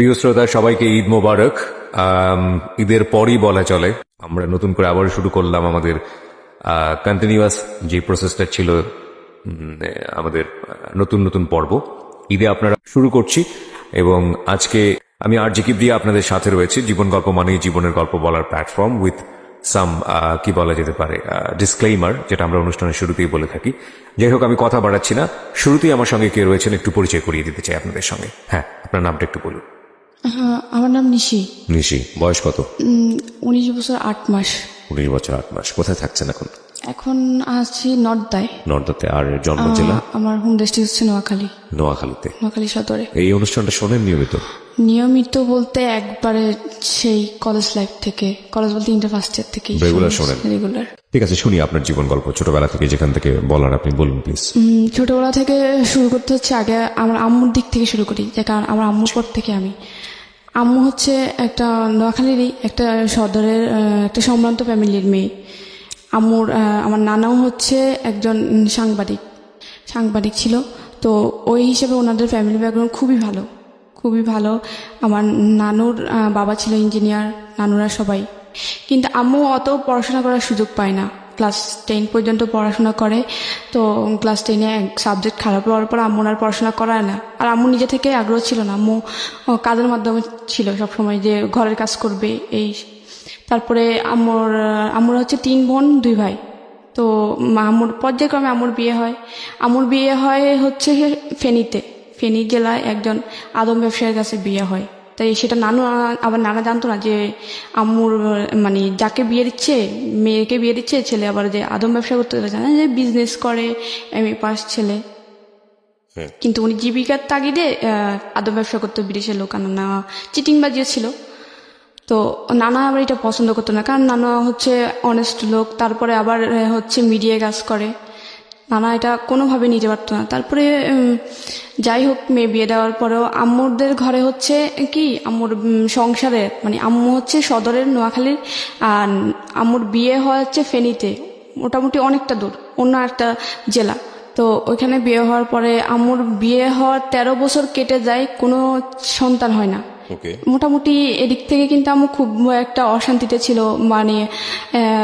প্রিয় শ্রোতা, সবাইকে ঈদ মোবারক। ঈদের পরই বলা চলে আমরা নতুন করে আবার শুরু করলাম আমাদের কন্টিনিউয়াস যে প্রসেসটা ছিল, আমাদের নতুন নতুন পর্ব ঈদে আপনারা শুরু করছি। এবং আজকে আমি আরজে কিবরিয়া আপনাদের সাথে রয়েছে। জীবন গল্প মানেই জীবনের গল্প বলার প্ল্যাটফর্ম উইথ সাম কি বলা যেতে পারে ডিসক্লেইমার, যেটা আমরা অনুষ্ঠানের শুরুতেই বলে থাকি। যাই হোক, আমি কথা বাড়াচ্ছি না, শুরুতেই আমার সঙ্গে কে রয়েছেন একটু পরিচয় করিয়ে দিতে চাই আপনাদের সঙ্গে। হ্যাঁ, আপনার নামটা একটু বলুন। আমার নাম নিশি। নিশি, বয়স কত? 19 বছর 8 মাস। 19 বছর 8 মাস। কোথায় থাকছেন এখন? এখন আছি নর্দায়। নর্দাতে। আর জন্ম জেলা? আমার হোম ডিস্ট্রিক্ট হচ্ছে নোয়াখালী। নোয়াখালীতে। নোয়াখালী সদরে। এই অনুষ্ঠানটা শোনেন নিয়মিত? নিয়মিত বলতে একবারে সেই কলেজ লাইফ থেকে, কলেজ বলতে ইন্টার ফার্স্ট ইয়ার থেকে রেগুলার শোনেন? রেগুলার। ঠিক আছে, শুনি আপনার জীবন গল্প ছোটবেলা থেকে, যেখান থেকে বলার আপনি বলুন প্লিজ। ছোটবেলা থেকে শুরু করতে হচ্ছে আগে আমার আম্মুর দিক থেকে শুরু করি, যে কারণ আমার আম্মুর পর থেকে আম্মু হচ্ছে একটা নোয়াখালীরই একটা সদরের একটা সম্ভ্রান্ত ফ্যামিলির মেয়ে। আমার নানাও হচ্ছে একজন সাংবাদিক ছিল। তো ওই হিসেবে ওনাদের ফ্যামিলি ব্যাকগ্রাউন্ড খুবই ভালো। আমার নানুর বাবা ছিল ইঞ্জিনিয়ার, নানুরা সবাই। কিন্তু আম্মু অত পড়াশোনা করার সুযোগ পায় না। ক্লাস 10 পর্যন্ত পড়াশোনা করে। তো ক্লাস 10-এ এক সাবজেক্ট খারাপ হওয়ার পর আম্মুর আর পড়াশোনা করায় না। আর আম্মু নিজে থেকে আগ্রহ ছিল না। আম্মু কাজের মাধ্যমে ছিল সবসময়, যে ঘরের কাজ করবে এই। তারপরে আম্মুর হচ্ছে 3 বোন 2 ভাই। তো আম্মুর পর্যায়ক্রমে আম্মুর বিয়ে হয় হচ্ছে ফেনী জেলায় একজন আদম ব্যবসায়ীর কাছে বিয়ে হয়। তাই সেটা নানা জানতো না যে আম্মুর মানে যাকে মেয়েকে বিয়ে দিচ্ছে ছেলে আবার যে আদম ব্যবসা করতে জানে, যে বিজনেস করে, MA পাস ছেলে। কিন্তু উনি জীবিকার তাগিদে আদম ব্যবসা করতে বিদেশের লোক আনা, চিটিংবাজিও ছিল। তো নানা আবার এটা পছন্দ করতো না, কারণ নানা হচ্ছে অনেস্ট লোক। তারপরে আবার হচ্ছে মিডিয়ায় কাজ করে, নানা এটা কোনোভাবে নিতে পারতো না। তারপরে যাই হোক, মেয়ে বিয়ে দেওয়ার পরেও আম্মুরদের ঘরে হচ্ছে কি, আম্মুর সংসারে মানে আম্মু হচ্ছে সদরের নোয়াখালীর, আর আম্মুর বিয়ে হচ্ছে ফেনীতে, মোটামুটি অনেকটা দূর, অন্য একটা জেলা। তো ওইখানে বিয়ে হওয়ার পরে আম্মুর বিয়ে হওয়ার 13 বছর কেটে যায়, কোনো সন্তান হয় না। মোটামুটি এদিক থেকে কিন্তু আম্মু খুব একটা অশান্তিতে ছিল। মানে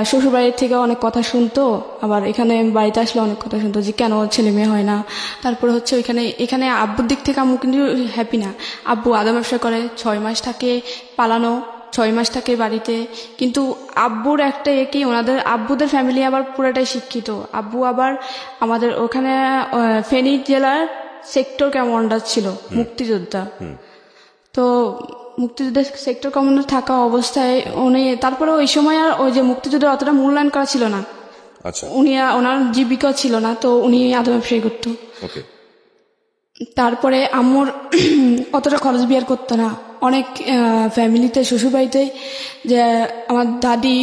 শ্বশুরবাড়ির থেকে অনেক কথা শুনতো, আবার এখানে বাড়িতে আসলে অনেক কথা শুনতো যে কেন ছেলে মেয়ে হয় না। তারপরে হচ্ছে এখানে আব্বুর দিক থেকে আম্মু কিন্তু হ্যাপি না। আব্বু আদা ব্যবসা করে, 6 মাস থাকে পালানো, 6 মাস থাকে বাড়িতে। কিন্তু আব্বুর একটা কি, ওনাদের আব্বুদের ফ্যামিলি আবার পুরোটাই শিক্ষিত। আব্বু আবার আমাদের ওখানে ফেনী জেলার সেক্টর কমান্ডার ছিল, মুক্তিযোদ্ধা। তো মুক্তিযুদ্ধের সেক্টর কমান্ডার থাকা অবস্থায় উনি, তারপরে ওই সময় আর ওই যে মুক্তিযুদ্ধের অতটা মূল্যায়ন করা ছিল না। ওনার জীবিকা ছিল না, তো উনি আদৌ ব্যবসায়ী করতো। তারপরে আম্মুর অতটা খরচ বিয়ার করতো না। অনেক ফ্যামিলিতে, শ্বশুরবাড়িতে যে আমার দাদি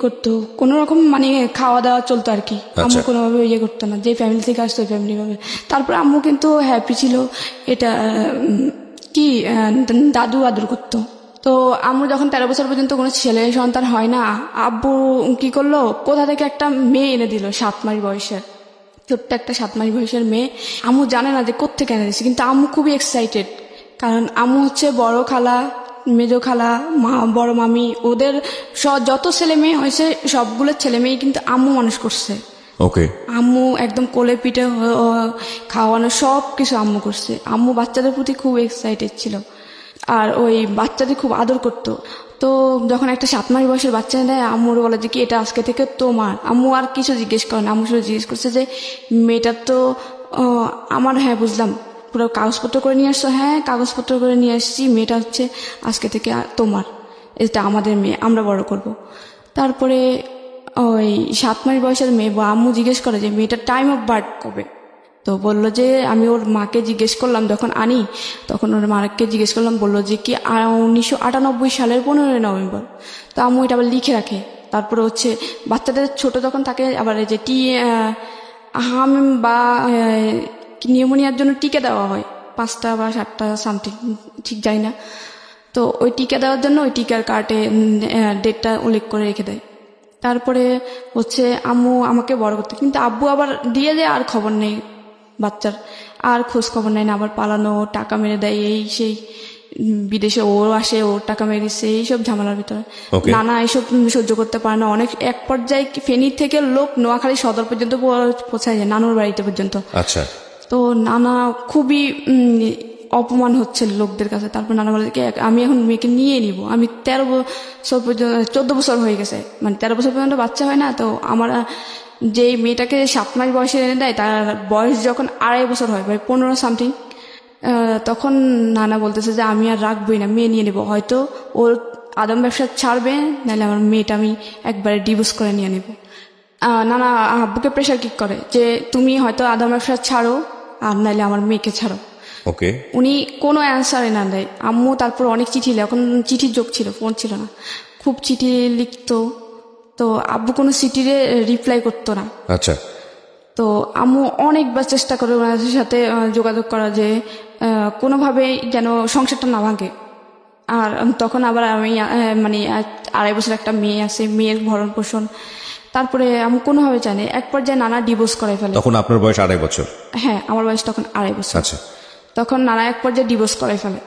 করতো, কোনো রকম মানে খাওয়া দাওয়া চলতো আর কি। আম্মু কোনোভাবে করতো না, যে ফ্যামিলি থেকে আসতো ওই ফ্যামিলি ভাবে। তারপরে আম্মু কিন্তু হ্যাপি ছিল, এটা কি দাদু আদর করতো। তো আম্মু যখন 13 বছর পর্যন্ত কোনো ছেলে সন্তান হয় না, আব্বু কি করলো, কোথা থেকে একটা মেয়ে এনে দিল, 7 মাস বয়সের, ছোট্ট একটা 7 মাস বয়সের মেয়ে। আম্মু জানে না যে কোত্থেকে এনে দিয়েছে, কিন্তু আম্মু খুবই এক্সাইটেড, কারণ আম্মু হচ্ছে বড় খালা, মেজো খালা, বড় মামি, ওদের যত ছেলে মেয়ে হয়েছে সবগুলো ছেলে মেয়ে কিন্তু আম্মু মানুষ করছে। আম্মু একদম কোলে পিঠে খাওয়ানো সব কিছু আম্মু করছে। আম্মু বাচ্চাদের প্রতি খুব এক্সাইটেড ছিল, আর ওই বাচ্চাদের খুব আদর করতো। তো যখন একটা 7 মাস বয়সের বাচ্চা দেয়, আম্মুর বলে যে কি এটা আজকে থেকে তোমার। আম্মু আর কিছু জিজ্ঞেস করেন, আম্মু শুধু জিজ্ঞেস করছে যে মেয়েটার তো আমার। হ্যাঁ বুঝলাম, পুরো কাগজপত্র করে নিয়ে আসছো? হ্যাঁ কাগজপত্র করে নিয়ে আসছি, মেয়েটা হচ্ছে আজকে থেকে তোমার, এটা আমাদের মেয়ে, আমরা বড় করব। তারপরে ওই 7 মাস বয়সের মেয়ে, আম্মু জিজ্ঞেস করে যে মেয়েটার টাইম অফ বার্থ কবে। তো বললো যে, আমি ওর মাকে জিজ্ঞেস করলাম যখন আনি, তখন ওর মাকে জিজ্ঞেস করলাম, বললো যে কি 1998 সালের 15 নভেম্বর। তো আম্মু এটা আবার লিখে রাখে। তারপরে হচ্ছে বাচ্চাদের ছোট যখন থাকে, আবার এই যে হাম বা নিউমোনিয়ার জন্য টিকা দেওয়া হয়, 5টা বা 7টা সামথিং, ঠিক জানি না। তো ওই টিকা দেওয়ার জন্য ওই টিকার কার্ডে ডেটটা উল্লেখ করে রেখে দেয়। তারপরে হচ্ছে আম্মু আমাকে বড় করতে, কিন্তু আব্বু আবার দিয়ে দেয়, আর খবর নেই বাচ্চার, আর খোঁজ খবর নেয় না, আবার পালানো, টাকা মেরে দেয়, এই সেই। বিদেশে ও আসে, ওর টাকা মেরে দিচ্ছে, এইসব ঝামেলার ভিতরে Okay. নানা এসব সহ্য করতে পারে না। অনেক এক পর্যায়ে ফেনী থেকে লোক নোয়াখালী সদর পর্যন্ত পৌঁছায় যায়, নানুর বাড়িতে পর্যন্ত। আচ্ছা, তো নানা খুবই অপমান হচ্ছে লোকদের কাছে। তারপর নানা বলে কি আমি এখন মেয়েকে নিয়ে নিব, আমি 13 বছর পর্যন্ত 14 বছর হয়ে গেছে, মানে 13 বছর পর্যন্ত বাচ্চা হয় না। তো আমার যে মেয়েটাকে 7 মাস বয়সে এনে দেয়, তার বয়স যখন 2.5 বছর হয়, মানে 15 সামথিং, তখন নানা বলতেছে যে আমি আর রাখবোই না, মেয়ে নিয়ে নেব। হয়তো ওর আদম ব্যবসা ছাড়বে, নাহলে আমার মেয়েটা আমি একবারে ডিভোর্স করে নিয়ে নেব। নানা আব্বুকে প্রেশার কিক করে যে তুমি হয়তো আদম ব্যবসা ছাড়ো, আর নাহলে আমার মেয়েকে ছাড়ো। ওকে। উনি কোনো অ্যান্সারে না দেয়। আম্মু তারপর অনেক চিঠি লেখে, এখন চিঠির যোগ ছিল, ফোন ছিল না, খুব চিঠি লিখতো। তো আব্বু কোনো চিঠিরে রিপ্লাই করতো না। আচ্ছা, তো আম্মু অনেকবার চেষ্টা করে ওনার সাথে যোগাযোগ করা, যে কোনোভাবেই যেন সংসারটা না ভাঙে। আর তখন আবার আমি মানে 2.5 বছর একটা মেয়ে আছে, মেয়ের ভরণ পোষণ। তারপরে আমি কোনোভাবে চাই না, এক পর্যায়ে নানা ডিভোর্স করে ফেলে। তখন আপনার বয়স 2.5 বছর? হ্যাঁ, আমার বয়স তখন 2.5 বছর। আচ্ছা, তখন নানা এক পর্যায়ে ডিভোর্স করে ফেলে।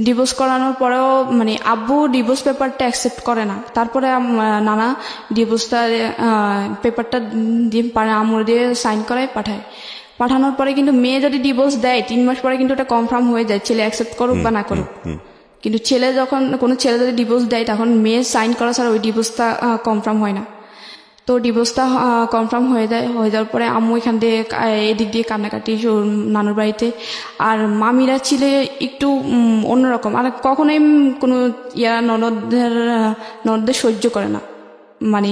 ডিভোর্স করানোর পরেও মানে আব্বু ডিভোর্স পেপারটা অ্যাকসেপ্ট করে না। তারপরে নানা ডিভোর্সটা পেপারটা দিয়ে আম্মুর দিয়ে সাইন করায় পাঠায়। পাঠানোর পরে কিন্তু মেয়ে যদি ডিভোর্স দেয় 3 মাস পরে কিন্তু ওটা কনফার্ম হয়ে যায়, ছেলে অ্যাকসেপ্ট করুক বা না করুক। কিন্তু ছেলে যখন কোনো ছেলে যদি ডিভোর্স দেয়, তখন মেয়ে সাইন করা ছাড়া ওই ডিভোর্সটা কনফার্ম হয় না। তো ডিভোর্সটা কনফার্ম হয়ে যায়। হয়ে যাওয়ার পরে আম্মু এখান দিয়ে এদিক দিয়ে কান্নাকাটি নানুর বাড়িতে। আর মামিরা ছিল একটু অন্যরকম, আর কখনোই কোনো ননদদের সহ্য করে না, মানে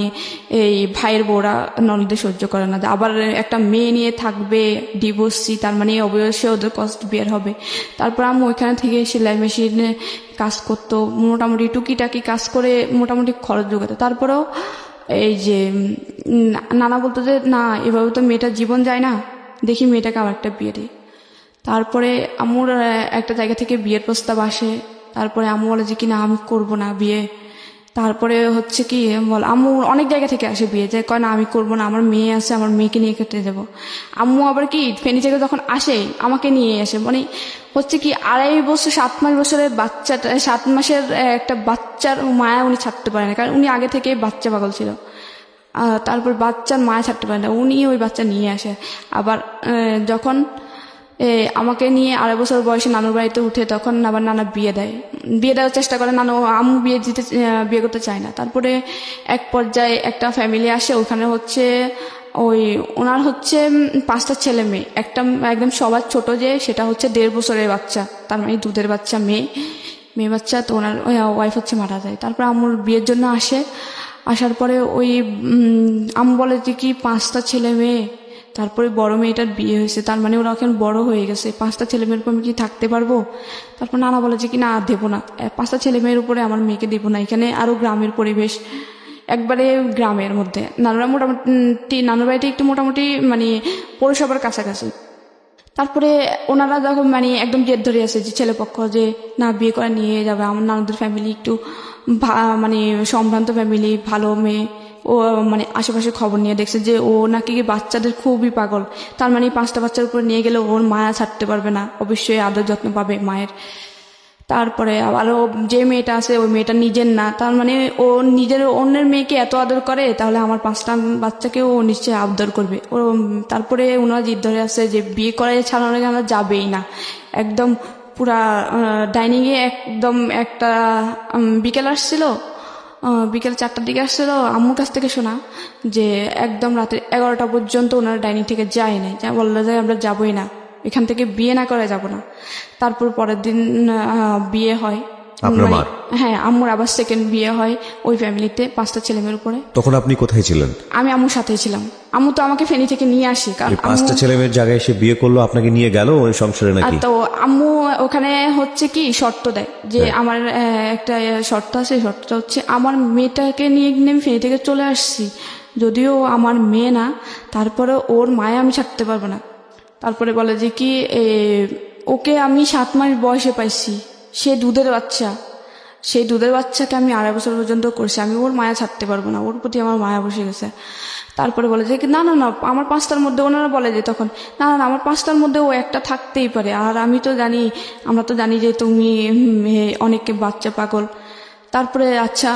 এই ভাইয়ের বউরা ননদদের সহ্য করে না। আবার একটা মেয়ে নিয়ে থাকবে ডিভোর্সি, তার মানে অবশ্যই ওদের কষ্ট বের হবে। তারপর আম্মু ওইখানে থেকে সেলাই মেশিনে কাজ করতো, মোটামুটি টুকিটাকি কাজ করে মোটামুটি খরচ জোগাতো। তারপরেও এই যে নানা বলতো যে না, এভাবে তো মেয়েটার জীবন যায় না, দেখি মেয়েটাকে আবার একটা বিয়ে দিই। তারপরে আম্মুর একটা জায়গা থেকে বিয়ের প্রস্তাব আসে। তারপরে আম্মু বলে যে কি না, আমি করব না বিয়ে। তারপরে হচ্ছে কি বল, আম্মু অনেক জায়গা থেকে আসে বিয়ে, যে কয় না আমি করবো না, আমার মেয়ে আছে, আমার মেয়েকে নিয়ে কেটে যাবো। আম্মু আবার কি ফেনী থেকে যখন আসে আমাকে নিয়ে আসে, মানে হচ্ছে কি 2.5 বছর 7 মাস বছরের বাচ্চাটা, 7 মাসের একটা বাচ্চার মায়া উনি ছাড়তে পারে না, কারণ উনি আগে থেকে বাচ্চা পাগল ছিল। তারপর বাচ্চার মায়া ছাড়তে পারে না, উনি ওই বাচ্চা নিয়ে আসে। আবার যখন আমাকে নিয়ে 2.5 বছর বয়সে নানুর বাড়িতে উঠে, তখন আবার নানা বিয়ে দেওয়ার চেষ্টা করে। নানু আম্মু বিয়ে করতে চায় না। তারপরে এক পর্যায়ে একটা ফ্যামিলি আসে, ওখানে হচ্ছে ওনার হচ্ছে 5টা ছেলে মেয়ে। একটা একদম সবার ছোট, যে সেটা হচ্ছে 1.5 বছরের বাচ্চা, তার মানে দুধের বাচ্চা, মেয়ে বাচ্চা। তো ওনার ওয়াইফ হচ্ছে মারা যায়। তারপর আম্মুর বিয়ের জন্য আসার পরে আম্মু বলে যে কি 5টা ছেলে মেয়ে, তারপরে বড় মেয়েটার বিয়ে হয়েছে, তার মানে ওরা এখন বড় হয়ে গেছে, 5টা ছেলে মেয়ের উপর আমি কি থাকতে পারবো? তারপর নানা বলে যে কি না, দেবো না, 5টা ছেলে মেয়ের উপরে আমার মেয়েকে দেবো না। এখানে আরো গ্রামের পরিবেশ, একবারে গ্রামের মধ্যে। নানুর বাড়িতে একটু মোটামুটি মানে পৌরসভার কাছাকাছি। তারপরে ওনারা যখন মানে একদম জেদ ধরে আছে যে ছেলেপক্ষ, যে না বিয়ে করে নিয়ে যাবে। আমার নানুদের ফ্যামিলি একটু মানে সম্ভ্রান্ত ফ্যামিলি, ভালো মেয়ে। ও মানে আশেপাশে খবর নিয়ে দেখছে যে ও নাকি বাচ্চাদের খুবই পাগল, তার মানে 5টা বাচ্চার উপর নিয়ে গেলে ওর মায়া ছাড়তে পারবে না, অবশ্যই আদর যত্ন পাবে মায়ের। তারপরে আরও যে মেয়েটা আছে, ওই মেয়েটা নিজের না, তার মানে ও নিজের অন্যের মেয়েকে এত আদর করে, তাহলে আমার 5টা বাচ্চাকেও ও নিশ্চয়ই আদর করবে। ও তারপরে ওনারা জিদ ধরে আছে যে বিয়ে করে ছাড়ানো আমরা যাবেই না। একদম পুরা ডাইনিংয়ে একদম একটা বিকেল আসছিল, বিকেল 4টার দিকে আসছিল, আম্মুর কাছ থেকে শোনা যে একদম রাতে 11টা পর্যন্ত ওনারা ডাইনিং থেকে যায় নাই, যা বললো যে আমরা যাবোই না, এখান থেকে বিয়ে না করে যাব না। তারপর পরের দিন বিয়ে হয়। হ্যাঁ, আম্মুর আবার সেকেন্ড বিয়ে হয় ওই ফ্যামিলিতে, 5টা ছেলেমেয়ের উপরে। তখন আপনি কোথায় ছিলেন? আমি আম্মুর সাথেই ছিলাম। আম্মু তো আমাকে ফেনী থেকে নিয়ে আসি, কারণ 5টা ছেলেমেয়ের জায়গায় এসে বিয়ে করলো, আপনাকে নিয়ে গেল ওই সংসারে নাকি? তো আম্মু ওখানে হচ্ছে কি শর্ত দেয় যে আমার একটা শর্ত আছে, শর্তটা হচ্ছে আমার মেয়েটাকে নিয়ে আমি ফেনী থেকে চলে আসছি, যদিও আমার মেয়ে না, তারপরে ওর মায়া আমি ছাড়তে পারবো না। তারপরে বলে যে কি ওকে আমি 7 মাস বয়সে পাইছি, সে দুধের বাচ্চা, সেই দুধের বাচ্চাকে আমি 2.5 বছর পর্যন্ত করছি, আমি ওর মায়া ছাড়তে পারবো না, ওর প্রতি আমার মায়া বসে গেছে। তারপরে বলে যে না না না আমার 5টার মধ্যে, ওনারা বলে যে তখন না না না আমার 5টার মধ্যে ও একটা থাকতেই পারে। আর আমি তো জানি, আমরা তো জানি যে তুমি অনেকে বাচ্চা পাগল। তারপরে আচ্ছা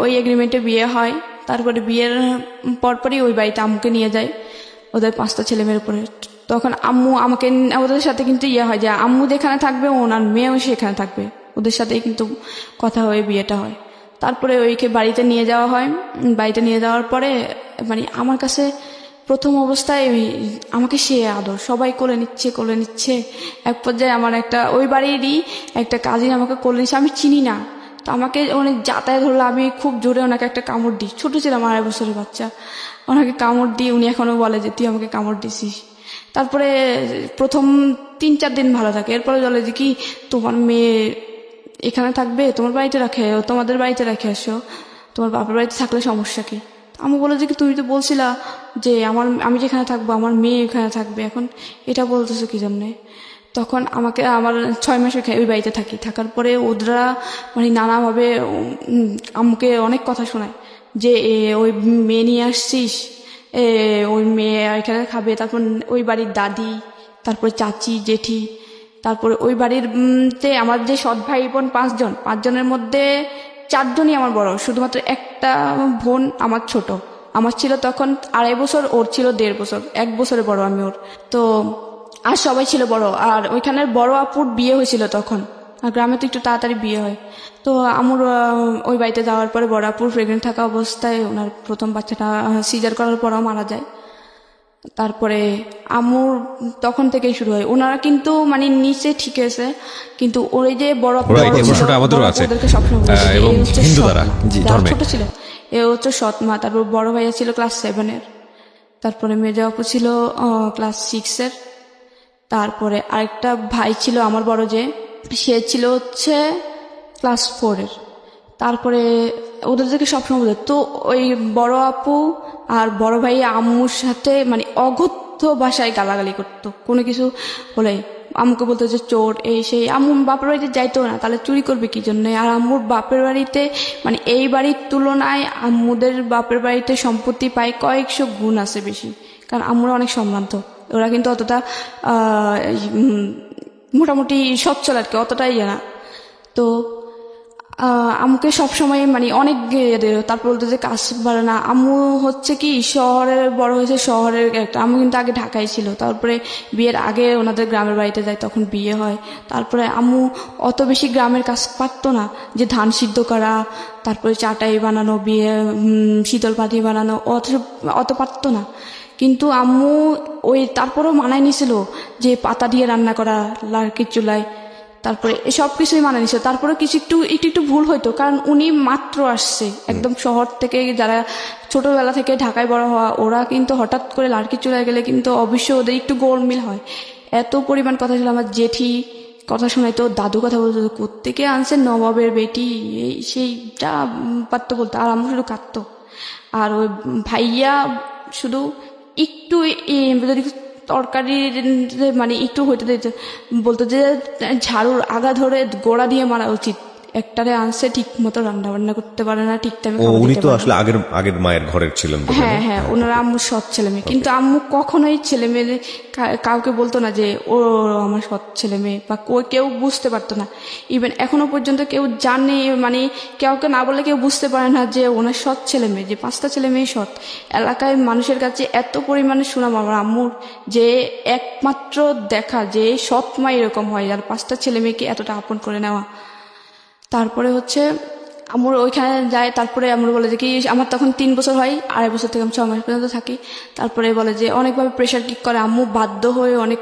ওই এগ্রিমেন্টে বিয়ে হয়। তারপরে বিয়ের পরপরই ওই বাড়িতে আম্মুকে নিয়ে যায় ওদের 5টা ছেলে মেয়ের উপরে। তখন আম্মু আমাকে, ওদের সাথে কিন্তু হয় যে আম্মু যেখানে থাকবে ওনার মেয়েও সেখানে থাকবে, ওদের সাথেই কিন্তু কথা হয়ে বিয়েটা হয়। তারপরে ওইকে বাড়িতে নিয়ে যাওয়া হয়। বাড়িতে নিয়ে যাওয়ার পরে মানে আমার কাছে প্রথম অবস্থায় আমাকে সে আদর, সবাই কোলে নিচ্ছে। এক পর্যায়ে আমার একটা ওই বাড়িরই একটা কাজিন আমাকে কোলে নিচ্ছে, আমি চিনি না। তো আমাকে অনেক যাতায়াত হলো, আমি খুব জোরে ওনাকে একটা কামড় দিই, ছোট ছিলাম 2.5 বছরের বাচ্চা। ওনাকে কামড় দিই, উনি এখনো বলে যে তুই আমাকে কামড় দিছিস। তারপরে প্রথম 3-4 দিন ভালো থাকে, এরপরে বলে যে কি তোমার মেয়ে এখানে থাকবে, তোমার বাড়িতে রাখে, তোমাদের বাড়িতে রেখে আসো, তোমার বাপের বাড়িতে থাকলে সমস্যা কি? আমি বলে যে কি তুমি তো বলছিলা যে আমি যেখানে থাকবো আমার মেয়ে এখানে থাকবে, এখন এটা বলতেছো কি জন্যে? তখন আমাকে আমার 6 মাস ওই বাড়িতে থাকার পরে ওরা মানে নানাভাবে আম্মুকে অনেক কথা শোনায় যে ওই মেয়ে নিয়ে আসছিস, ওই মেয়ে এখানে খাবে। তারপর ওই বাড়ির দাদি, তারপর চাচি, জেঠি, তারপরে ওই বাড়ির আমার যে সৎ ভাই বোন 5জনের মধ্যে 4জনই আমার বড়, শুধুমাত্র একটা বোন আমার ছোট। আমার ছিল তখন 2.5 বছর, ওর ছিল 1.5 বছর, 1 বছরে বড় আমি ওর। তো আর সবাই ছিল বড়। আর ওইখানের বড় আপুর বিয়ে হয়েছিল তখন, আর গ্রামে তো একটু তাড়াতাড়ি বিয়ে হয়। তো আমার ওই বাড়িতে যাওয়ার পরে বড় আপুর প্রেগনেন্ট থাকা অবস্থায় ওনার প্রথম বাচ্চাটা সিজার করার পরও মারা যায়। তারপরে আম্মুর তখন থেকেই শুরু হয়, ওনারা কিন্তু মানে নিচে ঠিক আছে, কিন্তু ওই যে বড় Right, এই প্রশ্নটা আমাদেরও আছে। ওদেরকে সবসময় বলে যে এবং এই হচ্ছে হিন্দু সৎ দ্বারা, মা। জি, যারা ধর্মে। ছোট ছিল এ হচ্ছে সৎ মা। তারপর বড় ভাইয়া ছিল ক্লাস 7-এর, তারপরে মেজো আপু ছিল ক্লাস 6-এর, তারপরে আরেকটা ভাই ছিল আমার বড়, যে সে ছিল হচ্ছে ক্লাস 4-এর। তারপরে ওদের থেকে সবসময় বলে তো ওই বড় আপু আর বড় ভাই আম্মুর সাথে মানে অগত্য ভাষায় গালাগালি করতো, কোনো কিছু বলে আম্মুকে বলতো যে চোর, এই সেই। আম্মু বাপের বাড়িতে যাইতো না, তাহলে চুরি করবে কি জন্য? আর আম্মুর বাপের বাড়িতে মানে এই বাড়ির তুলনায় আম্মুদের বাপের বাড়িতে সম্পত্তি পায় কয়েকশো গুণ আছে বেশি, কারণ আম্মুরা অনেক সম্ভ্রান্ত। ওরা কিন্তু অতটা মোটামুটি সচ্ছল আর কি, অতটাই না। তো আম্মুকে সবসময় মানে অনেক তারপর বলতো যে কাজ পারে না। আম্মু হচ্ছে কি শহরের বড় হয়েছে, শহরের একটা। আম্মু কিন্তু আগে ঢাকায় ছিল, তারপরে বিয়ের আগে ওনাদের গ্রামের বাড়িতে যায়, তখন বিয়ে হয়। তারপরে আম্মু অত বেশি গ্রামের কাজ পারতো না, যে ধান সিদ্ধ করা, তারপরে চাটাই বানানো, বিয়ে শীতল পাটি বানানো, অত পারতো না। কিন্তু আম্মু ওই তারপরেও মানায় নিছিল যে পাতা দিয়ে রান্না করা লার্কির চুলায়, তারপরে সব কিছুই মানে নিছে। তারপরে কিছু একটু ভুল হইতো, কারণ উনি মাত্র আসছে একদম শহর থেকে, যারা ছোটবেলা থেকে ঢাকায় বড় হওয়া, ওরা কিন্তু হঠাৎ করে লাড়কি চলে গেলে কিন্তু অবশ্যই ওদের একটু গোলমিল হয়। এত পরিমাণ কথা ছিল। আমার জেঠি কথা শোনাইতো, দাদু কথা বলতো, কোত্থেকে আনছে নবাবের বেটি, এই সেইটা পারতো বলতো। আর আমার শুধু কাঁদতো। আর ওই ভাইয়া শুধু একটু যদি তরকারি মানে একটু হইতে দিত, বলতো যে ঝাড়ুর আগা ধরে গোড়া দিয়ে মারা উচিত, একটারে আনছে ঠিক মতো রান্না বান্না করতে পারে না, ঠিক টাইমে উনি তো আসলে আগের মায়ের ঘরের ছিলেন তো। হ্যাঁ হ্যাঁ, ওনারা আম্মুর সৎ ছেলে মেয়ে। কিন্তু আম্মু কখনোই ছেলে মেয়ে কাউকে বলতো না যে ও আমার সৎ ছেলে মেয়ে, বা কেউ বুঝতে পারতো না। ইভেন এখনো পর্যন্ত কেউ জানে, মানে কাউকে না বলে কেউ বুঝতে পারে না যে ওনার সৎ ছেলে মেয়ে, যে 5টা ছেলে মেয়ে সৎ। এলাকায় মানুষের কাছে এত পরিমাণে সুনাম আমার আম্মুর, যে একমাত্র দেখা যে সৎ মা এরকম হয়, আর 5টা ছেলে মেয়েকে এতটা আপন করে নেওয়া। তারপরে হচ্ছে আমার ওইখানে যায়। তারপরে আমার বলে যে কি আমার তখন 3 বছর হয়, 2.5 বছর থেকে আমি 6 মাস পর্যন্ত থাকি। তারপরে বলে যে অনেকভাবে প্রেশার কিক করে, আম্মু বাধ্য হয়ে অনেক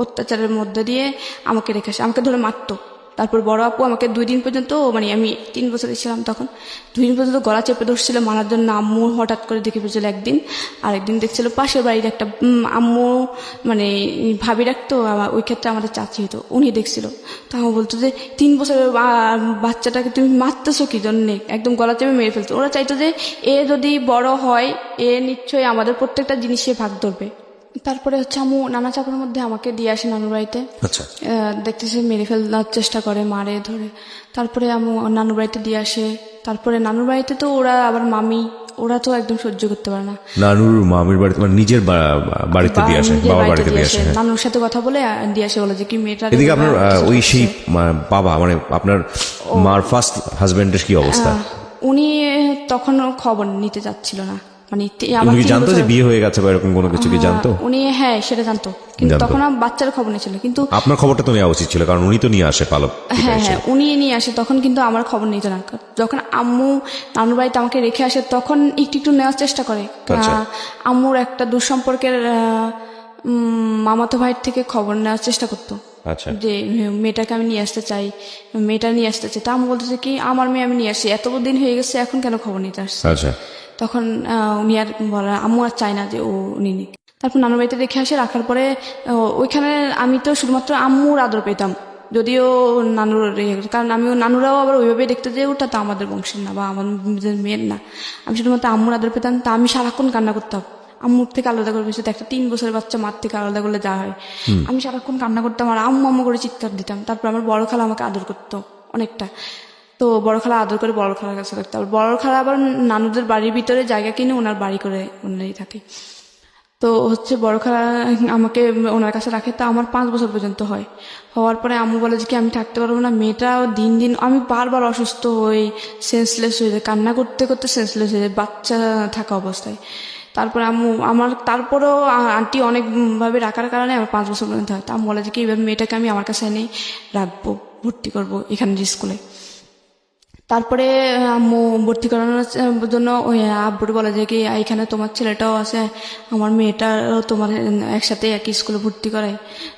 অত্যাচারের মধ্যে দিয়ে আমাকে রেখে আসে, আমাকে ধরে মারতো। তারপর বড় আপু আমাকে 2 দিন পর্যন্ত, মানে আমি 3 বছরের ছিলাম তখন, 2 দিন পর্যন্ত গলা চেপে ধরছিল মারার জন্য। আম্মু হঠাৎ করে দেখে ফেলছিল একদিন, আরেকদিন দেখছিল পাশের বাড়ির একটা আম্মু মানে ভাবি রাখতো, ওই ক্ষেত্রে আমাদের চাচি হতো, উনি দেখছিল। তো আমার বলতো যে 3 বছরের বাচ্চাটাকে তুমি মারতেছো কি জন্যে, একদম গলা চেপে মেরে ফেলতো। ওরা চাইতো যে এ যদি বড় হয় এ নিশ্চয়ই আমাদের প্রত্যেকটা জিনিসে ভাগ ধরবে। তারপরে হচ্ছে আম্মু নানা চাপের মধ্যে আমাকে দিয়ে আসে নানুর বাড়িতে। আচ্ছা। দেখতেছে মেরে ফেলার চেষ্টা করে, মারে ধরে। তারপরে আম্মু নানুর বাড়িতে দিয়ে আসে। তারপরে নানুর বাড়িতে তো ওরা আবার মামি ওরা তো একদম সহ্য করতে পারে না। নানুর মামির বাড়িতে মানে নিজের বাড়িতে দিয়ে আসে, নিজের বাবার বাড়িতে বাড়িতে দিয়ে দিয়ে আসে, আসে। হ্যাঁ। নানুর সাথে কথা বলে দিয়ে আসে, বলে যে কি মেয়েটা এদিকে আপনার ওই সেই বাবা মানে আপনার মার ফার্স্ট হাজবেন্ডের কি অবস্থা? উনি তখন খবর নিতে যাচ্ছিল না, মানে উনি কি জানতো যে বিয়ে হয়ে গেছে বা এরকম কোনো কিছু কি জানতো? উনি হ্যাঁ সেটা জানতো, কিন্তু জানতো। তখন আমার বাচ্চার খবর নিয়েছিল, কিন্তু আপনার খবরটা তো নেওয়া উচিত ছিল, কারণ উনি তো নিয়ে আসে পালক। হ্যাঁ হ্যাঁ উনি নিয়ে আসে তখন, কিন্তু আমার খবর নিত না। যখন আম্মু নানুর বাড়িতে আমাকে রেখে আসে তখন একটু একটু নেওয়ার চেষ্টা করে। আচ্ছা। আম্মুর একটা দুঃসম্পর্কের মামাতো ভাইয়ের থেকে খবর নেওয়ার চেষ্টা করতো, আচ্ছা। যে মেয়েটাকে আমি নিয়ে আসতে চাই, মেয়েটা নিয়ে আসতে চাই। তা আমি বলতেছে কি আমার মেয়ে আমি নিয়ে আসি, এত দিন হয়ে গেছে এখন কেন খবর নিতে আসছে। আচ্ছা। তখন উনি আর বলে আম্মু আর চায় না যে ও উনি নিক। তারপর নানুর বাড়িতে রেখে আসে, রাখার পরে ওইখানে আমি তো শুধুমাত্র আম্মুর আদর পেতাম, যদিও নানুর কারণ আমিও নানুরাও আবার ওইভাবে দেখতে যে ওটা তো আমাদের বংশের না বা আমাদের মেয়ের না, আমি শুধুমাত্র আম্মুর আদর পেতাম। তা আমি সারাক্ষণ কান্না করতাম, আম্মুর থেকে আলাদা করে বসে একটা 3 বছরের বাচ্চা মার থেকে আলাদা করলে যা হয়, আমি সারাক্ষণ কান্না করতাম আর আম্মু আম্মু করে চিৎকার দিতাম। তারপর আমার বড় খালা আমাকে আদর করতো অনেকটা, তো বড় খালা আদর করে বড় খালার কাছে থাকতো। আর বড় খালা আবার নানুদের বাড়ির ভিতরে জায়গা কিনে ওনার বাড়ি করে ওনারই থাকে। তো হচ্ছে বড় খালা আমাকে ওনার কাছে রাখে, তা আমার 5 বছর পর্যন্ত হয়। হওয়ার পরে আম্মু বলে যে কি আমি থাকতে পারবো না, মেয়েটাও দিন দিন আমি বারবার অসুস্থ হই, সেন্সলেস হয়ে যায়, কান্না করতে করতে সেন্সলেস হয়ে যায় বাচ্চা থাকা অবস্থায়। তারপরে আম্মু আমার তারপরেও আন্টি অনেকভাবে রাখার কারণে আমার 5 বছর পর্যন্ত হয়। তা আম্মু বলে যে কি এবার মেয়েটাকে আমি আমার কাছে এনে রাখবো, ভর্তি করবো এখানের স্কুলে। তারপরে আম্মু ভর্তি করানোর জন্য ওই আব্বুর বলে যে কি এখানে তোমার ছেলেটাও আছে, আমার মেয়েটাও তোমার একসাথে একই স্কুলে ভর্তি করাই,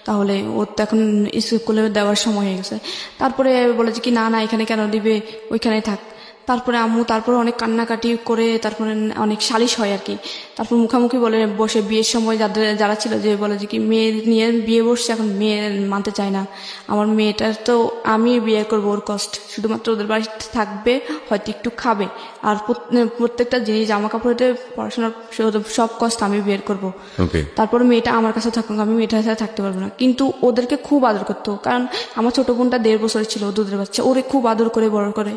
তাহলে ওর তো এখন স্কুলে দেওয়ার সময় হয়ে গেছে। তারপরে বলে যে কি না না এখানে কেন দিবে, ওইখানেই থাক। তারপরে আম্মু তারপরে অনেক কান্নাকাটি করে তারপরে অনেক সালিশ হয় আর কি। তারপর মুখামুখি বলে বসে বিয়ের সময় যারা ছিল যে বলে যে কি মেয়ে নিয়ে বিয়ে বসছে, এখন মেয়ে মানতে চায় না, আমার মেয়েটার তো আমি বিয়ে করবো, ওর কষ্ট শুধুমাত্র ওদের বাড়িতে থাকবে, হয়তো একটু খাবে, আর প্রত্যেকটা জিনিস জামা কাপড়েতে পড়াশোনার সব কষ্ট আমি বের করবো। তারপরে মেয়েটা আমার কাছে থাকুক, আমি মেয়েটার সাথে থাকতে পারবো না। কিন্তু ওদেরকে খুব আদর করতো, কারণ আমার ছোট বোনটা 1.5 বছরের ছিল, দুধের বাচ্চা, ওরে খুব আদর করে বড় করে।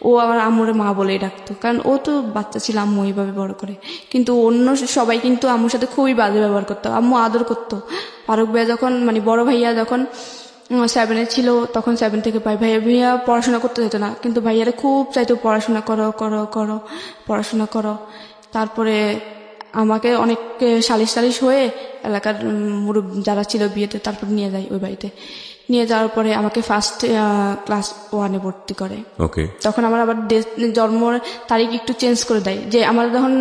ও আবার আম্মুরে মা বলেই ডাকতো, কারণ ও তো বাচ্চা ছিল, আম্মু এইভাবে বড় করে। কিন্তু অন্য সবাই কিন্তু আম্মুর সাথে খুবই বাজে ব্যবহার করতো, আম্মু আদর করতো। ফারুক ভাইয়া যখন মানে বড় ভাইয়া যখন 7-এ ছিল তখন 7 থেকে ভাইয়া পড়াশোনা করতে যেত না, কিন্তু ভাইয়ারা খুব চাইতো পড়াশোনা করো করো করো পড়াশোনা করো। তারপরে আমাকে অনেক সালিশ হয়ে এলাকার মুরব্বী যারা ছিল বিয়েতে তারপর নিয়ে যায় ওই বাড়িতে। নিয়ে যাওয়ার পরে আমাকে ফার্স্ট ক্লাস 1-এ ভর্তি করে। তখন আমার আবার জন্ম তারিখ একটু চেঞ্জ করে দেয়, যে আমার যখন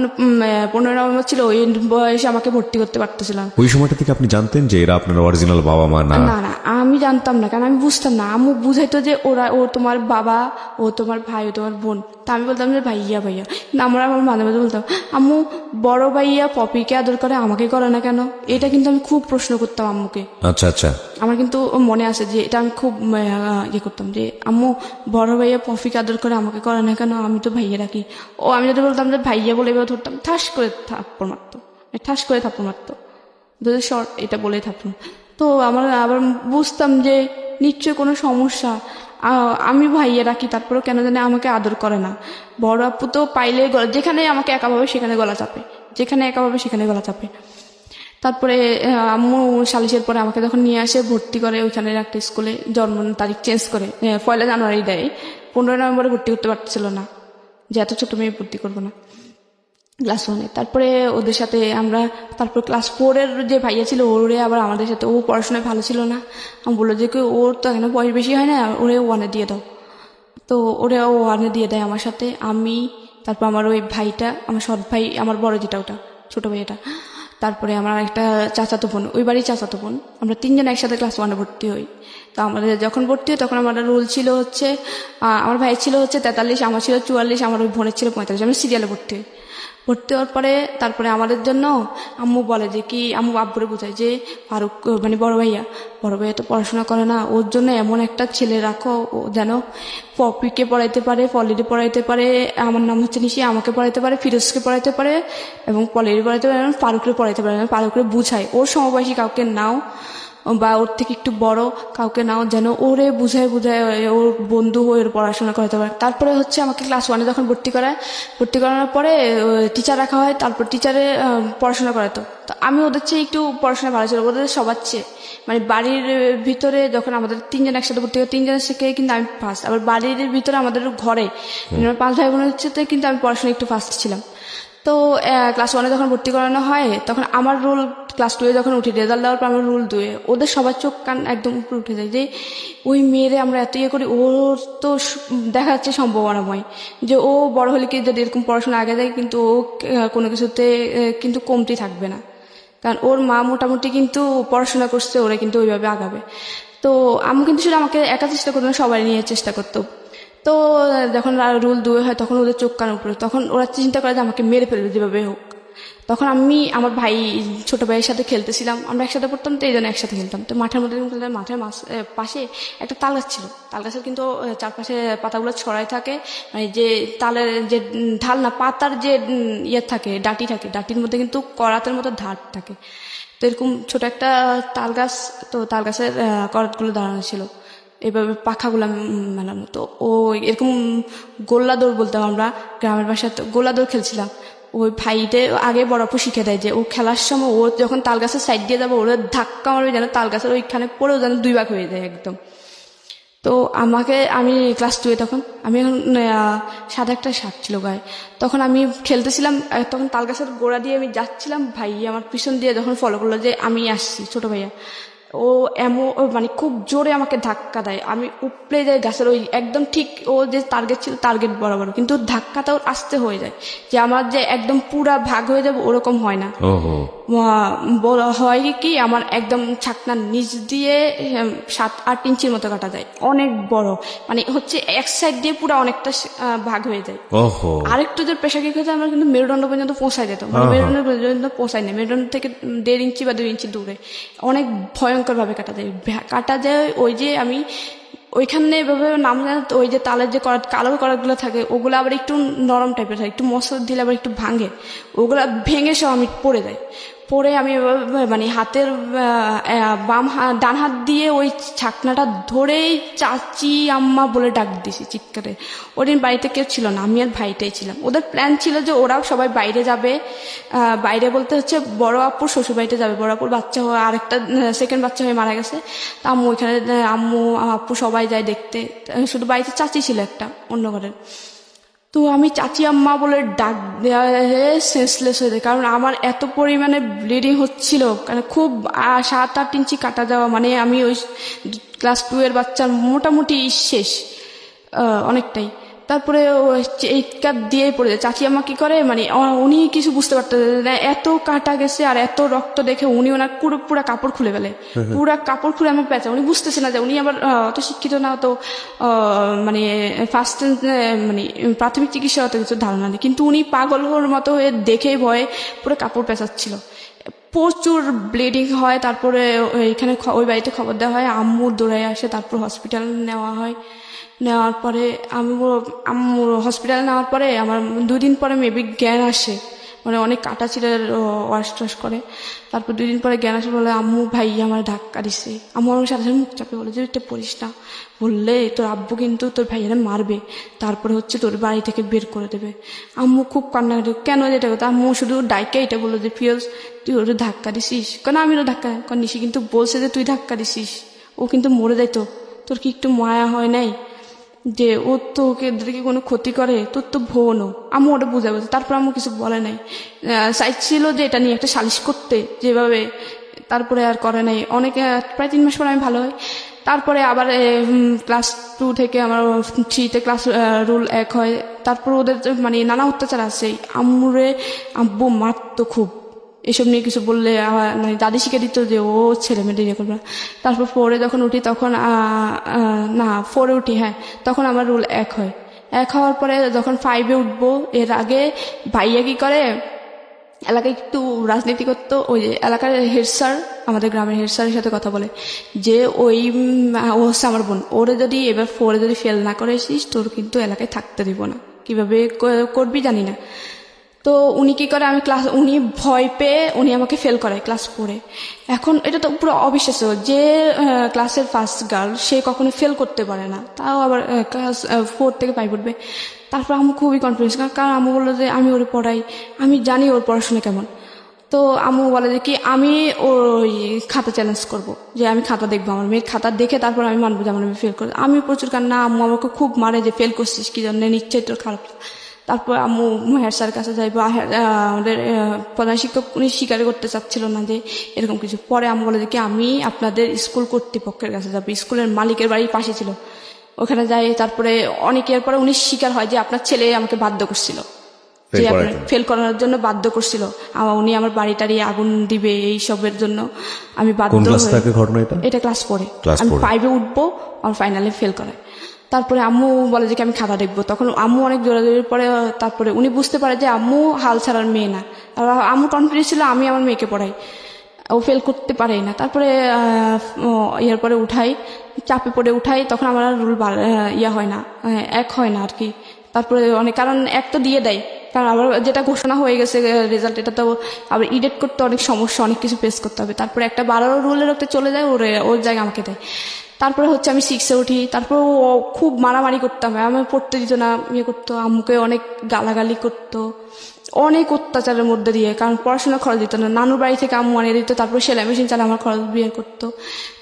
15 নভেম্বর ছিল ওই বয়সে আমাকে ভর্তি করতে পারতেছিলাম। ওই সময়টা থেকে আপনি জানতেন যে এরা আপনার অরিজিনাল বাবা মা না? না না আমি জানতাম না, কারণ আমি বুঝতাম না। আম্মু বুঝাইতো যে ও তোমার বাবা, ও তোমার ভাই, ও তোমার বোন। তা আমি বলতাম যে ভাইয়া ভাইয়া। কিন্তু আমার মাঝে মাঝে বলতাম আম্মু বড় ভাইয়া পপিকে আদর করে আমাকে করে না কেন, এটা কিন্তু আমি খুব প্রশ্ন করতাম আম্মুকে। আচ্ছা আচ্ছা। আমার কিন্তু মনে আছে যে এটা আমি খুব ইয়ে করতাম যে আম্মু বড় ভাইয়া পপিকে আদর করে আমাকে করে না কেন, আমি তো ভাইয়া রাখি। ও আমি যদি বলতাম যে ভাইয়া বলে এবার ধরতাম, ঠাস করে থাপ্পড় মারতো শর্ট এটা বলে থাপ্পড়। তো আমার আবার বুঝতাম যে নিশ্চয় কোনো সমস্যা, আমি ভাইয়া রাখি তারপরেও কেন জানি আমাকে আদর করে না। বড় আপু তো পাইলে যেখানে আমাকে একা পাবে সেখানে গলা চাপে, যেখানে একা পাবে সেখানে গলা চাপে। তারপরে আম্মু সালিশের পরে আমাকে যখন নিয়ে আসে ভর্তি করে ওইখানের একটা স্কুলে, জন্ম তারিখ চেঞ্জ করে 1 জানুয়ারি দেয়, 15 নভেম্বরে ভর্তি করতে পারছিল না, যে এত ছোট মেয়ে ভর্তি করবো না ক্লাস 1-এ। তারপরে ওদের সাথে আমরা তারপর ক্লাস 4-এর যে ভাইয়া ছিল ওরে আবার আমাদের সাথে, ও পড়াশোনায় ভালো ছিল না, আমি বললো যে ওর তো এখানে বয়স বেশি হয় না, ওরে 1-এ দিয়ে দাও। তো ওরে 1-এ দিয়ে দেয় আমার সাথে, আমি তারপর আমার ওই ভাইটা, আমার সৎ ভাই, আমার বড় যেটা ওটা ছোট ভাইটা, তারপরে আমার একটা চাচাতো বোন, ওই বাড়ির চাচাতো বোন, আমরা 3 জন একসাথে ক্লাস 1-এ ভর্তি হই। তো আমাদের যখন ভর্তি হয় তখন আমার রুল ছিল হচ্ছে আমার ভাই ছিল হচ্ছে 43, আমার ছিল 44, আমার ওই বোনের ছিল 45, আমি সিরিয়ালে ভর্তি হই। ভর্তি হওয়ার পরে তারপরে আমাদের জন্য আম্মু বলে যে কি আম্মু আব্বুরে বোঝায় যে ফারুক মানে বড় ভাইয়া তো পড়াশোনা করে না, ওর জন্য এমন একটা ছেলে রাখো ও যেন পপিকে পড়াইতে পারে, পলিরে পড়াইতে পারে, আমার নাম হচ্ছে নিশি, আমাকে পড়াইতে পারে, ফিরোজকে পড়াইতে পারে এবং পলিরে পড়াইতে পারে এবং ফারুকরে পড়াইতে পারে। ফারুকরে বুঝায় ওর সমবয়সী কাউকে নাও, বা ওর থেকে একটু বড় কাউকে নাও, যেন ওরে বুঝায় বুঝায় ওর বন্ধু হয়ে ওর পড়াশোনা করাতে পারে। তারপরে হচ্ছে আমাকে ক্লাস 1-এ যখন ভর্তি করানোর পরে টিচার রাখা হয়, তারপর টিচারে পড়াশোনা করাতো। তো আমি ওদের চেয়ে একটু পড়াশোনা ভালো ছিল, ওদের সবার চেয়ে। মানে বাড়ির ভিতরে যখন আমাদের 3 জন একসাথে ভর্তি হয়, 3 জনের থেকে কিন্তু আমি ফার্স্ট। আবার বাড়ির ভিতরে আমাদের ঘরে 5 ভাই বোনের হচ্ছে কিন্তু আমি পড়াশোনা একটু ফার্স্ট ছিলাম। তো ক্লাস 1-এ যখন ভর্তি করানো হয় তখন আমার রোল ক্লাস 2-এ যখন উঠি, রেজাল্ট দেওয়ার পর আমার রোল 2-এ, ওদের সবার চোখ কান একদম উপরে উঠে যায় যে ওই মেয়েরে আমরা এত ইয়ে করি, ওর তো দেখা যাচ্ছে সম্ভাবনাময় যে ও বড় হলে কি যদি এরকম পড়াশোনা আগে যায় কিন্তু ও কোনো কিছুতে কিন্তু কমতি থাকবে না, কারণ ওর মা মোটামুটি কিন্তু পড়াশোনা করছে, ওরা কিন্তু ওইভাবে আগাবে। তো আমি কিন্তু শুধু আমাকে একা চেষ্টা করতো না, সবাই নিয়ে চেষ্টা করতো। তো যখন রুল 2 হয় তখন ওদের চোখ কান উপরে, তখন ওরা চিন্তা করে যে আমাকে মেরে ফেলবে যেভাবে হোক। তখন আমি আমার ভাই ছোট ভাইয়ের সাথে খেলতেছিলাম, আমরা একসাথে পড়তাম, তো এই জন্য একসাথে খেলতাম। তো মাঠের মধ্যে খেলতাম, মাঠের পাশে একটা তাল গাছ ছিল। তাল গাছের কিন্তু চারপাশে পাতাগুলো ছড়াই থাকে, মানে যে তালের যে ঢাল না, পাতার যে ইয়ে থাকে, ডাঁটি থাকে, ডাঁটির মধ্যে কিন্তু করাতের মতো ধার থাকে। তো এরকম ছোট একটা তাল গাছ, তো তাল গাছের করাতগুলো দাঁড়ানো ছিল, এভাবে পাখাগুলো মেলানো। তো ও এরকম গোল্লা দৌড় বলতাম আমরা গ্রামের বাসায়, তো গোল্লা দৌড় খেলছিলাম। ওই ভাইতে আগে বড় আপু শিখে দেয় যে ও খেলার সময় ও যখন তাল গাছের সাইড দিয়ে যাবো, ওরা ধাক্কা মারবে যেন তাল গাছের ওইখানে পড়েও যেন 2 ভাগ হয়ে যায় একদম। তো আমি ক্লাস 2-এ তখন, আমি এখন সাদা একটা শার্ট ছিল গায়ে, তখন আমি খেলতেছিলাম, তখন তাল গাছের গোড়া দিয়ে আমি যাচ্ছিলাম, ভাই আমার পিছন দিয়ে যখন ফলো করলো যে আমি আসছি, ছোট ভাইয়া, ও মানে খুব জোরে আমাকে ধাক্কা দেয়, আমি উপড়ে যাই গাছের ওই একদম ঠিক ও যে টার্গেট ছিল টার্গেট বরাবর, কিন্তু ধাক্কাটাও আস্তে হয়ে যায়, যে আমার যে একদম পুরা ভাগ হয়ে যাবে ওরকম হয় না। হয় কি আমার একদম ছাকনার নিচ দিয়ে 7-8 ইঞ্চির মতো কাটা যায়, অনেক বড়, মানে হচ্ছে এক সাইড দিয়ে পুরো অনেকটা ভাগ হয়ে যায়। আরেকটু যে প্রেশার কিক হয়েছে আমার কিন্তু মেরুদণ্ড পর্যন্ত পৌঁছায় যেত, মানে মেরুদণ্ড পর্যন্ত পৌঁছায় না, মেরুদণ্ড থেকে 1.5 ইঞ্চি বা 2 ইঞ্চি দূরে, অনেক ভয়ঙ্কর ভাবে কাটা যায়। ওই যে আমি ওইখানে এভাবে নাম জানা, ওই যে তালের যে কালো করাতগুলো থাকে ওগুলো আবার একটু নরম টাইপের থাকে, একটু মশলা দিলে আবার একটু ভাঙে, ওগুলা ভেঙে সব আমি পড়ে যাই। পরে আমি মানে হাতের ডান হাত দিয়ে ওই ছাকনাটা ধরেই চাচি আম্মা বলে ডাক দিছি চিৎকারে। ওদিন বাড়িতে কেউ ছিল না, আমি আর ভাইটাই ছিলাম। ওদের প্ল্যান ছিল যে ওরাও সবাই বাইরে যাবে, বাইরে বলতে হচ্ছে বড় আপুর শ্বশুর বাড়িতে যাবে, বড় আপুর বাচ্চা হয়ে আরেকটা সেকেন্ড বাচ্চা হয়ে মারা গেছে। তা আম্মু ওইখানে, আম্মু আপু সবাই যায় দেখতে, শুধু বাড়িতে চাচি ছিল একটা অন্য ঘরের। তো আমি চাচি আম্মা বলে ডাক দেওয়া সেন্সলেস হয়ে যায়, কারণ আমার এত পরিমাণে ব্লিডিং হচ্ছিল, কারণ খুব 7-8 ইঞ্চি কাটা যাওয়া, মানে আমি ওই ক্লাস 2-এর বাচ্চার মোটামুটি শেষ অনেকটাই। তারপরে এই কাপ দিয়েই পড়ে যায়। চাচি আম্মা কি করে, মানে উনি কিছু বুঝতে পারতেন না, এত কাটা গেছে আর এত রক্ত দেখে উনি ওনার পুরা কাপড় খুলে ফেলে, পুরা কাপড় খুলে আমার পেঁচা। উনি বুঝতেছে না যে উনি আবার অত শিক্ষিত না, তো মানে ফার্স্ট মানে প্রাথমিক চিকিৎসা অত কিছু ধারণা নেই, কিন্তু উনি পাগলের মতো হয়ে দেখে ভয়ে পুরো কাপড় পেঁচাচ্ছিল, প্রচুর ব্লিডিং হয়। তারপরে এখানে ওই বাড়িতে খবর দেওয়া হয়, আম্মু দৌড়ায় আসে, তারপর হসপিটাল নেওয়া হয়। নেওয়ার পরে আম্মু হসপিটালে নেওয়ার পরে আমার 2 দিন পরে মেবি জ্ঞান আসে, মানে অনেক কাটা ছিল, ওয়াশ টাশ করে। তারপর 2 দিন পরে জ্ঞান আসে, বলে আম্মু ভাই আমার ধাক্কা দিছে। আম্মু আমার সাথে সাথে মুখ চাপে বলে যে এটা পড়িস না, বললে তোর আব্বু কিন্তু তোর ভাইয়ারে মারবে, তারপরে হচ্ছে তোর বাড়ি থেকে বের করে দেবে। আম্মু খুব কান্নাকাটি, কেন যেটা কথা, আম্মু শুধু ডাইকে এটা বললো যে ফিরোজ তুই ওর ধাক্কা দিছিস, কেন আমি ওর ধাক্কা, কারণ নিশি কিন্তু বলছে যে তুই ধাক্কা দিছিস, ও কিন্তু মরে যেত, তোর কি একটু মায়া হয় নাই যে ও তো ওদেরকে কোনো ক্ষতি করে, তোর তো বোনও। আম্মু ওটা বুঝে বলছে, তারপর আম্মু কিছু বলে নাই, চাইছিল যে এটা নিয়ে একটা সালিশ করতে যেভাবে, তারপরে আর করে নাই। অনেক প্রায় 3 মাস পরে আমি ভালো হই। তারপরে আবার ক্লাস 2 থেকে আমার 3-তে ক্লাস রুল 1 হয়। তারপর ওদের মানে নানা অত্যাচার আছে, আব্বু মারতো খুব, এসব নিয়ে কিছু বললে মানে দাদি শিখে দিত যে ও ছেলে মেয়েদের ইয়ে করবে। তারপর 4-এ যখন উঠি তখন না 4-এ উঠি, হ্যাঁ, তখন আমার রুল 1 হয়। 1 হওয়ার পরে যখন 5-এ উঠবো, এর আগে ভাইয়া কি করে, এলাকায় একটু রাজনীতি করতো, ওই যে এলাকার হেড স্যার, আমাদের গ্রামের হেড স্যারের সাথে কথা বলে যে ওই ও হচ্ছে আমার বোন, ওরে যদি এবার 4-এ যদি ফেল না করে এসিস তোর কিন্তু এলাকায় থাকতে দিব না, কিভাবে করবি জানি না। তো উনি কি করে, উনি ভয় পেয়ে উনি আমাকে ফেল করায় ক্লাস 4-এ। এখন এটা তো পুরো অবিশ্বাস্য যে ক্লাসের ফার্স্ট গার্ল সে কখনো ফেল করতে পারে না, তাও আবার ক্লাস 4 থেকে 5 উঠবে। তারপর আম্মু খুবই কনফিডেন্স, কারণ আম্মু বললো যে আমি ওরে পড়াই, আমি জানি ওর পড়াশোনা কেমন। তো আম্মু বলে যে কি আমি ওই খাতা চ্যালেঞ্জ করব, যে আমি খাতা দেখবো, আমার মেয়ের খাতা দেখে তারপর আমি মানবো যে আমার মেয়ে ফেল করে। আমি প্রচুর কান্না, আম্মু আমাকে খুব মারে যে ফেল করছিস কি জন্য, নিশ্চয়ই তোর খারাপ। তারপর আম্মু হেড স্যারের কাছে যাই, বা আমাদের প্রধান শিক্ষক উনি স্বীকার করতে চাচ্ছিল না যে এরকম কিছু। পরে আম্মু বলে যে কি আমি আপনাদের স্কুল কর্তৃপক্ষের কাছে যাবো, স্কুলের মালিকের বাড়ির পাশে ছিল, ওখানে যাই। তারপরে অনেকের পরে উনি স্বীকার হয় যে আপনার ছেলে আমাকে বাধ্য করছিল, যে আপনার ফেল করার জন্য বাধ্য করছিল। উনি আমার বাড়ি টাড়ি আগুন দিবে এই সবের জন্য আমি বাধ্য ঘটনা এটা ক্লাস 4-এ। আমি 5-এ উঠবো আর ফাইনালে ফেল করে। তারপরে আম্মু বলে যে আমি খাতা দেখবো, তখন আম্মু অনেক জোরাজোরির পরে তারপরে উনি বুঝতে পারে যে আম্মু হাল ছাড়ার মেয়ে না। আর আম্মু কনফিডেন্স ছিল আমি আমার মেয়েকে পড়াই, ও ফেল করতে পারেই না। তারপরে ইয়ার পরে উঠাই, চাপে পড়ে উঠাই, তখন আমার আর রুল ইয়া হয় না, এক হয় না আর কি। তারপরে অনেক কারণ এক তো দিয়ে দেয়, কারণ আবার যেটা ঘোষণা হয়ে গেছে রেজাল্ট, এটা তো আবার ইডিট করতে অনেক সমস্যা, অনেক কিছু ফেস করতে হবে। তারপরে একটা 12 রুলের ওতে চলে যায়, ওর জায়গা আমাকে দেয়। তারপরে হচ্ছে আমি 6-এ উঠি। তারপর ও খুব মারামারি করতাম, আমি পড়তে দিত না, ইয়ে করতো, আম্মুকে অনেক গালাগালি করতো, অনেক অত্যাচারের মধ্যে দিয়ে, কারণ পড়াশোনা খরচ দিত না, নানুর বাড়ি থেকে আম্মু আনিয়ে দিত, তারপর সেলাই মেশিন চালা আমার খরচ বিয়ে করতো।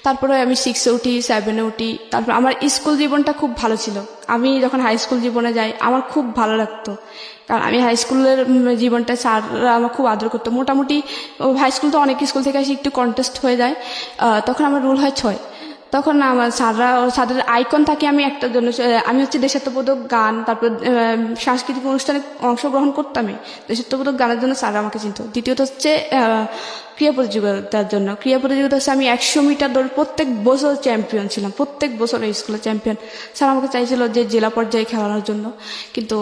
তারপরে আমি 6-এ উঠি, 7-এ উঠি। তারপর আমার স্কুল জীবনটা খুব ভালো ছিল। আমি যখন হাই স্কুল জীবনে যাই আমার খুব ভালো লাগতো, কারণ আমি হাই স্কুলের জীবনটা স্যাররা আমার খুব আদর করতো। মোটামুটি হাই স্কুল তো অনেক স্কুল থেকে আসি একটু কন্টেস্ট হয়ে যায়, তখন আমার রুল হয় 6। তখন আমার স্যারদের আইকন থাকে আমি একটার জন্য, আমি হচ্ছে দেশাত্মবোধক গান, তারপর সাংস্কৃতিক অনুষ্ঠানে অংশগ্রহণ করতামই, দেশাত্মবোধক গানের জন্য স্যার আমাকে চিনত। দ্বিতীয়ত হচ্ছে ক্রীড়া প্রতিযোগিতার জন্য। ক্রীড়া প্রতিযোগিতা হচ্ছে আমি 100 মিটার দৌড় প্রত্যেক বছর চ্যাম্পিয়ন ছিলাম, প্রত্যেক বছর স্কুলের চ্যাম্পিয়ন। স্যার আমাকে চাইছিল যে জেলা পর্যায়ে খেলানোর জন্য, কিন্তু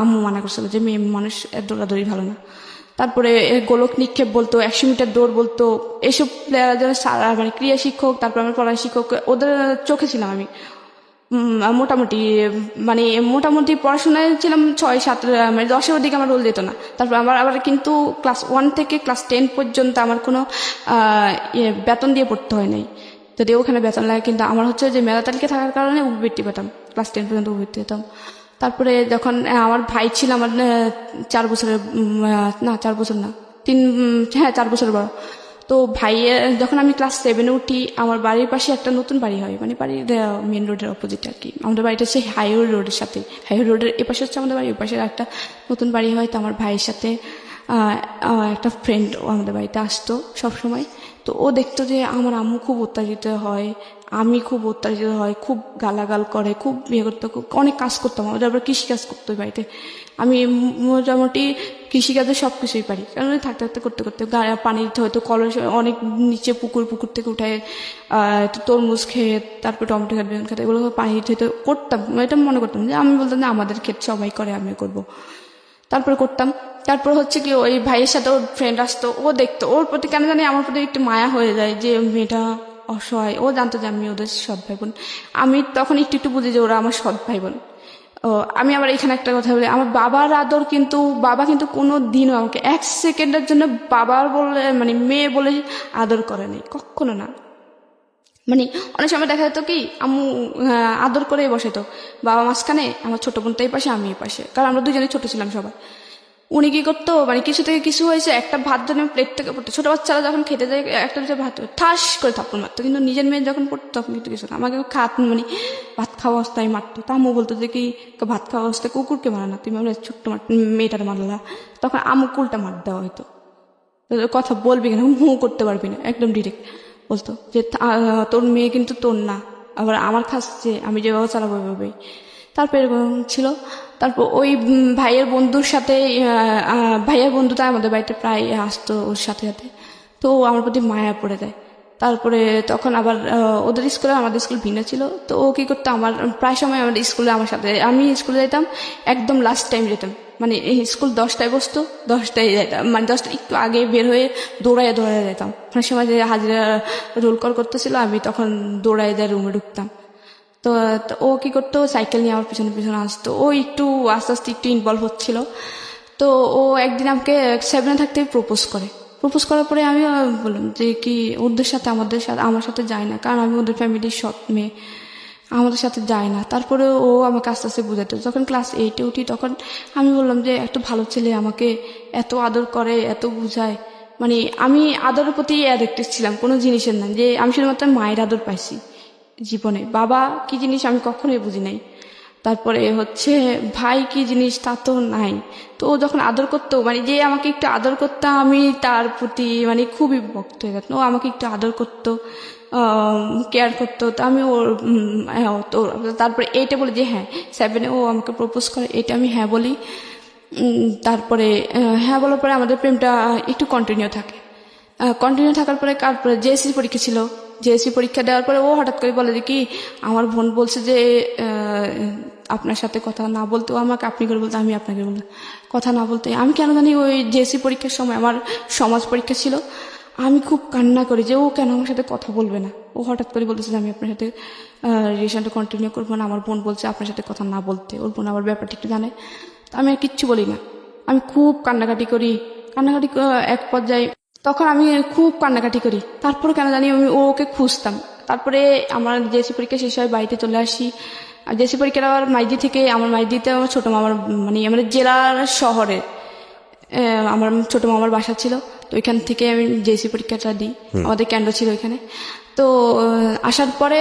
আম্মু মানা করছিল যে মেয়ে মানুষ দৌড়াদৌড়ি ভালো না। তারপরে গোলক নিক্ষেপ বলতো, 100 মিটার দৌড় বলতো, এইসব প্লেয়ার যেন সারা মানে ক্রীড়া শিক্ষক, তারপর আমার পড়া শিক্ষক, ওদের চোখে ছিলাম আমি। মোটামুটি পড়াশোনায় ছিলাম 6-7, মানে 10-এর দিকে আমার রোল যেত না। তারপর আবার কিন্তু ক্লাস 1 থেকে ক্লাস 10 পর্যন্ত আমার কোনো বেতন দিয়ে পড়তে হয় নাই, যদি ওখানে বেতন লাগে। কিন্তু আমার হচ্ছে যে মেধা তালিকা থাকার কারণে উপবৃত্তি পেতাম, ক্লাস 10 পর্যন্ত উপবৃত্তি পেতাম। তারপরে যখন আমার ভাই ছিল আমার 4 বছরের, না 4 বছর না 4 বছর বড়। তো ভাইয়ের যখন আমি ক্লাস 7-এ উঠি, আমার বাড়ির পাশে একটা নতুন বাড়ি হয়, মানে বাড়ির মেন রোডের অপোজিট আর কি। আমাদের বাড়িটা হচ্ছে হাইওয়ে রোডের সাথে, হাইওয়ে রোডের এপাশে হচ্ছে আমাদের বাড়ি, ওই পাশে একটা নতুন বাড়ি হয়। তো আমার ভাইয়ের সাথে একটা ফ্রেন্ড আমাদের বাড়িতে আসতো সব সময়। তো ও দেখতো যে আমার আম্মু খুব অত্যাচারিত হয়, আমি খুব অত্যাচারিত হয়, খুব গালাগাল করে, খুব বিয়ে করতো, অনেক কাজ করতাম। আমাদের আবার কৃষিকাজ করতো বাড়িতে। আমি মোটামুটি কৃষিকাজে সব কিছুই পারি, কারণ থাকতে থাকতে করতে করতে পানি দিতে হয়তো কলের অনেক নিচে পুকুর থেকে উঠায় তরমুজ ক্ষেত, তারপর টমেটো ক্ষেত, বেগুন ক্ষেত, এগুলো পানি দিতে হয়তো করতাম। এটা মনে করতাম যে আমি বলতাম যে আমাদের ক্ষেত সবাই করে, আমিও করবো। তারপরে করতাম। তারপর হচ্ছে কি ওই ভাইয়ের সাথে ওর ফ্রেন্ড আসতো, ও দেখতো, ওর প্রতি কেন জানি আমার প্রতি একটু মায়া হয়ে যায় যে মেয়েটা অসহায়। ও জানতো যে আমি ওদের সৎ ভাই বোন, আমি তখন একটু বুঝি যে ওরা আমার সৎ ভাই বোন। আমি আবার এখানে একটা কথা বলি, আমার বাবার আদর কিন্তু বাবা কিন্তু কোনো দিনও আমাকে 1 সেকেন্ডের জন্য বাবার বলে মানে মেয়ে বলে আদর করে নাই, কখনো না। মানে অনেক সময় দেখা যেত কি আম্মু আদর করে বসাইতো, বাবা মাঝখানে, আমার ছোট বোনটা এই পাশে, আমি এই পাশে, কারণ আমরা দুজনেই ছোট ছিলাম সবাই। উনি কি করতো, মানে কিছু থেকে কিছু হয়েছে, একটা ভাত যেন প্লেট থেকে পড়তো, ছোট বাচ্চারা যখন খেতে যায় একটা দুটো ভাত ঠাস করে থাপ্পড় মারতো, কিন্তু নিজের মেয়ে যখন পড়তো তখন কিন্তু কিছু না, আমাকে মানে ভাত খাওয়া অবস্থায় মারতো। তা আম্মু বলতো যে কি ভাত খাওয়া অবস্থায় কুকুরকে মারা না, তুমি আমরা ছোট্ট মেয়েটার মারলা। তখন আম্মু উল্টা মার দেওয়া হয়তো, কথা বলবি কেন, মুখ করতে পারবি না, একদম ডিরেক্ট বলতো যে তোর মেয়ে কিন্তু তোর না, আবার আমার খাচ্ছে, আমি যেভাবে চালাবো ওইভাবেই। তারপর এরকম ছিল। তারপর ওই ভাইয়ের বন্ধুর সাথে, ভাইয়ের বন্ধুটা আমাদের বাড়িতে প্রায় আসতো ওর সাথে সাথে, তো আমার প্রতি মায়া পড়ে যায়। তারপরে তখন আবার ওদের স্কুলে আমাদের স্কুল ভিন্ন ছিল, তো ও কী করতো, আমার প্রায় সময় আমাদের স্কুলে আমার সাথে, আমি স্কুলে যেতাম একদম লাস্ট টাইম যেতাম, মানে স্কুল 10টায় বসতো, 10টায় যেতাম, মানে 10টা একটু আগে বের হয়ে দৌড়াইয়া যেতাম। অনেক সময় যে হাজিরা রোল কল করতেছিল, আমি তখন দৌড়াইয়া যায় রুমে ঢুকতাম। তো ও কি করতো, সাইকেল নিয়ে আমার পিছনে পিছনে আসতো, ও একটু আস্তে আস্তে একটু ইনভলভ হচ্ছিল। তো ও একদিন আমাকে 7 থাকতে প্রপোজ করে। প্রপোজ করার পরে আমি বললাম যে কি ওদের সাথে আমার সাথে যায় না, কারণ আমি ওদের ফ্যামিলির সৎ মেয়ে, আমাদের সাথে যায় না। তারপরে ও আমাকে আস্তে আস্তে বোঝাতো। যখন ক্লাস 8-এ উঠি তখন আমি বললাম যে একটা ভালো ছেলে আমাকে এত আদর করে, এত বুঝায়, মানে আমি আদরের প্রতি অ্যাডিক্টেড ছিলাম, কোনো জিনিসের না, যে আমি শুধুমাত্র মায়ের আদর পাইছি জীবনে। বাবা কি জিনিস আমি কখনোই বুঝি নাই। তারপরে হচ্ছে ভাই কি জিনিস তা তো নাই। তো ও যখন আদর করতো, মানে যে আমাকে একটু আদর করতো, আমি তার প্রতি মানে খুবই ভক্ত হয়ে গেতাম। ও আমাকে একটু আদর করতো, কেয়ার করতো। তো আমি ওর তো তারপরে এইটা বলি যে হ্যাঁ 7-এ ও আমাকে প্রপোজ করে, এটা আমি হ্যাঁ বলি। তারপরে হ্যাঁ বলার পরে আমাদের প্রেমটা একটু কন্টিনিউ থাকে। কন্টিনিউ থাকার পরে তারপরে জেএসসি পরীক্ষা ছিল। জেএসসি পরীক্ষা দেওয়ার পরে ও হঠাৎ করে বলে যে কি আমার বোন বলছে যে আপনার সাথে কথা না বলতে, ও আমাকে আপনি করে বলতে, আমি আপনাকে বলতে, কথা না বলতে। আমি কেন জানি ওই জেএসসি পরীক্ষার সময় আমার সমাজ পরীক্ষা ছিল, আমি খুব কান্না করি যে ও কেন আমার সাথে কথা বলবে না। ও হঠাৎ করে বলতেছে যে আমি আপনার সাথে রিলেশনটা কন্টিনিউ করবো না, আমার বোন বলছে আপনার সাথে কথা না বলতে। ওর বোন আবার ব্যাপারটা একটু জানে। তো আমি আর কিচ্ছু বলি না, আমি খুব কান্নাকাটি করি। এক পর্যায়ে তখন আমি খুব কান্নাকাটি করি। তারপরে কেন জানি আমি ওকে খুঁজতাম। তারপরে আমার জেএসসি পরীক্ষা শেষ হয়, বাড়িতে চলে আসি। আর জেএসসি পরীক্ষার আবার আমার মাইদিতে আমার ছোট মামার, মানে আমাদের জেলার শহরে আমার ছোট মামার বাসা ছিল। তো ওইখান থেকে আমি জেএসসি পরীক্ষাটা দিই, আমাদের কেন্দ্র ছিল ওইখানে। তো আসার পরে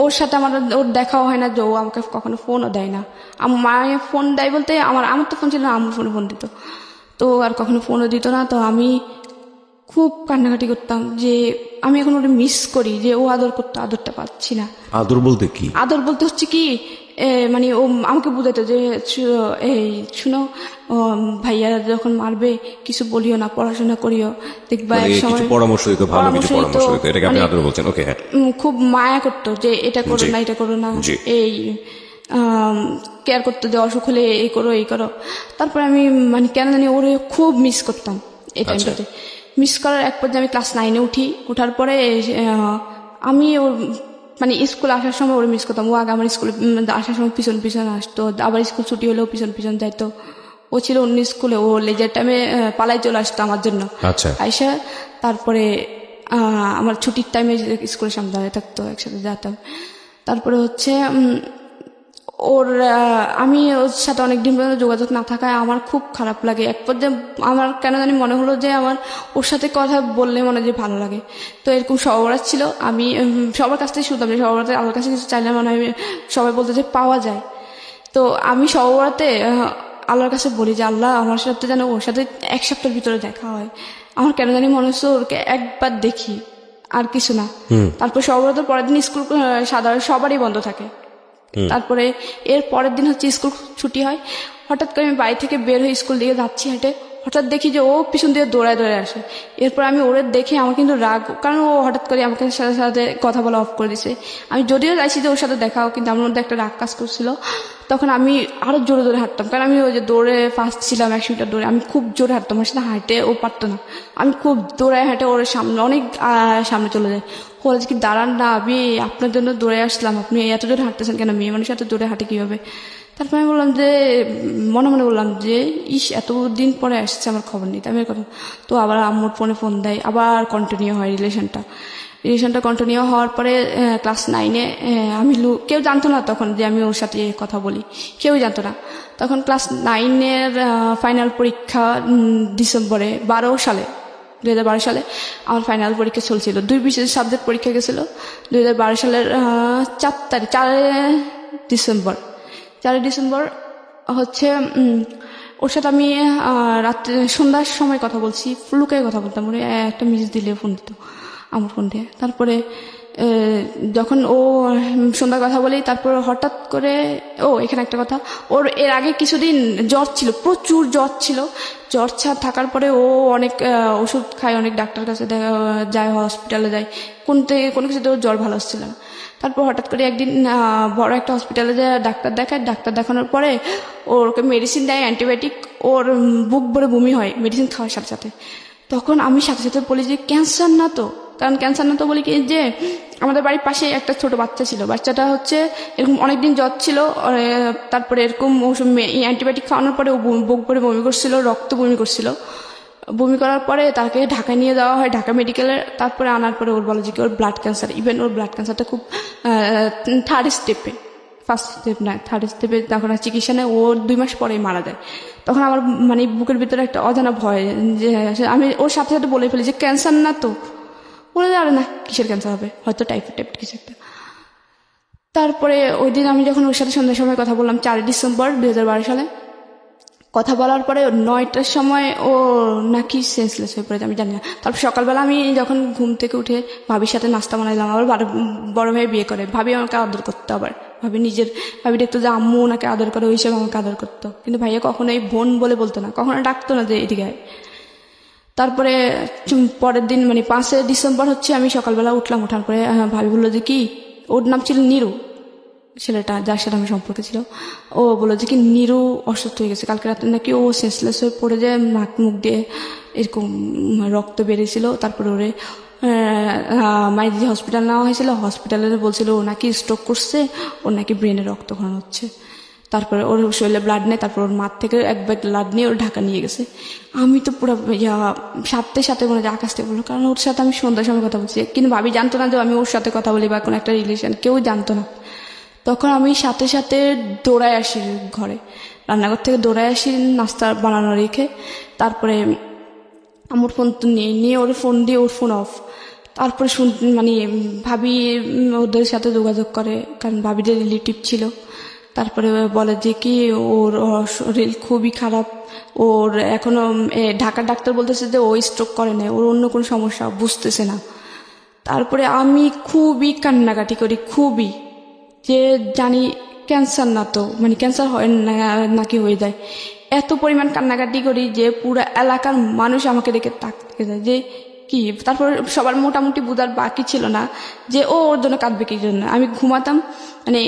ওর সাথে ওর দেখাও হয় না, যে ও আমাকে কখনো ফোনও দেয় না। আমার মায়ের ফোন দেয় বলতে আমার তো ফোন ছিল না, আমার ফোন দিত। তো আর কখনো ফোনও দিত না। তো আমি খুব কান্নাকাটি করতাম যে আমি এখন ওটা মিস করি, যে ও আদর করতো, আদরটা পাচ্ছি না। আদর বলতে কি? আদর বলতে হচ্ছে কি মানে ও আমাকে বুঝাইতো যে এই শুনো, ভাইয়া যখন মারবে কিছু বলিও না, পড়াশোনা করিও, দেখবা এক সময় কিছু পরামর্শ দিত, ভালো কিছু পরামর্শ দিত, এটাকে আপনি মানে আদর বলছেন? ওকে, হ্যাঁ। খুব মায়া করতো যে এটা করো না, এটা করো না, এই কেয়ার করতো যে অসুখ হলে এই করো এই করো। তারপরে আমি মানে কেন জানি ওরে খুব মিস করতাম এই টাইমটাতে। মিস করার এক পর্যায়ে আমি ক্লাস 9-এ উঠি। ওঠার পরে আমি ওর মানে স্কুল আসার সময় ওর মিস করতাম। ও আগে আমার স্কুলে আসার সময় পিছন পিছন আসতো, আবার স্কুল ছুটি হলেও পিছন পিছন যাইতো। ও ছিল অন্য স্কুলে, ও লেজার টাইমে পালাই চলে আসতো আমার জন্য। আইসা তারপরে আমার ছুটির টাইমে স্কুলের সামনে দাঁড়িয়ে থাকতো, একসাথে যেতাম। তারপরে হচ্ছে আমি ওর সাথে অনেকদিন পর্যন্ত যোগাযোগ না থাকায় আমার খুব খারাপ লাগে। এক পর্যায়ে আমার কেন জানি মনে হলো যে আমার ওর সাথে কথা বললে মনে হয় যে ভালো লাগে। তো এরকম সবরাত ছিল, আমি সবার কাছ থেকে শুনতাম যে সবরাতে আল্লাহর কাছে কিছু চাইলে মনে হয় সবাই বলতে যে পাওয়া যায়। তো আমি সবরাতে আল্লাহর কাছে বলি যে আল্লাহ আমার সাথে যেন ওর সাথে 1 সপ্তাহের ভিতরে দেখা হয়। আমার কেন জানি মনে হচ্ছে ওকে একবার দেখি, আর কিছু না। তারপর সবরাতের পরের দিন স্কুল সাধারণ সবারই বন্ধ থাকে। তারপরে এর পরের দিন হচ্ছে স্কুল ছুটি হয়। হঠাৎ করে আমি বাড়ি থেকে বের হয়ে স্কুল দিকে যাচ্ছি হেঁটে, হঠাৎ দেখি যে ও পিছন দিয়ে দৌড়ায় আসে। এরপর আমি ওরে দেখে আমার কিন্তু রাগ, কারণ ও হঠাৎ করে আমাকে সাথে সাথে কথা বলা অফ করে দিছে। আমি যদিও চাইছি যে ওর সাথে দেখাও, কিন্তু আমার মধ্যে একটা রাগ কাজ করছিল। তখন আমি আরো জোরে জোরে হাঁটতাম, কারণ আমি ওই যে দৌড়ে ফার্স্ট ছিলাম 100 মিটার দৌড়ে। আমি খুব জোরে হাঁটতাম, আমার সাথে হাঁটে ও পারতো না। আমি খুব দৌড়ায় হাঁটে ওর সামনে, অনেক সামনে চলে যায়। বলে কি দাঁড়ান না, আমি আপনার জন্য দৌড়ে আসলাম, আপনি এত জোরে হাঁটতেছেন কেন, মেয়ে মানুষ এত দৌড়ে হাঁটে কিভাবে? তারপরে আমি বললাম যে মনে মনে বললাম যে এতদিন পরে আসছে, আমার খবর নেই। আমি কথা তো আবার আম্মুর ফোন দেয়, আবার কন্টিনিউ হয় রিলেশনটা কন্টিনিউ হওয়ার পরে ক্লাস 9-এ আমি কেউ জানতো না তখন যে আমি ওর সাথে কথা বলি, কেউ জানতো না তখন। ক্লাস 9-এর ফাইনাল পরীক্ষা ডিসেম্বরে 2012 সালে আমার ফাইনাল পরীক্ষা চলছিল। 2 বিশেষ সাবজেক্ট পরীক্ষা গেছিল 2012 সালের 4 ডিসেম্বর হচ্ছে। ওর সাথে আমি রাত্রে সন্ধ্যার সময় কথা বলছি, লুকায় কথা বলতাম। ওরে একটা মিস দিলে ফোন দিত আমার ফোন দিয়ে। তারপরে যখন ও সন্ধ্যা কথা বলি, তারপর হঠাৎ করে এখানে একটা কথা, ওর এর আগে কিছুদিন জ্বর ছিল, প্রচুর জ্বর ছিল। জ্বর থাকার পরে ও অনেক ওষুধ খায়, অনেক ডাক্তার কাছে যায়, হসপিটালে যায়, কোনো কিছুতে ওর জ্বর ভালো হচ্ছিল না। তারপর হঠাৎ করে একদিন বড় একটা হসপিটালে যায় ডাক্তার দেখায়। ডাক্তার দেখানোর পরে ওকে মেডিসিন দেয়, অ্যান্টিবায়োটিক। ওর বুক ভরে বমি হয় মেডিসিন খাওয়ার সাথে সাথে। তখন আমি সাথে সাথে বলি যে ক্যান্সার না তো, কারণ ক্যান্সার না তো বলি কি যে আমাদের বাড়ির পাশে একটা ছোট বাচ্চা ছিল, বাচ্চাটা হচ্ছে এরকম অনেকদিন জ্বর ছিল, তারপরে এরকম ওষুধ অ্যান্টিবায়োটিক খাওয়ানোর পরে ও বুক করে বমি করছিল, রক্ত বমি করছিল। বমি করার পরে তাকে ঢাকায় নিয়ে যাওয়া হয়, ঢাকা মেডিকেলে। তারপরে আনার পরে ওর বলে যে কি ওর ব্লাড ক্যান্সার, ইভেন ওর ব্লাড ক্যান্সারটা খুব থার্ড স্টেপে, ফার্স্ট স্টেপ না থার্ড স্টেপে। তখন আর চিকিৎসা নেই, ও 2 মাস পরেই মারা যায়। তখন আমার মানে বুকের ভিতরে একটা অজানা ভয়, যে আমি ওর সাথে সাথে বলে ফেলি যে ক্যান্সার না তো, বলে আরে না কিসের ক্যান্সার হবে, হয়তো টাইফয়েড কিছু একটা। তারপরে ওই দিন আমি যখন ওর সাথে সন্ধ্যার সময় কথা বললাম 4 ডিসেম্বর 2012 সালে, কথা বলার পরে 9টার সময় ও নাকি সেন্সলেস হয়ে পড়েছে, আমি জানি না। তারপর সকালবেলা আমি যখন ঘুম থেকে উঠে ভাবির সাথে নাস্তা বানাইলাম, আবার বড় ভাই বিয়ে করে, ভাবি আমাকে আদর করতো, আবার ভাবি দেখতো যে আম্মু ওনাকে আদর করে, ওই হিসেবে আমাকে আদর করতো। কিন্তু ভাইয়া কখনোই বোন বলে বলতো না, কখনো ডাকতো না যে এদিকে আয়। তারপরে পরের দিন মানে 5 ডিসেম্বর হচ্ছে আমি সকালবেলা উঠলাম, ওঠার পরে ভাবি বললো যে কি, ওর নাম ছিল নিরু, ছেলেটা যার সাথে আমার সম্পর্কে ছিল। ও বললো যে কি নিরু অসুস্থ হয়ে গেছে, কালকে রাতে নাকি ও সেন্সলেস হয়ে পড়ে যায়, নাক মুখ দিয়ে এরকম রক্ত বেরিয়েছিল। তারপরে ওরে মাইজি হসপিটাল নেওয়া হয়েছিল, হসপিটালে বলছিল ও নাকি স্ট্রোক করছে, ওর নাকি ব্রেনে রক্তক্ষরণ হচ্ছে। তারপরে ওর শরীরে ব্লাড নেই, তারপর ওর মাঠ থেকে 1 ব্যাগ ব্লাড নিয়ে ওর ঢাকা নিয়ে গেছে। আমি তো পুরো সাথে সাথে মনে হয় আকাশ থেকে বললো, কারণ ওর সাথে আমি সন্ধ্যার সময় কথা বলছি, কিন্তু ভাবি জানতো না যে আমি ওর সাথে কথা বলি বা কোনো একটা রিলেশন, কেউ জানতো না। তখন আমি সাথে সাথে দৌড়ায় আসি ঘরে, রান্নাঘর থেকে দৌড়ায় আসি নাস্তা বানানো রেখে। তারপরে আমার ফোন নিয়ে ওর ফোন দিয়ে, ওর ফোন অফ। তারপরে মানে ভাবি ওদের সাথে যোগাযোগ করে, কারণ ভাবিদের রিলেটিভ ছিল। তারপরে বলে যে কি ওর শরীর খুবই খারাপ, ওর এখনো ঢাকার ডাক্তার বলতেছে যে ও স্ট্রোক করে না, ওর অন্য কোনো সমস্যা বুঝতেছে না। তারপরে আমি খুবই কান্নাকাটি করি, খুবই, যে জানি ক্যান্সার না তো, মানে ক্যান্সার হয় না নাকি হয়ে যায়, এত পরিমাণ কান্নাকাটি করি যে পুরো এলাকার মানুষ আমাকে দেখে তাকিয়ে যায় যে কি। তারপর সবার মোটামুটি বোঝার বাকি ছিল না যে ও ওর জন্য কাঁদবে কি জন্য। আমি ঘুমাতাম, মানে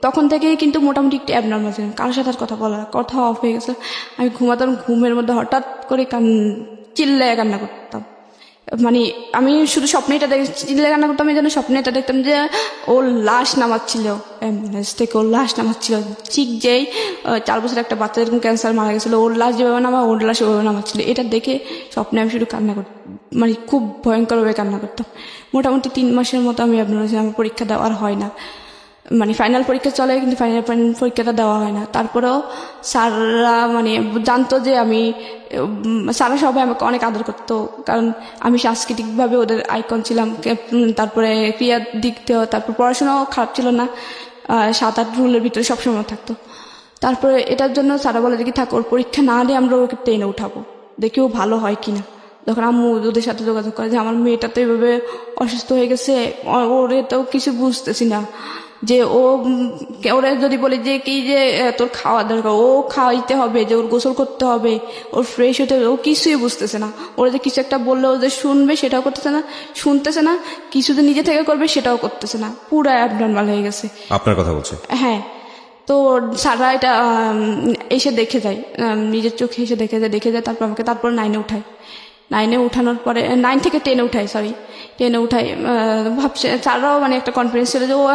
তখন থেকেই কিন্তু মোটামুটি একটু অ্যাবনর্মাল ছিলাম, কারোর সাথে আর কথা অফ হয়ে গেছে। আমি ঘুমাতাম, ঘুমের মধ্যে হঠাৎ করে চিল্লায় কান্না করতাম। মানে আমি শুধু স্বপ্নে এটা চিল্লে কান্না করতাম, এই জন্য স্বপ্নে এটা দেখতাম যে ওর লাশ নামাচ্ছিল অ্যাম্বুলেন্স থেকে, ওর লাশ নামাচ্ছিল ঠিক যেই 4 বছরের একটা বাচ্চা এরকম ক্যান্সার মারা গেছিলো, ওর লাশ যেভাবে ওর লাশ ওভাবে নামাচ্ছিল। এটা দেখে স্বপ্নে আমি শুধু কান্না করতাম, মানে খুব ভয়ঙ্করভাবে কান্না করতাম। মোটামুটি 3 মাসের মতো আমি আপনার আমার পরীক্ষা দেওয়ার হয় না, মানে ফাইনাল পরীক্ষা চলে কিন্তু ফাইনাল পরীক্ষাটা দেওয়া হয় না। তারপরেও স্যাররা মানে জানতো যে আমি, স্যাররা সবাই আমাকে অনেক আদর করতো, কারণ আমি সাংস্কৃতিকভাবে ওদের আইকন ছিলাম। তারপরে ক্রিয়ার দিক দিয়েও, তারপর পড়াশোনাও খারাপ ছিল না, 7-8 রুলের ভিতরে সবসময় থাকতো। তারপরে এটার জন্য স্যারা বলে দেখি থাক, ওর পরীক্ষা না দিয়ে আমরা ওকে টেনে উঠাবো, দেখি ও ভালো হয় কিনা। যখন আম্মু ওদের সাথে যোগাযোগ করে যে আমার মেয়েটা তো এইভাবে অসুস্থ হয়ে গেছে, ওরে তো কিছু বুঝতেছি না, যে ওরা যদি বলে যে কি যে তোর খাওয়া দরকার, ও খাওয়াইতে হবে, যে ওর গোসল করতে হবে, ওর ফ্রেশ হতে হবে, ও কিছুই বুঝতেছে না। ওরা যে কিছু একটা বললে ও যে শুনবে সেটাও করতেছে না, শুনতেছে না, কিছু যে নিজে থেকে করবে সেটাও করতেছে না, পুরা অ্যাবনর্মাল হয়ে গেছে। আপনার কথা বলছে? হ্যাঁ। তো স্যাররা এটা এসে দেখে যায়, নিজের চোখে এসে দেখে যায়। তারপর 9-এ উঠায়। 9-এ উঠানোর পরে 9 থেকে 10-এ উঠায়, 10-এ উঠায়। ভাবছে স্যাররাও মানে একটা কনফিডেন্স ছিল যে ও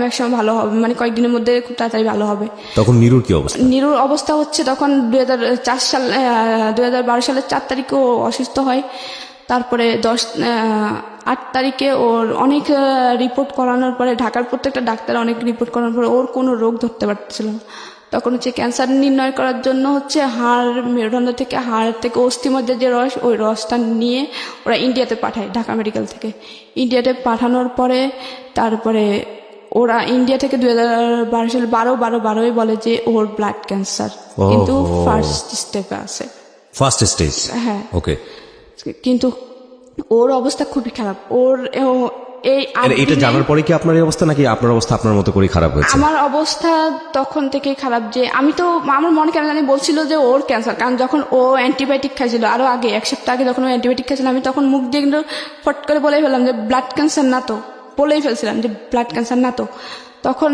একসময় ভালো হবে, মানে কয়েকদিনের মধ্যে খুব তাড়াতাড়ি ভালো হবে। তখন নিরুর কি অবস্থা? নিরুর অবস্থা হচ্ছে তখন 2012 সালের 4 তারিখে ও অসুস্থ হয়। তারপরে 8 তারিখে ওর অনেক রিপোর্ট করানোর পরে, ঢাকার প্রত্যেকটা ডাক্তার অনেক রিপোর্ট করানোর পরে ওর কোনো রোগ ধরতে পারছিল না। তখন হচ্ছে ক্যান্সার নির্ণয় করার জন্য হচ্ছে মেরুদণ্ড থেকে, হাড় থেকে অস্থি মধ্যে যে রস, ওই রসটা নিয়ে ওরা ইন্ডিয়াতে পাঠায়, ঢাকা মেডিকেল থেকে। ইন্ডিয়াতে পাঠানোর পরে তারপরে ওরা ইন্ডিয়া থেকে 2012 সালে 12 বলে যে ওর ব্লাড ক্যান্সার, কিন্তু ফার্স্ট স্টেপে আছে। First stage? হ্যাঁ। ওকে। কিন্তু ওর অবস্থা খুবই খারাপ। এটা জানার পরে কি আপনার এই অবস্থা, নাকি আপনার অবস্থা আপনার মতো করে খারাপ হয়েছে? আমার অবস্থা তখন থেকে খারাপ, যে আমি তো আমার মনে কেন জানি বলছিল যে ওর ক্যান্সার, কারণ যখন ও অ্যান্টিবায়োটিক খাইছিল আরো আগে 1 সপ্তাহ আগে, যখন ও অ্যান্টিবায়োটিক খাইছিল, আমি তখন মুখ দিয়ে কিন্তু ফট করে বলেই ফেললাম যে ব্লাড ক্যান্সার না তো, বলেই ফেলছিলাম যে ব্লাড ক্যান্সার না তো। তখন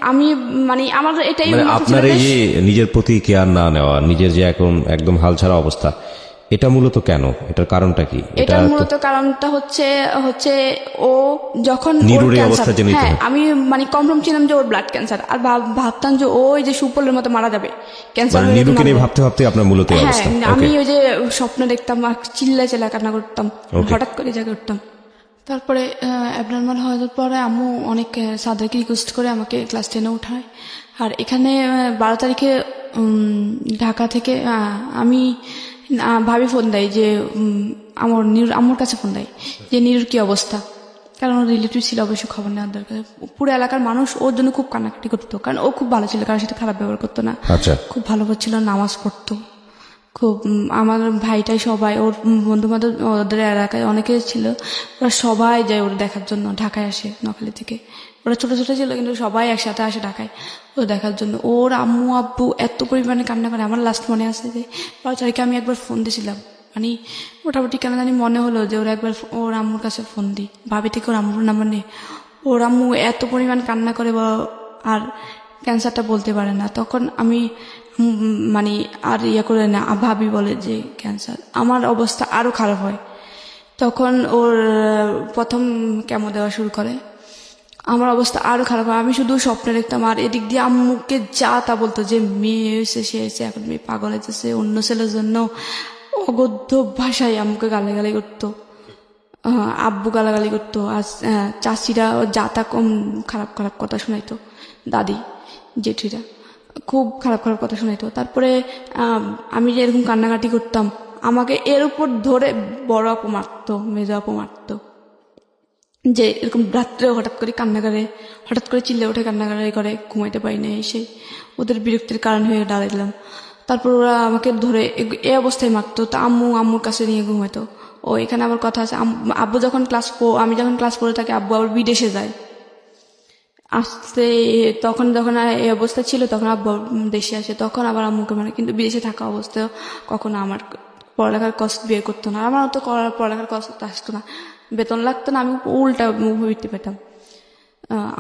আমি মানে আমার এটাই আপনার এই যে নিজের প্রতি কেয়ার না নেওয়া, নিজের যে এখন একদম হাল ছাড়া অবস্থা, এটা মূলত কেন, এটার কারণটা কি? এটা তো মূলত কারণটা হচ্ছে হচ্ছে ও যখন ওর নিরুর এই ক্যান্সার, অবস্থা জেনেই তো হ্যাঁ হয়। আমি মানে কনফার্ম ছিলাম যে ওর ব্লাড ক্যান্সার, আর ভাবতাম যে ও ওই যে সুপলের মতো মারা যাবে ক্যান্সার মানে হয়ে নিরুকে মারা নিয়ে যাবে। ভাবতে ভাবতে আপনার মূলত এই হ্যাঁ অবস্থা। আমি ওকে, ওই যে স্বপ্ন দেখতাম আর চিল্লা চিল্লা কান্না করতাম, Okay. হঠাৎ করে জাগে উঠতাম। তারপরে অ্যাবনর্মাল হওয়ার পরে আম্মু অনেক স্যারদেরকে রিকোয়েস্ট করে আমাকে ক্লাস 10-এ উঠায়। আর এখানে 12 তারিখে ঢাকা থেকে আমি ভাবি ফোন দেয় যে আমার নিরুর আম্মুর কাছে ফোন দেয় যে নিরুর কি অবস্থা, কারণ ওর রিলেটিভ ছিল, অবশ্যই খবর নেওয়ার দরকার। পুরো এলাকার মানুষ ওর জন্য খুব কান্নাকাটি করতো, কারণ ও খুব ভালো ছিল, কারোর সাথে খারাপ ব্যবহার করতো না, আচ্ছা। খুব ভালো ছিল, নামাজ পড়তো খুব। আমার ভাইটাই সবাই ওর বন্ধু বান্ধব ওদের এলাকায় অনেকে ছিল, ওরা সবাই যায় ওর দেখার জন্য, ঢাকায় আসে নোয়াখালী থেকে। ওরা ছোট ছোট ছিল কিন্তু সবাই একসাথে আসে ঢাকায় ও দেখার জন্য। ওর আম্মু আব্বু এত পরিমাণে কান্না করে। আমার লাস্ট মনে আছে যে 12 তারিখে আমি একবার ফোন দিয়েছিলাম, মানে মোটামুটি কেন জানি মনে হলো যে ওরা একবার ওর আম্মুর কাছে ফোন দিই, ভাবি থেকে ওর আম্মুর নাম্বার নেই। ওর আম্মু এত পরিমাণ কান্না করে আর ক্যান্সারটা বলতে পারে না। তখন আমি মানে আর ইয়ে করে না, ভাবি বলে যে ক্যান্সার, আমার অবস্থা আরো খারাপ হয়। তখন ওর প্রথম কেমো দেওয়া শুরু করে, আমার অবস্থা আরো খারাপ হয়। আমি শুধু স্বপ্নে দেখতাম, আর এদিক দিয়ে আম্মুকে যা তা বলতো যে মেয়ে হয়েছে, সে হয়েছে, এখন মেয়ে পাগল হয়েছে, অন্য ছেলের জন্য অগদ্য ভাষায় আম্মুকে গালাগালি করতো, আব্বু গালাগালি করতো, আর চাচিরা যা তা কম খারাপ খারাপ কথা শোনাইতো, দাদি জেঠিরা খুব খারাপ খারাপ কথা শোনাইতো। তারপরে আমি যে এরকম কান্নাকাটি করতাম, আমাকে এর উপর ধরে বড় আপু মারতো, মেজো আপু মারতো, যে এরকম রাত্রে হঠাৎ করে কান্না করে, হঠাৎ করে চিল্লে উঠে কান্নাকাটি করে, ঘুমাইতে পারি না, এসে ওদের বিরক্তির কারণ হয়ে দাঁড়াইলাম। তারপর ওরা আমাকে ধরে এই অবস্থায় মারতো, তা আম্মুর কাছে নিয়ে ঘুমাইতো। ও এখানে আবার কথা আছে, আব্বু যখন আমি যখন ক্লাস 4 থাকি, আব্বু আবার বিদেশে যায় আসতে, তখন যখন এই অবস্থা ছিল তখন আব্বু দেশে আসে, তখন আবার আম্মুকে মানে, কিন্তু বিদেশে থাকা অবস্থায় কখনো আমার পড়ালেখার কষ্ট বের করতো না, আমার তো পড়ালেখার কষ্ট আসতো না, বেতন লাগতো না, আমি উল্টা মুভি পেতাম।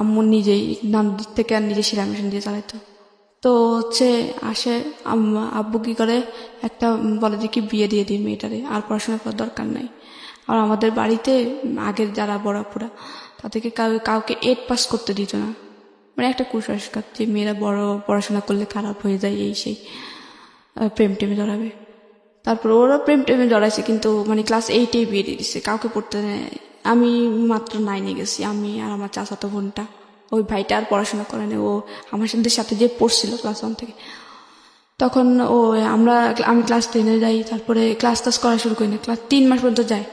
আম্মু নিজেই নাম থেকে আর নিজে সেলাই মেশিন দিয়ে চালাইতো। তো হচ্ছে আসে আব্বু কি করে, একটা বলে যে কি বিয়ে দিয়ে দিই মেয়েটারে, আর পড়াশোনা করার দরকার নাই। আর আমাদের বাড়িতে আগের যারা বড় আপুরা, তাদেরকে কাউকে 8 পাস করতে দিত না, মানে একটা কুসংস্কার যে মেয়েরা বড় পড়াশোনা করলে খারাপ হয়ে যায়, এই সেই প্রেম টেমে জড়াবে। তারপর ওরা প্রেম টেমে জড়াইছে, কিন্তু মানে ক্লাস 8-এ বিয়ে দিয়ে দিচ্ছে, কাউকে পড়তে নেয়। আমি মাত্র 9-এ গেছি, আমি আর আমার চাচাতো বোনটা, ওই ভাইটা আর পড়াশোনা করে না, ও আমার সাথে যে পড়ছিল ক্লাস 1 থেকে। তখন আমি ক্লাস 10-এ যাই, তারপরে ক্লাস করা শুরু করি না, ক্লাস 3 মাস পর্যন্ত যাই।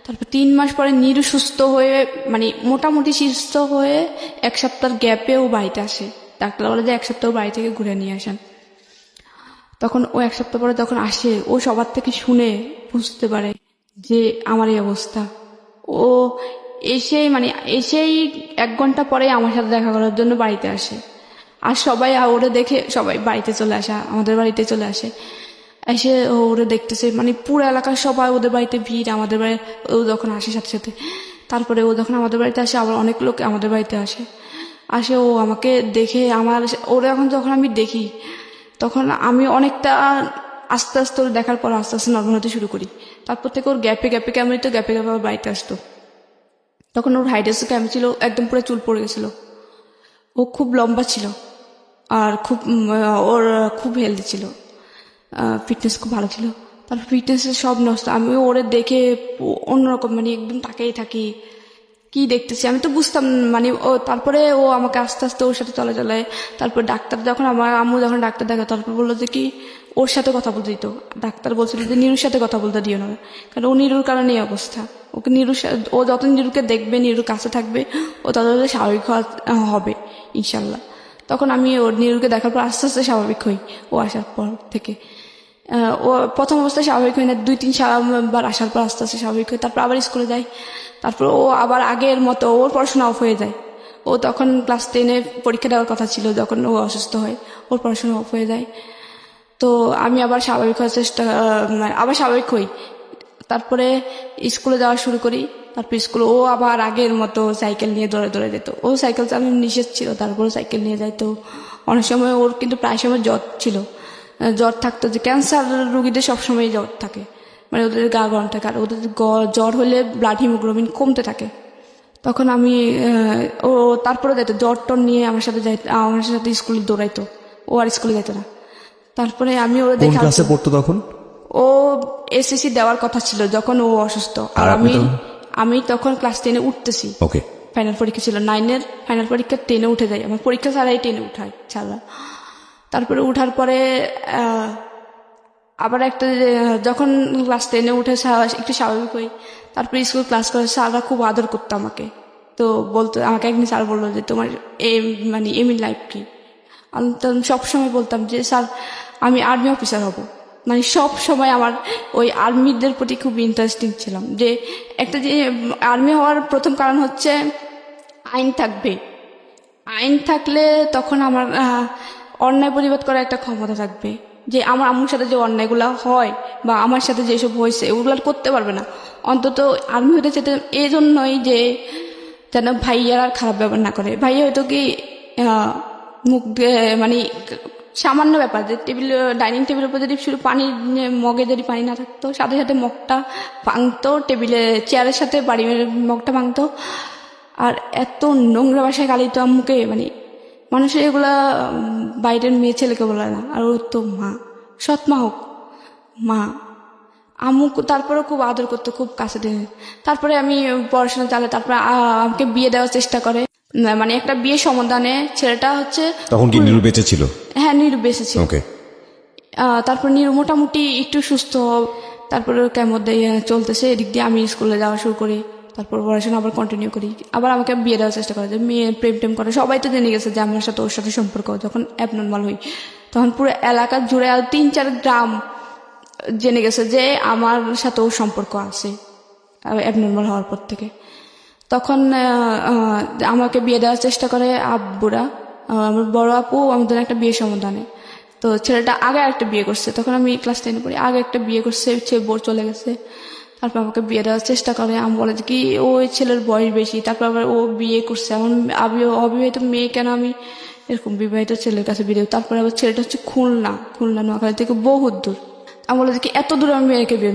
তারপর 3 মাস পরে নিরু সুস্থ হয়ে, মানে মোটামুটি সুস্থ হয়ে 1 সপ্তাহ গ্যাপেও বাড়িতে আসে। ডাক্তার বলে যে 1 সপ্তাহ বাড়ি থেকে ঘুরে নিয়ে আসেন। তখন ও 1 সপ্তাহ পরে যখন আসে, ও সবার থেকে শুনে বুঝতে পারে যে আমার এই অবস্থা। ও এসেই 1 ঘন্টা পরে আমার সাথে দেখা করার জন্য বাড়িতে আসে, আর সবাই ওরে দেখে সবাই বাড়িতে চলে আসে, আমাদের বাড়িতে চলে আসে। এসে ওরে দেখতেছে, মানে পুরো এলাকার সবাই ওদের বাড়িতে ভিড়, আমাদের বাড়ি ও যখন আসে সাথে সাথে। তারপরে ও যখন আমাদের বাড়িতে আসে, আবার অনেক লোক আমাদের বাড়িতে আসে ও আমাকে দেখে, ওরে এখন যখন আমি দেখি, তখন আমি অনেকটা আস্তে আস্তে ওর দেখার পর আস্তে আস্তে নর্মাল হতে শুরু করি। তারপর থেকে ওর গ্যাপে গ্যাপে আবার বাড়িতে আসতো। তখন ওর হাইড্রেস ক্যাম্প ছিল, একদম পুরো চুল পড়ে গেছিল, ও খুব লম্বা ছিল, আর ওর খুব হেলদি ছিল, ফিটনেস খুব ভালো ছিল। তারপর ফিটনেসের সব নষ্ট। আমি ওরে দেখে অন্যরকম, মানে একদম তাকেই থাকি, কি দেখতেছি আমি তো বুঝতাম, মানে তারপরে ও আমাকে আস্তে আস্তে ওর সাথে চলে। তারপর ডাক্তার যখন আমার আম্মু যখন ডাক্তার দেখা, তারপর বললো যে কি ওর সাথে কথা বলতে দিত। ডাক্তার বলছিল যে নিরুর সাথে কথা বলতে দিও না, কারণ ও নিরুর কারণে এই অবস্থা। ওকে ও যত নিরুকে দেখবে, নিরুর কাছে থাকবে, ও তত স্বাভাবিক হবে ইনশাল্লাহ। তখন আমি ওর নিরুকে দেখার পর আস্তে আস্তে স্বাভাবিক হই। ও আসার পর থেকে ও প্রথম অবস্থায় স্বাভাবিক হয় না, 2-3 বার আসার পর আস্তে আস্তে স্বাভাবিক হয়। তারপর আবার স্কুলে যায়, তারপর ও আবার আগের মতো ওর পড়াশোনা অফ হয়ে যায়। ও তখন ক্লাস 10-এ পরীক্ষা দেওয়ার কথা ছিল, যখন ও অসুস্থ হয় ওর পড়াশোনা অফ হয়ে যায়। তো আমি আবার স্বাভাবিক হওয়ার আবার স্বাভাবিক হই। তারপরে স্কুলে যাওয়া শুরু করি। তারপর স্কুলে ও আবার আগের মতো সাইকেল নিয়ে দৌড়ে যেত। ও সাইকেল চালানো নিষেধ ছিল, তারপরে সাইকেল নিয়ে যাইতো। অনেক সময় ওর কিন্তু প্রায় সময় জ্বর ছিল, জ্বর থাকতো, যে ক্যান্সার রোগীদের সবসময় জ্বর থাকে, মানে ওদের গা গরম থাকে আর ওদের জ্বর হলে ব্লাড হিমোগ্লোবিন কমতে থাকে। তখন আমি ও তারপরে যাইতো জ্বর টর নিয়ে আমার সাথে স্কুলে দৌড়াইতো, ও আর স্কুলে যেত না। তারপরে আমি ওর কোন দেখে ক্লাসে পড়তো তখন? ও এসএসসি দেওয়ার কথা ছিল যখন ও অসুস্থ, আর আর আপনি আমি তখন ক্লাস 10-এ উঠতেছি। ওকে। ফাইনাল পরীক্ষা ছিল 9-এর ফাইনাল পরীক্ষা, 10-এ উঠে যাই, আমার পরীক্ষা ছাড়াই 10-এ উঠাই ছাড়া। তারপরে উঠার পরে আবার একটা যখন ক্লাস 10-এ উঠে একটু স্বাভাবিক হই, তারপরে স্কুল ক্লাস করে স্যাররা খুব আদর করতো আমাকে। তো বলতো, আমাকে একদিন স্যার বললো যে তোমার মানে এম ইন লাইফ কি? আমি তো সবসময় বলতাম যে স্যার আমি আর্মি অফিসার হব। মানে সব সময় আমার ওই আর্মিদের প্রতি খুব ইন্টারেস্টিং ছিলাম। যে একটা যে আর্মি হওয়ার প্রথম কারণ হচ্ছে আইন থাকবে, আইন থাকলে তখন আমার অন্যায় প্রতিবাদ করার একটা ক্ষমতা থাকবে। যে আমার আম্মুর সাথে যে অন্যায়গুলো হয় বা আমার সাথে যেসব হয়েছে ওগুলো করতে পারবে না। অন্তত আর্মি হতে চেতে এই জন্যই যে যেন ভাইয়ার আর খারাপ ব্যবহার না করে। ভাইয়া হয়তো কি মুখ মানে সামান্য ব্যাপার, যে ডাইনিং টেবিলের উপর যদি শুধু পানি মগে যদি পানি না থাকতো, সাথে সাথে মগটা ভাঙতো, টেবিলে চেয়ারের সাথে বাড়ি মগটা ভাঙতো। আর এত নোংরা ভাষায় গালি তো আম্মুকে, মানে মানুষের এগুলা বাইরের মেয়ে ছেলেকে বলে না। আর ওর তো মা, সৎ মা হোক মা, আম্মু তারপরে খুব আদর করতো, খুব কাছে দিয়ে। তারপরে আমি পড়াশোনা চালে, তারপরে আমাকে বিয়ে দেওয়ার চেষ্টা করে। মানে একটা বিয়ে সমাধানে ছেলেটা হচ্ছে তখন কি নিরু বেঁচে ছিল? হ্যাঁ, নিরু বেঁচে ছিল। ওকে। তারপর নিরু মোটামুটি একটু সুস্থ, তারপরে কেমন চলতেছে, এদিক দিয়ে আমি স্কুলে যাওয়া শুরু করি। তারপর পড়াশোনা আবার কন্টিনিউ করি। আবার আমাকে বিয়ে দেওয়ার চেষ্টা করে, যে মেয়ে প্রেম টেম করে। সবাই তো জেনে গেছে যে আমার সাথে ওর সাথে সম্পর্ক। যখন অ্যাবনর্মাল হই তখন পুরো এলাকা জুড়ে 3-4 গ্রাম জেনে গেছে যে আমার সাথে ওর সম্পর্ক আছে অ্যাবনর্মাল হওয়ার পর থেকে। তখন আমাকে বিয়ে দেওয়ার চেষ্টা করে আব্বুরা। আমার বড় আপু আমাদের একটা বিয়ে সমাধানে, তো ছেলেটা আগে একটা বিয়ে করছে। তখন আমি ক্লাস 10-এ পড়ি, আগে একটা বিয়ে করছে, ছেলে বোর চলে গেছে। তারপর আমাকে বিয়ে দেওয়ার চেষ্টা করে। আমি বলে যে কি ওই ছেলের বয়স বেশি, তারপর আবার ও বিয়ে করছে, এখন আমি অবিবাহিত মেয়ে কেন আমি এরকম বিবাহিত ছেলের কাছে বিয়ে দেবো? তারপরে আবার ছেলেটা হচ্ছে খুলনা নোয়াখালী থেকে বহুত দূর। আমি বলে যে কি এত দূর আমি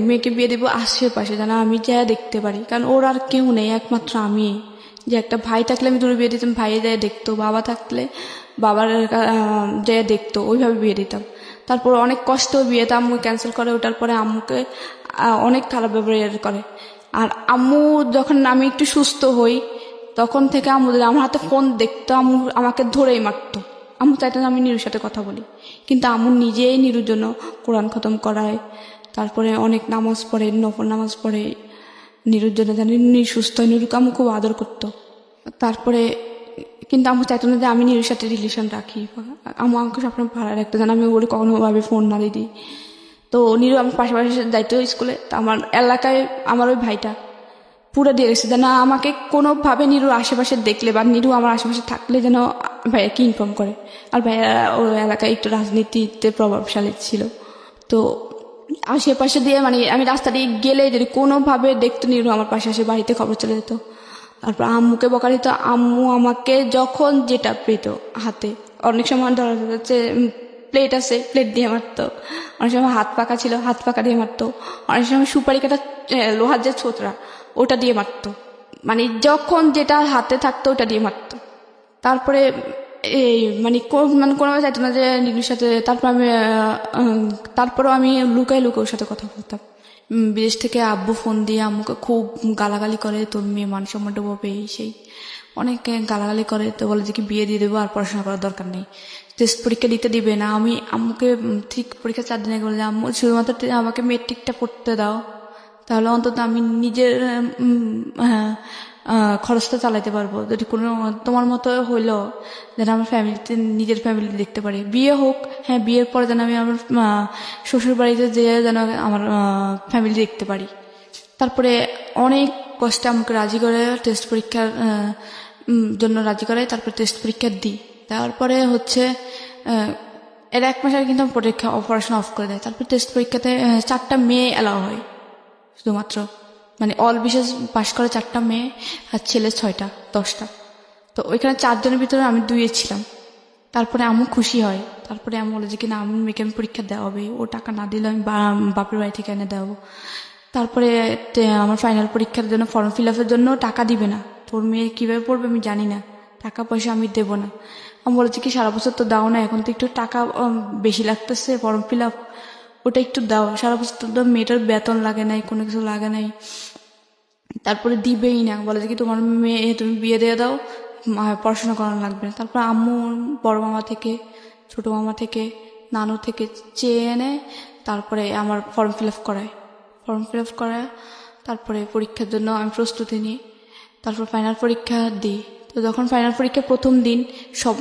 মেয়েকে বিয়ে দেবো আশেপাশে, যেন আমি যা দেখতে পারি, কারণ ওর আর কেউ নেই, একমাত্র আমি। যে একটা ভাই থাকলে আমি দূরে বিয়ে দিতাম, ভাইয়ে যায় দেখতো, বাবা থাকলে বাবার যায় দেখতো, ওইভাবে বিয়ে দিতাম। তারপর অনেক কষ্ট বিয়েতে আম্মু ক্যান্সেল করে। ওটার পরে আম্মুকে অনেক খারাপ ব্যবহার করে। আর আম্মু যখন আমি একটু সুস্থ হই তখন থেকে আমার হাতে ফোন দেখতো, আম্মু আমাকে ধরেই মারতো। আম্মু চাইতো না আমি নিরুর সাথে কথা বলি, কিন্তু আম্মু নিজেই নিরুর জন্য কোরআন খতম করায়, তারপরে অনেক নামাজ পড়ে, নফল নামাজ পড়ে নিরুর জন্য, জানি নিরু সুস্থ হয়। নিরুকে আম্মু খুব আদর করতো। তারপরে কিন্তু আম্মু চাইতো না যে আমি নিরুর সাথে রিলেশন রাখি। আম্মু আমাকে সবসময় ভাড়া রাখতো, যেন আমি ওরে কখনো ভাবে ফোন না দিই। তো নিরু আমার পাশাপাশি যাইতো স্কুলে। তো আমার এলাকায় আমার ওই ভাইটা পুরো দিয়ে গেছে, যেন আমাকে কোনোভাবে নিরুর আশেপাশে দেখলে বা নিরু আমার আশেপাশে থাকলে যেন ভাইয়াকে ইনফর্ম করে। আর ভাইয়া ওই এলাকায় একটু রাজনীতিতে প্রভাবশালী ছিল। তো আশেপাশে দিয়ে মানে আমি রাস্তা দিয়ে গেলে যদি কোনোভাবে দেখতো নিরু আমার পাশে আসে, বাড়িতে খবর চলে যেত। তারপর আম্মুকে বকা দিত। আম্মু আমাকে যখন যেটা পেত হাতে, অনেক সময় ধরা যাচ্ছে প্লেট আছে, প্লেট দিয়ে মারতো। অনেক সময় হাত পাকা ছিল, হাত পাকা দিয়ে মারতো। অনেক সময় সুপারি কাটা লোহার যে ছোতরা, ওটা দিয়ে মারতো। মানে যখন যেটা হাতে থাকতো ওটা দিয়ে মারতো। তারপরে এই মানে কোনোভাবে চাইতো না যে নিরুর সাথে। তারপরেও আমি লুকাই ওর সাথে কথা বলতাম। বিদেশ থেকে আব্বু ফোন দিয়ে আম্মুকে খুব গালাগালি করে, তোর মেয়ে মান সম্মান ডুবোবে, এই সেই অনেক গালাগালি করে। তো বলে যে কি বিয়ে দিয়ে দেবো, আর পড়াশোনা করার দরকার নেই, টেস্ট পরীক্ষা দিতে দিবে না। আমি আম্মুকে ঠিক পরীক্ষা 4 দিন আগে বলে, আম্মু শুধুমাত্র আমাকে মেট্রিকটা পড়তে দাও, তাহলে অন্তত আমি নিজের খরচটা চালাইতে পারবো। যদি কোনো তোমার মতো হইলো যেন আমার ফ্যামিলিতে, নিজের ফ্যামিলি দেখতে পারি। বিয়ে হোক, হ্যাঁ বিয়ের পরে যেন আমি আমার শ্বশুর বাড়িতে যেয়ে যেন আমার ফ্যামিলি দেখতে পারি। তারপরে অনেক কষ্টে আমাকে রাজি করে, টেস্ট পরীক্ষার জন্য রাজি করে। তারপর টেস্ট পরীক্ষা দিই, তারপরে হচ্ছে এর 1 মাস আগে কিন্তু পড়াশোনা অফ করে দেয়। তারপর টেস্ট পরীক্ষাতে 4টা মেয়ে এলাও হয় শুধুমাত্র, মানে অল বিশেষ পাশ করে 4টা মেয়ে, আর ছেলে 6টা 10টা। তো ওইখানে 4 জনের ভিতরে আমি 2-এ ছিলাম। তারপরে আম্মু খুশি হয়। তারপরে আমি বলে যে কি না আমি মেয়েকে আমি পরীক্ষা দেওয়া হবে, ও টাকা না দিলে আমি বাপের বাড়ি থেকে এনে দেওয়াবো। তারপরে আমার ফাইনাল পরীক্ষার জন্য ফর্ম ফিল আপের জন্য টাকা দিবে না, তোর মেয়ে কীভাবে পড়বে আমি জানি না, টাকা পয়সা আমি দেবো না। আমি বলেছি কি সারা বছর তো দাও না, এখন তো একটু টাকা বেশি লাগতেছে ফর্ম ফিল আপ, ওটা একটু দাও, সারা বছর তো মেয়েটার বেতন লাগে নাই, কোনো কিছু লাগে নাই। তারপরে দিবেই না, বলে যে কি তোমার মেয়ে তুমি বিয়ে দিয়ে দাও, পড়াশোনা করানো লাগবে না। তারপর আম্মু বড় মামা থেকে, ছোট মামা থেকে, নানু থেকে চেয়ে এনে তারপরে আমার ফর্ম ফিল আপ করায় তারপরে পরীক্ষার জন্য আমি প্রস্তুতি নিই। তারপর ফাইনাল পরীক্ষা দিই। তো যখন ফাইনাল পরীক্ষার প্রথম দিন সব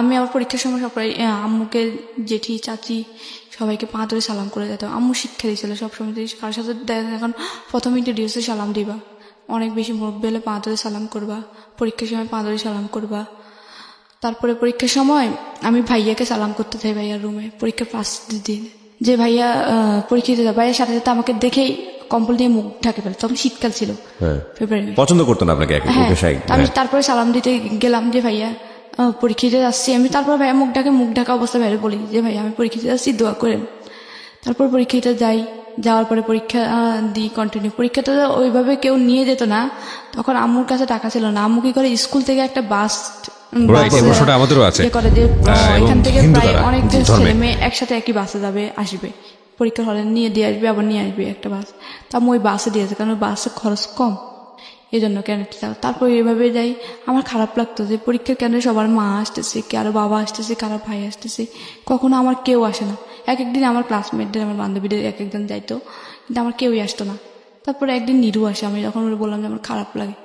আমি আমার পরীক্ষার সময় সবাই আম্মুকে, জেঠি, চাচি সবাইকে পা ধরে সালাম করে যেতাম। আম্মু শিক্ষা দিয়েছিল সবসময় কার সাথে এখন প্রথম ইন্ট্রোডিউসে সালাম দিবা, অনেক বেশি মুরব্বী হলে পা ধরে সালাম করবা, পরীক্ষার সময় পা ধরে সালাম করবা। তারপরে পরীক্ষার সময় আমি ভাইয়াকে সালাম করতে চাই ভাইয়ার রুমে পরীক্ষার ফার্স্ট দিন, যে ভাইয়া পরীক্ষা দিতে ভাইয়ার সাথে সাথে আমাকে দেখেই কম্বল দিয়ে মুখ ঢাকে ফেলে, তখন শীতকাল ছিল, ফেব্রুয়ারি। পছন্দ করতো না আপনাকে? হ্যাঁ, আমি তারপরে সালাম দিতে গেলাম যে ভাইয়া পরীক্ষা দিতে যাচ্ছি আমি। তারপর ভাইয়া মুখ ঢাকা অবস্থা বাইরে বলি যে ভাইয়া আমি পরীক্ষা দিতে যাচ্ছি, দোয়া করেন। তারপর পরীক্ষাটা যাই, যাওয়ার পরে পরীক্ষা দিই কন্টিনিউ। পরীক্ষাটা ওইভাবে কেউ নিয়ে যেত না, তখন আম্মুর কাছে টাকা ছিল না। আম্মু কি করে স্কুল থেকে একটা বাস আমাদেরও আছে করে যে এখান থেকে প্রায় অনেক ছেলে মেয়ে একসাথে একই বাসে যাবে আসবে, পরীক্ষার হলে নিয়ে দিয়ে আসবে আবার নিয়ে আসবে একটা বাস। তা আমি ওই বাসে দিয়েছে, কারণ ওই বাসে খরচ কম, এই জন্য কেন। তারপর এইভাবে যাই। আমার খারাপ লাগতো যে পরীক্ষার কেন্দ্রে সবার মা আসতেছে, কারো বাবা আসতেছে, কারো ভাই আসতেছে, কখনো আমার কেউ আসে না। এক একদিন আমার ক্লাসমেটদের, আমার বান্ধবীদের এক একজন যাইতো, কিন্তু আমার কেউই আসতো না। তারপরে একদিন নিরু আসে, আমি যখন ওরা বললাম যে আমার খারাপ লাগে,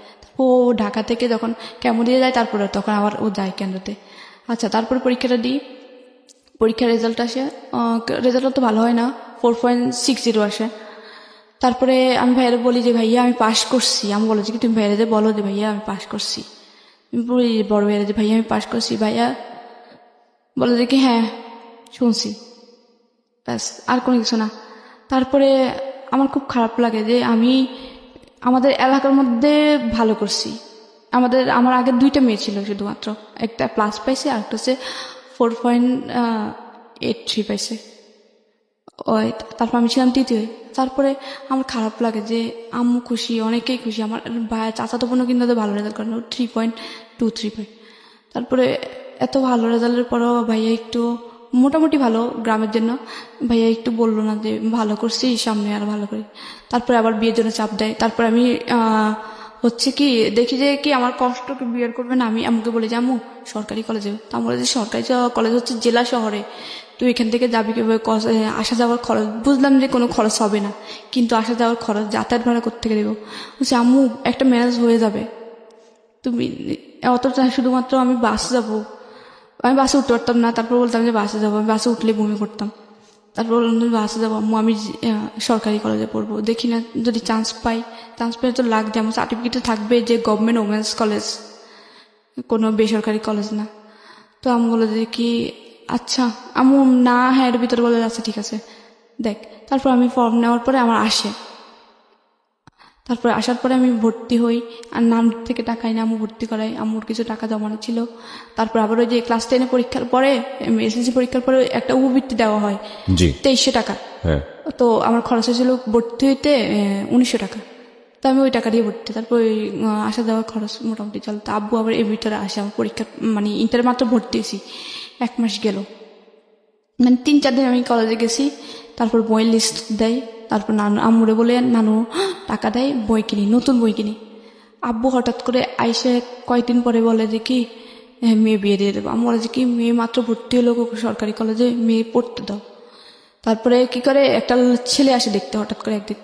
ও ঢাকা থেকে যখন কেমন দিয়ে যায় তারপরে তখন আবার ও যায় কেন্দ্রতে। আচ্ছা, তারপরে পরীক্ষাটা দিই, পরীক্ষার রেজাল্ট আসে, রেজাল্ট তো ভালো হয় না, 4.60 আসে। তারপরে আমি ভাইয়ারে বলি যে ভাইয়া আমি পাশ করছি। আমি বলে যে কি তুমি ভাইয়ারে বলো যে ভাইয়া আমি পাশ করছি। আমি বলি বড় ভাইয়ারে যে ভাইয়া আমি পাশ করছি। ভাইয়া বলে যে কি হ্যাঁ শুনছি, ব্যাস আর কোনো কিছু না। তারপরে আমার খুব খারাপ লাগে যে আমি আমাদের এলাকার মধ্যে ভালো করছি। আমার আগে 2টা মেয়ে ছিল শুধুমাত্র, একটা প্লাস পাইছে আর একটা হচ্ছে 4.83 পাইছে। ওই তারপর আমি ছিলাম তৃতীয়। তারপরে আমার খারাপ লাগে যে আম্মু খুশি, অনেকেই খুশি, আমার ভাই চাচাতো বোনও কিন্তু ভালো রেজাল্ট করেন, 3.23 পায়। তারপরে এত ভালো রেজাল্টের পরও ভাইয়া একটু মোটামুটি ভালো গ্রামের জন্য, ভাইয়া একটু বললো না যে ভালো করছি, সামনে আর ভালো করি। তারপরে আবার বিয়ের জন্য চাপ দেয়। তারপরে আমি হচ্ছে কি দেখি যে কি আমার কষ্টকে বিয়ের করবে না, আমি আম্মুকে বলি যে আম্মু সরকারি কলেজে। তা বলে যে সরকারি কলেজ হচ্ছে জেলা শহরে, তুই এখান থেকে যাবি কিভাবে, আসা যাওয়ার খরচ। বুঝলাম যে কোনো খরচ হবে না, কিন্তু আসা যাওয়ার খরচ, যাতায়াত ভাড়া কোত্থেকে দেবো। বলছি আম্মু একটা ম্যানেজ হয়ে যাবে, তুমি অতটা শুধুমাত্র আমি বাসে যাবো। আমি বাসে উঠতে পারতাম না, তারপর বলতাম যে বাসে যাবো, আমি বাসে উঠলে বমি করতাম। তারপর বললাম যে বাসে যাবো আম্মু, আমি সরকারি কলেজে পড়বো, দেখি না যদি চান্স পাই। চান্স পেলে তো লাগবে, আমার সার্টিফিকেটে থাকবে যে গভর্নমেন্ট ওমেন্স কলেজ, কোনো বেসরকারি কলেজ না। তো আমি বলে যে কি আচ্ছা আম্মু না, হ্যাঁ এর ভিতরে বলে আচ্ছা ঠিক আছে দেখ। তারপর আমি ফর্ম নেওয়ার পরে আমার আসে, তারপরে আসার পরে আমি ভর্তি হই, আর নাম থেকে টাকা এনে আম্মু ভর্তি করাই, আম্মুর কিছু টাকা জমানো ছিল। তারপর আবার ওই যে ক্লাস 10 পরীক্ষার পরে, এসএসসি পরীক্ষার পরে একটা উপবৃত্তি দেওয়া হয় 2300 টাকা। তো আমার খরচ হয়েছিল ভর্তি হইতে 1900 টাকা। তো আমি ওই টাকা দিয়ে ভর্তি, তারপর ওই আসা যাওয়ার খরচ মোটামুটি চল। তো আব্বু আবার এর ভিতরে আসে, আমার পরীক্ষা মানে ইন্টার মাত্র ভর্তি হয়েছি, 1 মাস গেল, মানে 3-4 দিন আমি কলেজে গেছি। তারপর বইয়ের লিস্ট দেয়, তারপর নানু আম্মুরে বলে নানু টাকা দেয়, বই কিনি, নতুন বই কিনি। আব্বু হঠাৎ করে আইসে কয়েকদিন পরে বলে যে কি মেয়ে বিয়ে দিয়ে দেবো। আমি বলে যে কি মেয়ে মাত্র ভর্তি হলো সরকারি কলেজে, মেয়ে পড়তে দাও। তারপরে কি করে একটা ছেলে আসে দেখতে হঠাৎ করে একদিন।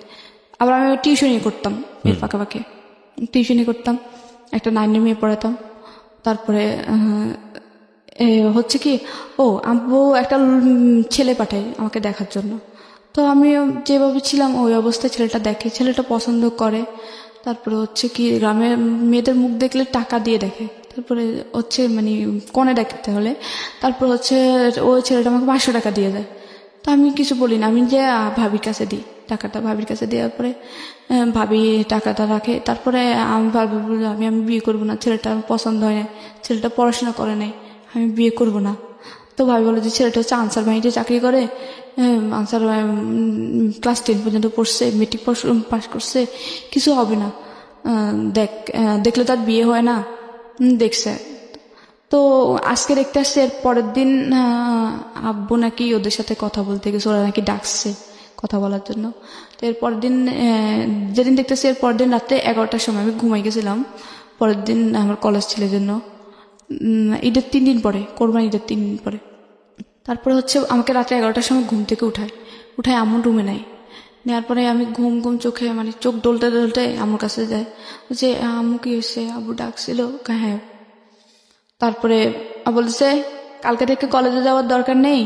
আবার আমি টিউশনই করতাম, এর পাকাপাকি টিউশনই করতাম, একটা 9-এর মেয়ে পড়াতাম। তারপরে হচ্ছে কি আব্বু একটা ছেলে পাঠায় আমাকে দেখার জন্য। তো আমি যেভাবে ছিলাম ওই অবস্থায় ছেলেটা দেখে, ছেলেটা পছন্দ করে। তারপরে হচ্ছে কি গ্রামের মেয়েদের মুখ দেখলে টাকা দিয়ে দেখে, তারপরে হচ্ছে মানে কনে দেখতে হলে তারপর হচ্ছে ওই ছেলেটা আমাকে 500 টাকা দিয়ে দেয়। তো আমি কিছু বলি না, আমি যে ভাবির কাছে দিই টাকাটা, ভাবির কাছে দেওয়ার পরে ভাবি টাকাটা রাখে। তারপরে আমি ভাবি আমি বিয়ে করবো না, ছেলেটা পছন্দ হয় না, ছেলেটা পড়াশোনা করে নাই, আমি বিয়ে করব না। তো ভাবি বলে যে ছেলেটা হচ্ছে আনসার বাহিনীতে চাকরি করে, আনসার ক্লাস 10 পর্যন্ত পড়ছে, মেট্রিক পাস করছে, কিছু হবে না, দেখলে তার বিয়ে হয় না। দেখছে তো আজকে দেখতে আসছে। এর পরের দিন আব্বু নাকি ওদের সাথে কথা বলতে গেছে, ওরা নাকি ডাকছে কথা বলার জন্য। তো এরপর দিন যেদিন দেখতেছি এর পরের দিন রাত্রে 11টার সময় আমি ঘুমাই গেছিলাম। পরের দিন আমার কলেজ ছিল জন্য ঈদের 3 দিন পরে, কোরবানি ঈদের 3 দিন পরে। তারপরে হচ্ছে আমাকে রাত্রে 11টার সময় ঘুম থেকে উঠায় আম্মুর রুমে নেয়। নেওয়ার পরে আমি ঘুম চোখে মানে চোখ ডলতে আম্মুর কাছে যায়, যে আম্মু কি হয়েছে, আব্বু ডাকছিল? হ্যাঁ। তারপরে বলছে কালকে থেকে কলেজে যাওয়ার দরকার নেই,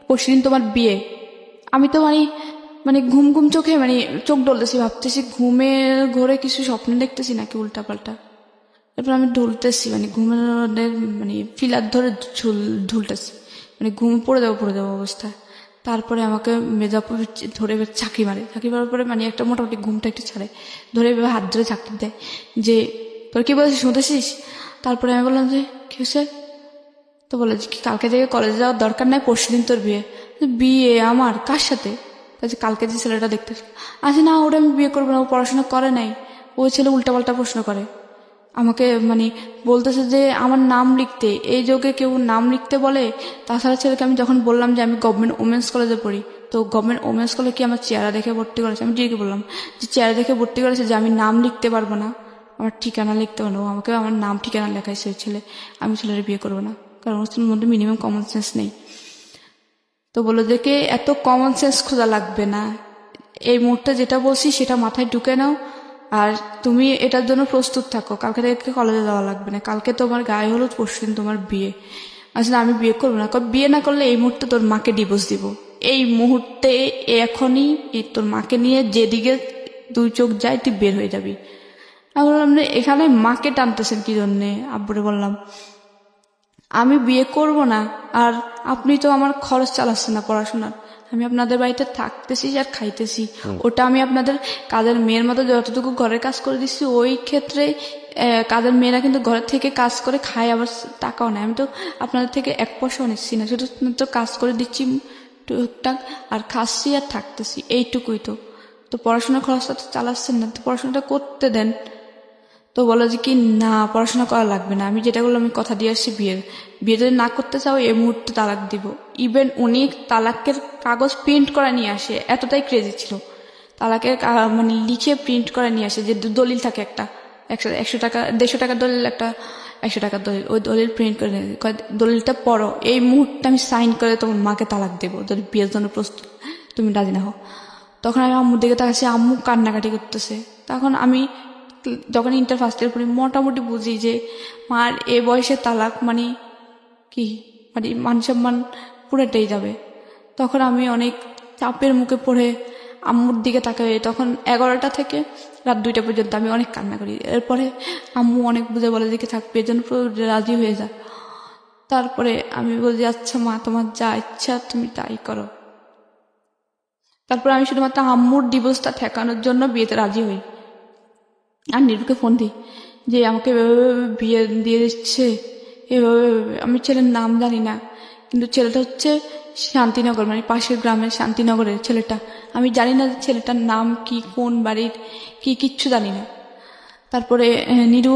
পরশুদিন তোমার বিয়ে। আমি তো মানে ঘুম চোখে মানে চোখ ডলতেছি, ভাবতেছি ঘুমের ঘরে কিছু স্বপ্ন দেখতেছি নাকি উল্টা পাল্টা। এরপর আমি ঢুলতেছি, মানে ঘুমের মানে ফিলার ধরে ঢুলতেছি, মানে ঘুম পড়ে যাবো অবস্থায়। তারপরে আমাকে মেজাপুর ধরে চাকরি মারার পরে মানে একটা মোটামুটি ঘুমটা একটু ছাড়ে, ধরে হাত ধরে চাকরি দেয় যে তোর কি বলছিস, শুনতেছিস? তারপরে আমি বললাম যে কি হয়েছে? তো বলে যে কালকে থেকে কলেজে যাওয়ার দরকার নাই, পরশুদিন তোর বিয়ে। বিয়ে আমার কার সাথে? কালকে যে ছেলেটা দেখতে, আচ্ছা না ওটা আমি বিয়ে করবো না, ও পড়াশোনা করে নাই, ওই ছেলে উল্টাপাল্টা প্রশ্ন করে আমাকে, মানে বলতেছে যে আমার নাম লিখতে, এই যুগে কেউ নাম লিখতে বলে? তাছাড়া ছেলেকে আমি যখন বললাম যে আমি গভর্নমেন্ট ওমেন্স কলেজে পড়ি, তো গভর্নমেন্ট ওমেন্স কলেজে কি আমার চেহারা দেখে ভর্তি করেছে? আমি ডিরেক্ট বললাম যে চেহারা দেখে ভর্তি করেছে, যে আমি নাম লিখতে পারবো না, আমার ঠিকানা লিখতে পারবো না। আমাকে আমার নাম ঠিকানা লেখাইছে ওই ছেলে, আমি ছেলের বিয়ে করবো না, কারণ ওর মধ্যে মিনিমাম কমন সেন্স নেই। তো বললো যে কে এত কমন সেন্স খোঁজা লাগবে না, এই মুহূর্তে যেটা বলছি সেটা মাথায় ঢুকে নাও, আর তুমি এটার জন্য প্রস্তুত থাকো, কালকে থেকে কলেজে যাওয়া লাগবে না, কালকে তোমার গায়ে হলুদ, পরশুদিন তোমার বিয়ে। আচ্ছা আমি বিয়ে করবো না, বিয়ে না করলে এই মুহূর্তে তোর মাকে ডিভোর্স দিব, এই মুহূর্তে এখনই তোর মাকে নিয়ে যেদিকে 2 চোখ যায় তুই বের হয়ে যাবি। আমি বললাম এখানে মাকে টানতেছেন কি জন্যে? আব্বুরে বললাম আমি বিয়ে করব না, আর আপনি তো আমার খরচ চালাচ্ছেন না পড়াশোনার, আমি আপনাদের বাড়িতে থাকতেছি আর খাইতেছি, ওটা আমি আপনাদের কাজের মেয়ের মতো যতটুকু ঘরের কাজ করে দিচ্ছি, ওই ক্ষেত্রে কাজের মেয়েরা কিন্তু ঘরের থেকে কাজ করে খায়, আবার টাকাও নেয়। আমি তো আপনাদের থেকে 1 পয়সাও নিচ্ছি না, শুধু তো কাজ করে দিচ্ছি টুকটাক, আর খাচ্ছি আর থাকতেছি, এইটুকুই। তো পড়াশোনার খরচটা তো চালাচ্ছেন না, তো পড়াশোনাটা করতে দেন। তো বলো যে কি না পড়াশোনা করা লাগবে না, আমি যেটা বললাম আমি কথা দিয়ে আসছি বিয়ে যদি না করতে চাও এই মুহূর্তে তালাক দিব। ইভেন উনি তালাকের কাগজ প্রিন্ট করে নিয়ে আসে, এতটাই ক্রেজি ছিল। তালাকের মানে লিখে প্রিন্ট করে নিয়ে আসে, যে দলিল থাকে একটা 100 টাকা 150 টাকার দলিল, একটা 100 টাকার দলিল, ওই দলিল প্রিন্ট করে নিয়ে দলিলটা পড়ো, এই মুহূর্তে আমি সাইন করে তোমার মাকে তালাক দেবো, যদি বিয়ের জন্য প্রস্তুত তুমি রাজি না হও। তখন আমি আম্মুর দিকে তাকাচ্ছি, আম্মু কান্নাকাটি করতেছে। তখন আমি যখন ইন্টার ফার্স্ট ইয়ার পড়ি মোটামুটি বুঝি যে মার এ বয়সে তালাক মানে কি, মানে মান সম্মান পুরোটাই যাবে। তখন আমি অনেক চাপের মুখে পড়ে আম্মুর দিকে তাকাই। তখন 11টা থেকে রাত 2টা পর্যন্ত আমি অনেক কান্না করি। এরপরে আম্মু অনেক বুঝে বলে দিকে থাকবে, এর জন্য পুরো রাজি হয়ে যায়। তারপরে আমি বলি আচ্ছা মা তোমার যা ইচ্ছা তুমি তাই করো। তারপরে আমি শুধুমাত্র আম্মুর ডিভোর্সটা ঠেকানোর জন্য বিয়েতে রাজি হই। আর নিরুকে ফোন দিই যে আমাকে বিয়ে দিয়ে দিচ্ছে এভাবে। আমি ছেলের নাম জানি না, কিন্তু ছেলেটা হচ্ছে শান্তিনগর, মানে পাশের গ্রামের শান্তিনগরের ছেলেটা। আমি জানি না ছেলেটার নাম কি, কোন বাড়ির কি, কিচ্ছু জানি না। তারপরে নিরু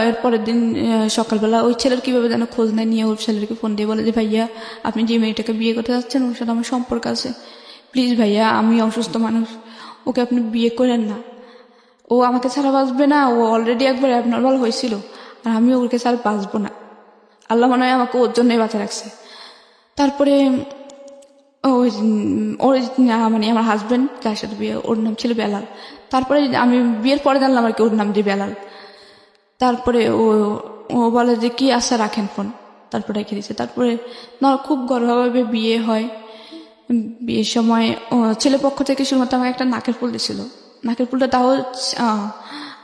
এর পরের দিন সকালবেলা ওই ছেলের কিভাবে যেন খোঁজ নেয়, নিয়ে ওর ছেলেকে ফোন দিয়ে বলে যে ভাইয়া আপনি যে মেয়েটাকে বিয়ে করতে যাচ্ছেন ওর সাথে আমার সম্পর্ক আছে, প্লিজ ভাইয়া আমি অসুস্থ মানুষ, ওকে আপনি বিয়ে করেন না, ও আমাকে ছাড়া বাঁচবে না, ও অলরেডি একবার অ্যাবনর্মাল হয়েছিল, আর আমি ওকে ছাড়া বাঁচবো না, আল্লাহ মনে হয় আমাকে ওর জন্যই বাঁচা রাখছে। তারপরে ওই মানে আমার হাজব্যান্ড যার সাথে বিয়ে, ওর নাম ছিল বেলাল। তারপরে আমি বিয়ের পরে জানলাম আর কি ওর নাম যে বেলাল। তারপরে ও বলে যে কি আশা রাখেন ফোন, তারপরে রেখে দিচ্ছে। তারপরে খুব গর্ভভাবে বিয়ে হয়। বিয়ের সময় ছেলে পক্ষ থেকে শুধুমাত্র আমাকে একটা নাকের ফুল দিয়েছিল। নাকের ফুলটা তাও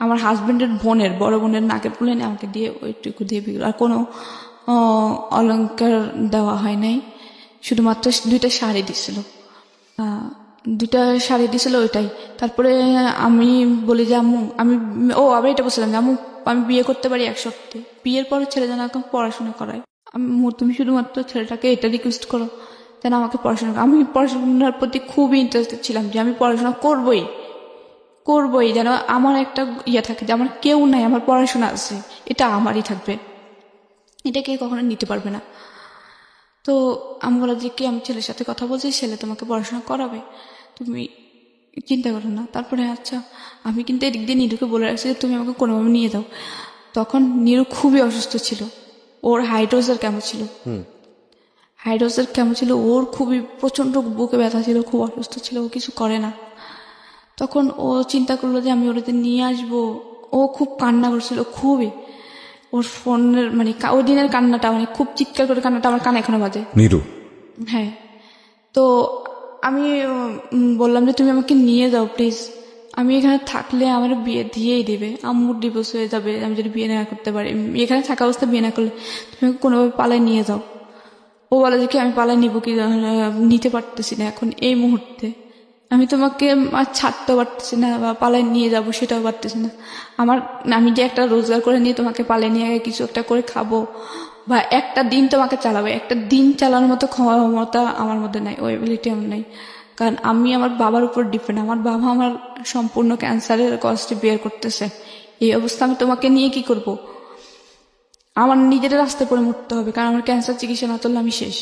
আমার হাজবেন্ডের বোনের, বড় বোনের নাকের ফুল এনে আমাকে দিয়ে ওইটুকু দিয়ে বিয়ে, আর কোনো অলংকার দেওয়া হয় নাই। শুধুমাত্র 2টা শাড়ি দিছিল, 2টা শাড়ি দিছিল ওইটাই। তারপরে আমি বলি যে আম্মু আবার এটা বলছিলাম যে আম্মু আমি বিয়ে করতে পারি 1 সপ্তাহে, বিয়ের পরে ছেলে যেন এখন পড়াশোনা করায়। তুমি শুধুমাত্র ছেলেটাকে এটা রিকোয়েস্ট করো যেন আমাকে পড়াশোনা আমি পড়াশোনার প্রতি খুবই ইন্টারেস্টেড ছিলাম যে আমি পড়াশোনা করবই যেন আমার একটা ইয়ে থাকে যে আমার কেউ নাই, আমার পড়াশোনা আছে, এটা আমারই থাকবে, এটা কে কখনো নিতে পারবে না। তো আমি বলা যে কি আমি ছেলের সাথে কথা বলছি, ছেলে তোমাকে পড়াশোনা করাবে, তুমি চিন্তা করো না। তারপরে আচ্ছা আমি কিন্তু এদিক দিয়ে নীরুকে বলে রাখছি যে তুমি আমাকে কোনোভাবে নিয়ে যাও। তখন নীরু খুবই অসুস্থ ছিল, ওর হাইড্রোজের কেমন ছিল, ওর খুবই প্রচন্ড বুকে ব্যথা ছিল, খুব অসুস্থ ছিল, ও কিছু করে না। তখন ও চিন্তা করলো যে আমি ওদের নিয়ে আসবো। ও খুব কান্না করছিল, খুবই, ওর ফোনের মানে ওই দিনের কান্নাটা মানে খুব চিৎকার করে কান্নাটা আমার কানে এখনো বাজে। নীরু, হ্যাঁ, তো আমি বললাম যে তুমি আমাকে নিয়ে যাও প্লিজ, আমি এখানে থাকলে আমার বিয়ে দিয়েই দেবে, আম্মুর ডিভোর্স হয়ে যাবে আমি যদি বিয়ে না করতে পারি, এখানে থাকা অবস্থা বিয়ে না করলে তুমি আমাকে কোনোভাবে পালায় নিয়ে যাও। ও বলে যে কি আমি পালায় নিব কি, নিতে পারতেছি না এখন এই মুহূর্তে, আমি তোমাকে আর ছাড়তেও পারতেছি না বা পালায় নিয়ে যাব সেটাও পারতেছি না। আমি যে একটা রোজগার করে নিয়ে তোমাকে পালায় নিয়ে কিছু একটা করে খাবো বা একটা দিন তোমাকে চালাবো, একটা দিন চালানোর মতো ক্ষমতা আমার মধ্যে নাই, ওই এবিলিটি আমার নাই। কারণ আমি আমার বাবার উপর ডিপেন্ড, আমার বাবা আমার সম্পূর্ণ ক্যান্সারের কষ্টে বের করতেছে, এই অবস্থা আমি তোমাকে নিয়ে কি করব? আমার নিজের রাস্তায় পড়ে মরতে হবে, কারণ আমার ক্যান্সার চিকিৎসা না চললে আমি শেষ।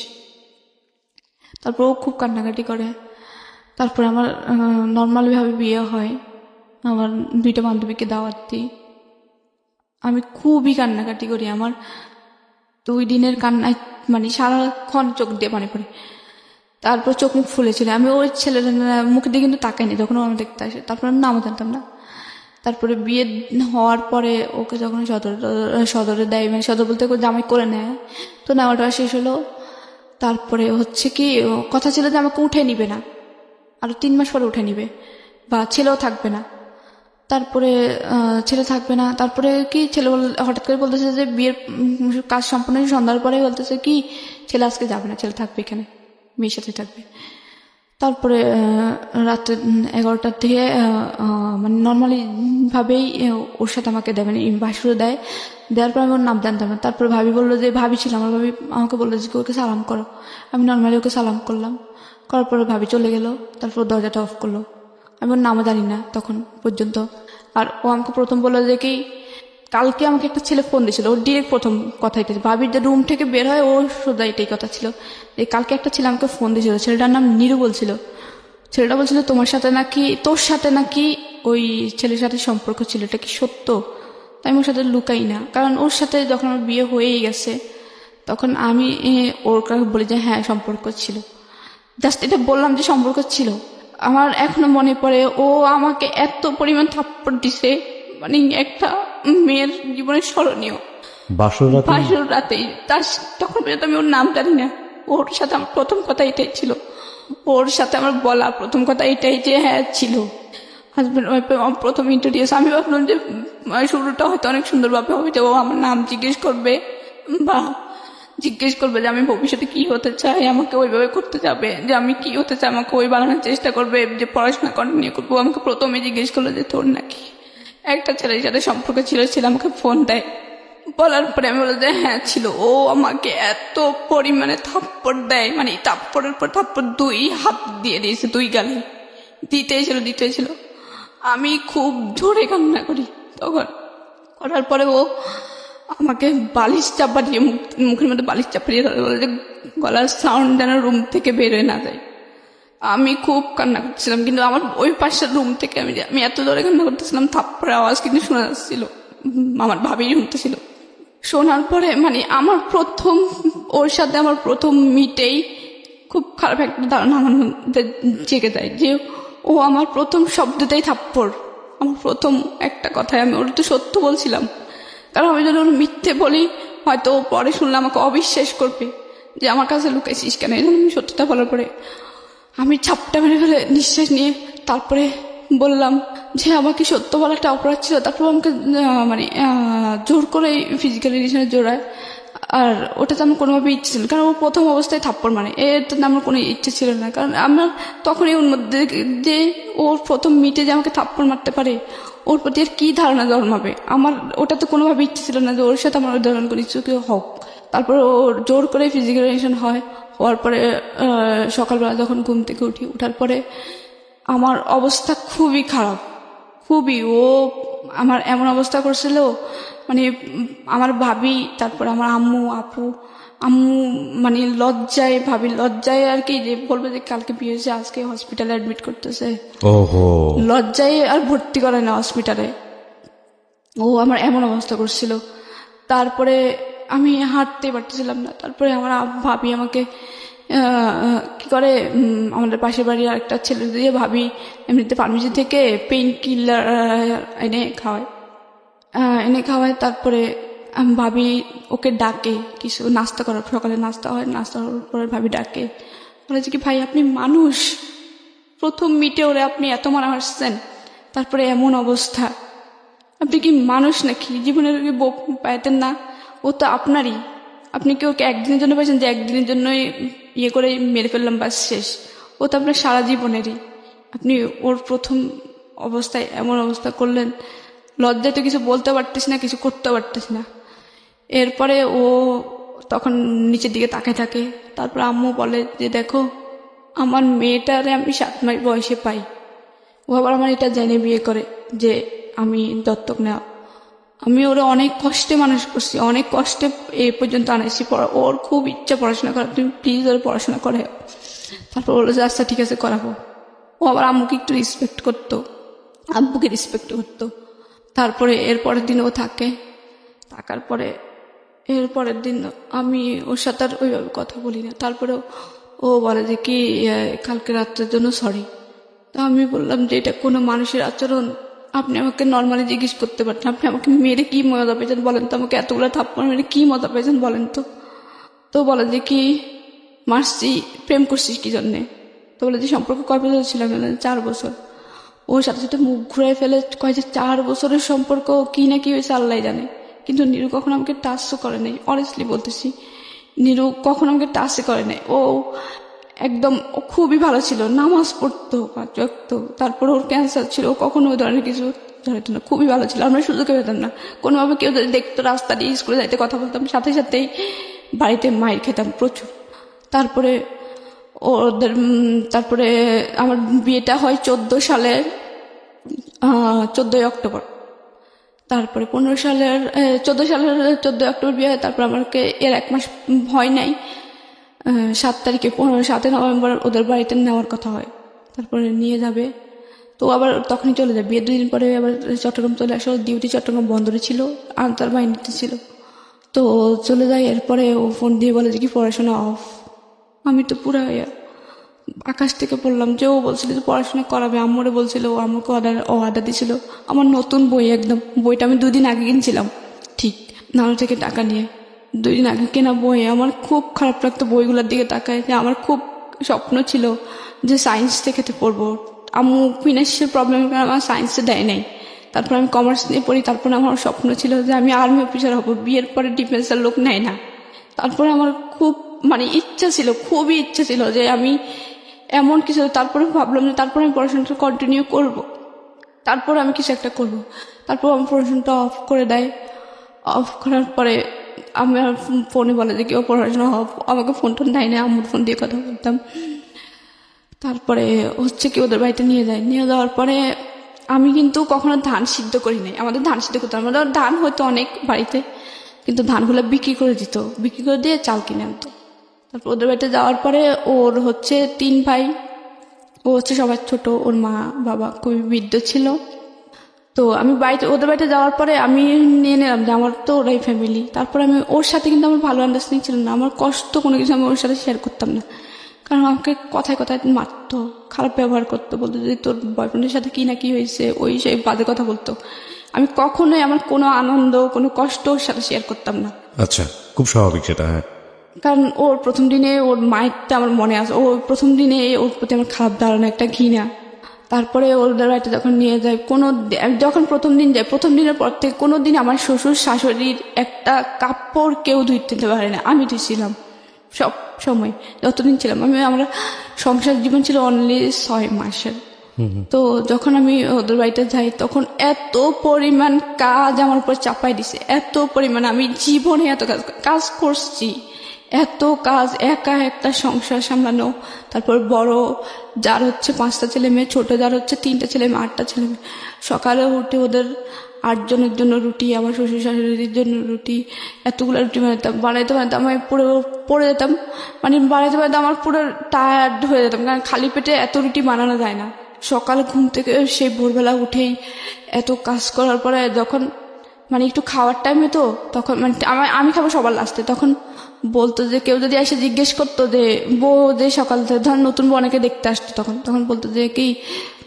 তারপর ও খুব কান্নাকাটি করে। তারপরে আমার নর্মালিভাবে বিয়ে হয়, আমার 2টা বান্ধবীকে দাওয়াত দিই, আমি খুবই কান্নাকাটি করি। আমার 2 দিনের কান্নায় মানে সারাক্ষণ চোখ দিয়ে পানি পড়ে, তারপর চোখ মুখ ফুলেছিল। আমি ওই ছেলের মুখে দিয়ে কিন্তু তাকাইনি যখন ও আমি দেখতে আসে, তারপর আমি নামও জানতাম না। তারপরে বিয়ে হওয়ার পরে ওকে যখন সদরে দেয়, মানে সদর বলতে জামাই করে নেয়, তো নেওয়াটা শেষ হলো। তারপরে হচ্ছে কি কথা ছিল যে আমাকে উঠে নিবে না, আরো 3 মাস পরে উঠে নিবে বা ছেলেও থাকবে না। তারপরে ছেলে থাকবে না, তারপরে কি ছেলে হঠাৎ করে বলতেছে যে বিয়ের কাজ সম্পূর্ণ সন্ধ্যার পরে বলতেছে কি ছেলে আজকে যাবে না, ছেলে থাকবে এখানে, মেয়ের সাথে থাকবে। তারপরে রাত্রে 11টার থেকে মানে নর্মালি ভাবেই ওর সাথে আমাকে দেয়, মানে বাসুরে দেয়, দেওয়ার পর আমি ওর নাম জানতাম না। তারপরে ভাবি বললো যে ভাবি ছিল আমার, ভাবি আমাকে বললো যে ওকে সালাম করো, আমি নর্মালি ওকে সালাম করলাম, করার পরে ভাবি চলে গেল। তারপর দরজাটা অফ করলো, আমি ওর নামও জানি না তখন পর্যন্ত। আর ও আমাকে প্রথম বললো যে কি কালকে আমাকে একটা ছেলে ফোন দিয়েছিল, ওর ডিরেক্ট প্রথম কথা এটাই, ভাবির যে রুম থেকে বের হয় ওর সোজা এটাই কথা ছিল, এই কালকে একটা ছেলে আমাকে ফোন দিয়েছিল, ছেলেটার নাম নীরু বলছিল। ছেলেটা বলছিল তোর সাথে নাকি ওই ছেলের সাথে সম্পর্ক ছিল, এটা কি সত্য? তাই ওর সাথে লুকাই না, কারণ ওর সাথে যখন আমার বিয়ে হয়েই গেছে তখন আমি ওর কাছে বলি যে হ্যাঁ সম্পর্ক ছিল, জাস্ট এটা বললাম যে সম্পর্ক ছিল। আমার এখনো মনে পড়ে ও আমাকে এত পরিমাণ থাপ্পড় দিছে, মানে একটা মেয়ের জীবনে স্মরণীয়। বাসর রাতেই তখন পর্যন্ত আমি ওর নাম জানি না, ওর সাথে আমার প্রথম কথা এটাই ছিল, ওর সাথে আমার বলা প্রথম কথা এটাই যে হ্যাঁ ছিল হাজব্যান্ড ওয়াইফে আমার প্রথম ইন্ট্রোডিউস। আমি ভাবলাম যে শুরুটা হয়তো অনেক সুন্দরভাবে হবে, যে ও আমার নাম জিজ্ঞেস করবে বা জিজ্ঞেস করবে যে আমি ভবিষ্যতে কি হতে চাই, আমাকে ওইভাবে করতে যাবে, যে আমি কি হতে চাই আমাকে ওই বানানোর চেষ্টা করবে, যে পড়াশোনা কন্টিনিউ করবো। আমাকে প্রথমে জিজ্ঞেস করলো যে তোর নাকি একটা ছেলের সাথে সম্পর্ক ছিল, ছেলে আমাকে ফোন দেয়, বলার পরে আমি বললাম যে হ্যাঁ ছিল। ও আমাকে এত পরিমাণে থাপ্পড় দেয়, মানে থাপ্পড়ের পর থাপ্পড় 2 হাত দিয়ে দিয়েছে, 2 গালে দিতেই ছিল। আমি খুব জোরে কান্না করি তখন, করার পরে ও আমাকে বালিশ চাপা দিয়ে মুখের মধ্যে বালিশ চাপা দিয়ে ধরে বলে যে গলার সাউন্ড যেন রুম থেকে বেরোয় না যায়। আমি খুব কান্না করছিলাম, কিন্তু আমার ওই পাশের রুম থেকে আমি এত জোরে কান্না করতেছিলাম, থাপ্পড়ের আওয়াজ কিন্তু শোনা যাচ্ছিল, আমার ভাবিই শুনতেছিল। শোনার পরে মানে ওর সাথে আমার প্রথম মিটেই খুব খারাপ একটা ধারণা আমার মধ্যে জেগে যায় যে ও আমার প্রথম শব্দটাই থাপ্পড়, আমার প্রথম একটা কথায় আমি ওর তো সত্য বলছিলাম, কারণ আমি যদি ওর মিথ্যে বলি হয়তো পরে শুনলে আমাকে অবিশ্বাস করবে যে আমার কাছে লুকাইছিস কেন। এই জন্য আমি সত্যটা বলার পরে আমি ছাপটা মেরে ফেলে নিঃশ্বাস নিয়ে তারপরে বললাম যে আমাকে সত্য বলাটা অপরাধ ছিল। তারপর আমাকে মানে জোর করে ফিজিক্যাল রিলেশনে জোড়ায়, আর ওটাতে আমার কোনোভাবে ইচ্ছে ছিল, কারণ ও প্রথম অবস্থায় থাপ্পড় মানে এটাতে আমার কোনো ইচ্ছে ছিল না, কারণ আমার তখনই ওর মধ্যে যে ওর প্রথম মিটে যে আমাকে থাপ্পড় মারতে পারে, ওর প্রতি আর কি ধারণা জন্মাবে। আমার ওটাতে কোনোভাবে ইচ্ছে ছিল না যে ওর সাথে আমার ওই ধরনের কোনো কিছু হোক, তারপরে ওর জোর করে ফিজিক্যাল রিলেশন হওয়ার পরে সকালবেলা যখন ঘুম থেকে উঠার পরে আমার অবস্থা খুবই খারাপ, খুবই। ও আমার এমন অবস্থা করছিল, মানে আমার ভাবি, তারপরে আমার আম্মু, আপু, আম্মু মানে লজ্জায়, ভাবি লজ্জায় আর কি, যে বলবে যে কালকে বিয়ে হয়েছে, আজকে হসপিটালে অ্যাডমিট করতেছে, ওহো, লজ্জায় আর ভর্তি করে না হসপিটালে। ও আমার এমন অবস্থা করছিল। তারপরে আমি হাঁটতে পারতেছিলাম না। তারপরে আমার ভাবি আমাকে কি করে, আমাদের পাশের বাড়ির একটা ছেলে দিয়ে ভাবি এমনিতে ফার্মেসি থেকে পেইন কিলার এনে খাওয়ায়। তারপরে ভাবি ওকে ডাকে কিছু নাস্তা করার, সকালে নাস্তা হয়, নাস্তা করার পরে ভাবি ডাকে, বলে যে কি ভাই আপনি মানুষ, প্রথম মিটে ওরে আপনি এত মারা হাসছেন, তারপরে এমন অবস্থা, আপনি কি মানুষ নাকি? জীবনের কি বউ পাইতেন না? ও তো আপনারই, আপনি কি ওকে একদিনের জন্য পাইছেন যে একদিনের জন্যই ইয়ে করে মেরে ফেললাম বাস শেষ? ও তো আপনার সারা জীবনেরই। আপনি ওর প্রথম অবস্থায় এমন অবস্থা করলেন, লজ্জায় তো কিছু বলতে পারতেছি না, কিছু করতে পারতেছি না। এরপরে ও তখন নিচের দিকে তাকায় থাকে। তারপর আম্মু বলে যে দেখো আমার মেয়েটারে আমি 7 মাস বয়সে পাই, ও আবার আমার এটা জেনে বিয়ে করে যে আমি দত্তক নেওয়া। আমি ওরা অনেক কষ্টে মানুষ করছি, অনেক কষ্টে এই পর্যন্ত আনাইছি। ওর খুব ইচ্ছা পড়াশোনা করার, তুমি প্লিজ ওর পড়াশোনা করে। তারপর বললো যে আচ্ছা ঠিক আছে করাবো। ও আবার আম্মুকে একটু রেসপেক্ট করতো, আব্বুকে রেসপেক্ট করতো। তারপরে এর পরের দিন ও থাকে, থাকার পরে এর পরের দিন আমি ওর সাথে আর ওইভাবে কথা বলি না। তারপরে ও বলে যে কি কালকে রাত্রের জন্য সরি। তা আমি বললাম যে এটা কোনো মানুষের আচরণ? আপনি আমাকে নর্মালি জিজ্ঞেস করতে পারতেন, আপনি আমাকে মেরে কি মজা পেয়েছেন বলেন তো, আমাকে এতগুলো থাপ্পড় মেরে কি মজা পেয়েছেন বলেন তো। তো বলে যে কি মারছি, প্রেম করছিস কি জন্যে? তো বলে যে সম্পর্ক কয় বছর ছিলাম? 4 বছর। ওর সাথে সাথে মুখ ঘুরাই ফেলে কয় যে 4 বছরের সম্পর্ক, কি না কি হয়েছে আল্লাহ জানে। কিন্তু নিরু কখনো আমাকে টাচও করে নাই, অনেস্টলি বলতেছি, নিরু কখনো আমাকে টাচই করে নাই। ও একদম ও খুবই ভালো ছিল, নামাজ পড়তো 5 ওয়াক্ত, তারপর ওর ক্যান্সার ছিল, ও কখনো ওই ধরনের কিছু ধরতো না, খুবই ভালো ছিল। আমরা সুযোগ পেতাম না কোনোভাবে, কেউ যদি দেখতো রাস্তা দিয়ে স্কুলে যাইতে কথা বলতাম, সাথে সাথেই বাড়িতে মাইর খেতাম প্রচুর। তারপরে ওদের তারপরে আমার বিয়েটা হয় 14 সালের 14ই অক্টোবর। তারপরে 14 সালের 14 অক্টোবর বিয়ে হয়। তারপর আমাকে এর 1 মাস হয় নাই, 7 তারিখে 7 নভেম্বর ওদের বাড়িতে নেওয়ার কথা হয়। তারপরে নিয়ে যাবে, তো আবার তখনই চলে যায়। বিয়ের 2 দিন পরে আবার চট্টগ্রাম চলে আসো, ডিউটি চট্টগ্রাম বন্দরে ছিল, আনতার বাহিনীতে ছিল, তো চলে যায়। এরপরে ও ফোন দিয়ে বলে যে কি পড়াশোনা অফ। আমি তো পুরো আকাশ থেকে পড়লাম যে ও বলছিল যে পড়াশোনা করাবে, আম্মুরে বলছিল, ও আমাকে অর্ডার দিছিল আমার নতুন বই, একদম বইটা আমি 2 দিন আগে কিনছিলাম, ঠিক নানা থেকে টাকা নিয়ে 2 দিন আগে কেনা বই। আমার খুব খারাপ লাগতো বইগুলোর দিকে তাকায়, যে আমার খুব স্বপ্ন ছিল যে সায়েন্স থেকে পড়বো। আম্মু ফিনান্সিয়াল প্রবলেমের কারণে আমার সায়েন্সে দেয় নাই। তারপর আমি কমার্স নিয়ে পড়ি। তারপরে আমার স্বপ্ন ছিল যে আমি আর্মি অফিসার হব, বিয়ের পরে ডিফেন্সের লোক নেয় না। তারপরে আমার খুব মানে ইচ্ছা ছিল, খুবই ইচ্ছা ছিল যে আমি এমন কিছু। তারপরে ভাবলাম যে তারপরে আমি পড়াশোনাটা কন্টিনিউ করব, তারপর আমি কিছু একটা করব। তারপর আমি পড়াশোনাটা অফ করে দেয়। অফ করার পরে আমার ফোনে বলে যে কেউ পড়াশোনা অফ, আমাকে ফোন টোন দেয় না, আম্মুর ফোন দিয়ে কথা বলতাম। তারপরে হচ্ছে কি ওদের বাড়িতে নিয়ে যায়। নিয়ে যাওয়ার পরে আমি কিন্তু কখনো ধান সিদ্ধ করি নাই। আমাদের ধান সিদ্ধ করতাম, আমাদের ধান হয়তো অনেক বাড়িতে, কিন্তু ধানগুলো বিক্রি করে দিত, বিক্রি করে দিয়ে চাল কিনে আনতো। তারপর ওদের বাড়িতে যাওয়ার পরে ওর হচ্ছে 3 ভাই, ও হচ্ছে সবার ছোট। ওর মা বাবা খুবই বৃদ্ধ ছিল। তো আমি ওদের বাড়িতে যাওয়ার পরে আমি নিয়ে নিলাম যে আমার তো ওরাই ফ্যামিলি। তারপরে আমি ওর সাথে কিন্তু আমার ভালো আন্ডারস্ট্যান্ডিং ছিল না, আমার কষ্ট কোনো কিছু আমি ওর সাথে শেয়ার করতাম না, কারণ আমাকে কথায় কথায় মারতো, খারাপ ব্যবহার করতো, বলতো যে তোর বয়ফ্রেন্ডের সাথে কি না কি হয়েছে, ওই সেই বাজে কথা বলতো। আমি কখনোই আমার কোনো আনন্দ, কোনো কষ্ট ওর সাথে শেয়ার করতাম না। আচ্ছা, খুব স্বাভাবিক সেটা। হ্যাঁ, কারণ ওর প্রথম দিনে ওর মায়েরটা আমার মনে আছে, ও প্রথম দিনে ওর প্রতি আমার খারাপ ধারণা, একটা ঘৃণা। তারপরে ওদের বাড়িতে যখন নিয়ে যায়, যখন প্রথম দিন যায়, প্রথম দিনের পর থেকে কোনো দিন আমার শ্বশুর শাশুড়ির একটা কাপড় কেউ ধুইতে পারে না, আমি ধুইছিলাম সব সময় যতদিন ছিলাম। আমরা সংসার জীবন ছিল অনলি 6 মাসের। তো যখন আমি ওদের বাড়িতে যাই তখন এত পরিমাণ কাজ আমার উপর চাপাই দিছে, এত পরিমাণ, আমি জীবনে এত কাজ করছি, এত কাজ, একা একটা সংসার সামলানো, তারপর বড় যার হচ্ছে 5টা ছেলে মেয়ে, ছোট যার হচ্ছে 3টা ছেলে মেয়ে, 8টা ছেলে মেয়ে, সকালে উঠে ওদের 8 জনের জন্য রুটি, আমার শ্বশুর শাশুড়ির জন্য রুটি, এতগুলো রুটি বানাইতে আমি পুরো পড়ে যেতাম, মানে বানাইতে আমার পুরো টায়ার্ড হয়ে যেতাম, কারণ খালি পেটে এত রুটি বানানো যায় না। সকালে ঘুম থেকে সেই ভোরবেলা উঠেই এত কাজ করার পরে যখন মানে একটু খাওয়ার টাইমে তো তখন মানে আমি খাবো সবার লাস্টে, তখন বলতো যে কেউ যদি এসে জিজ্ঞেস করতো যে বউ যে সকাল থেকে, ধর নতুন বউ অনেকে দেখতে আসতো, তখন বলতো যে কি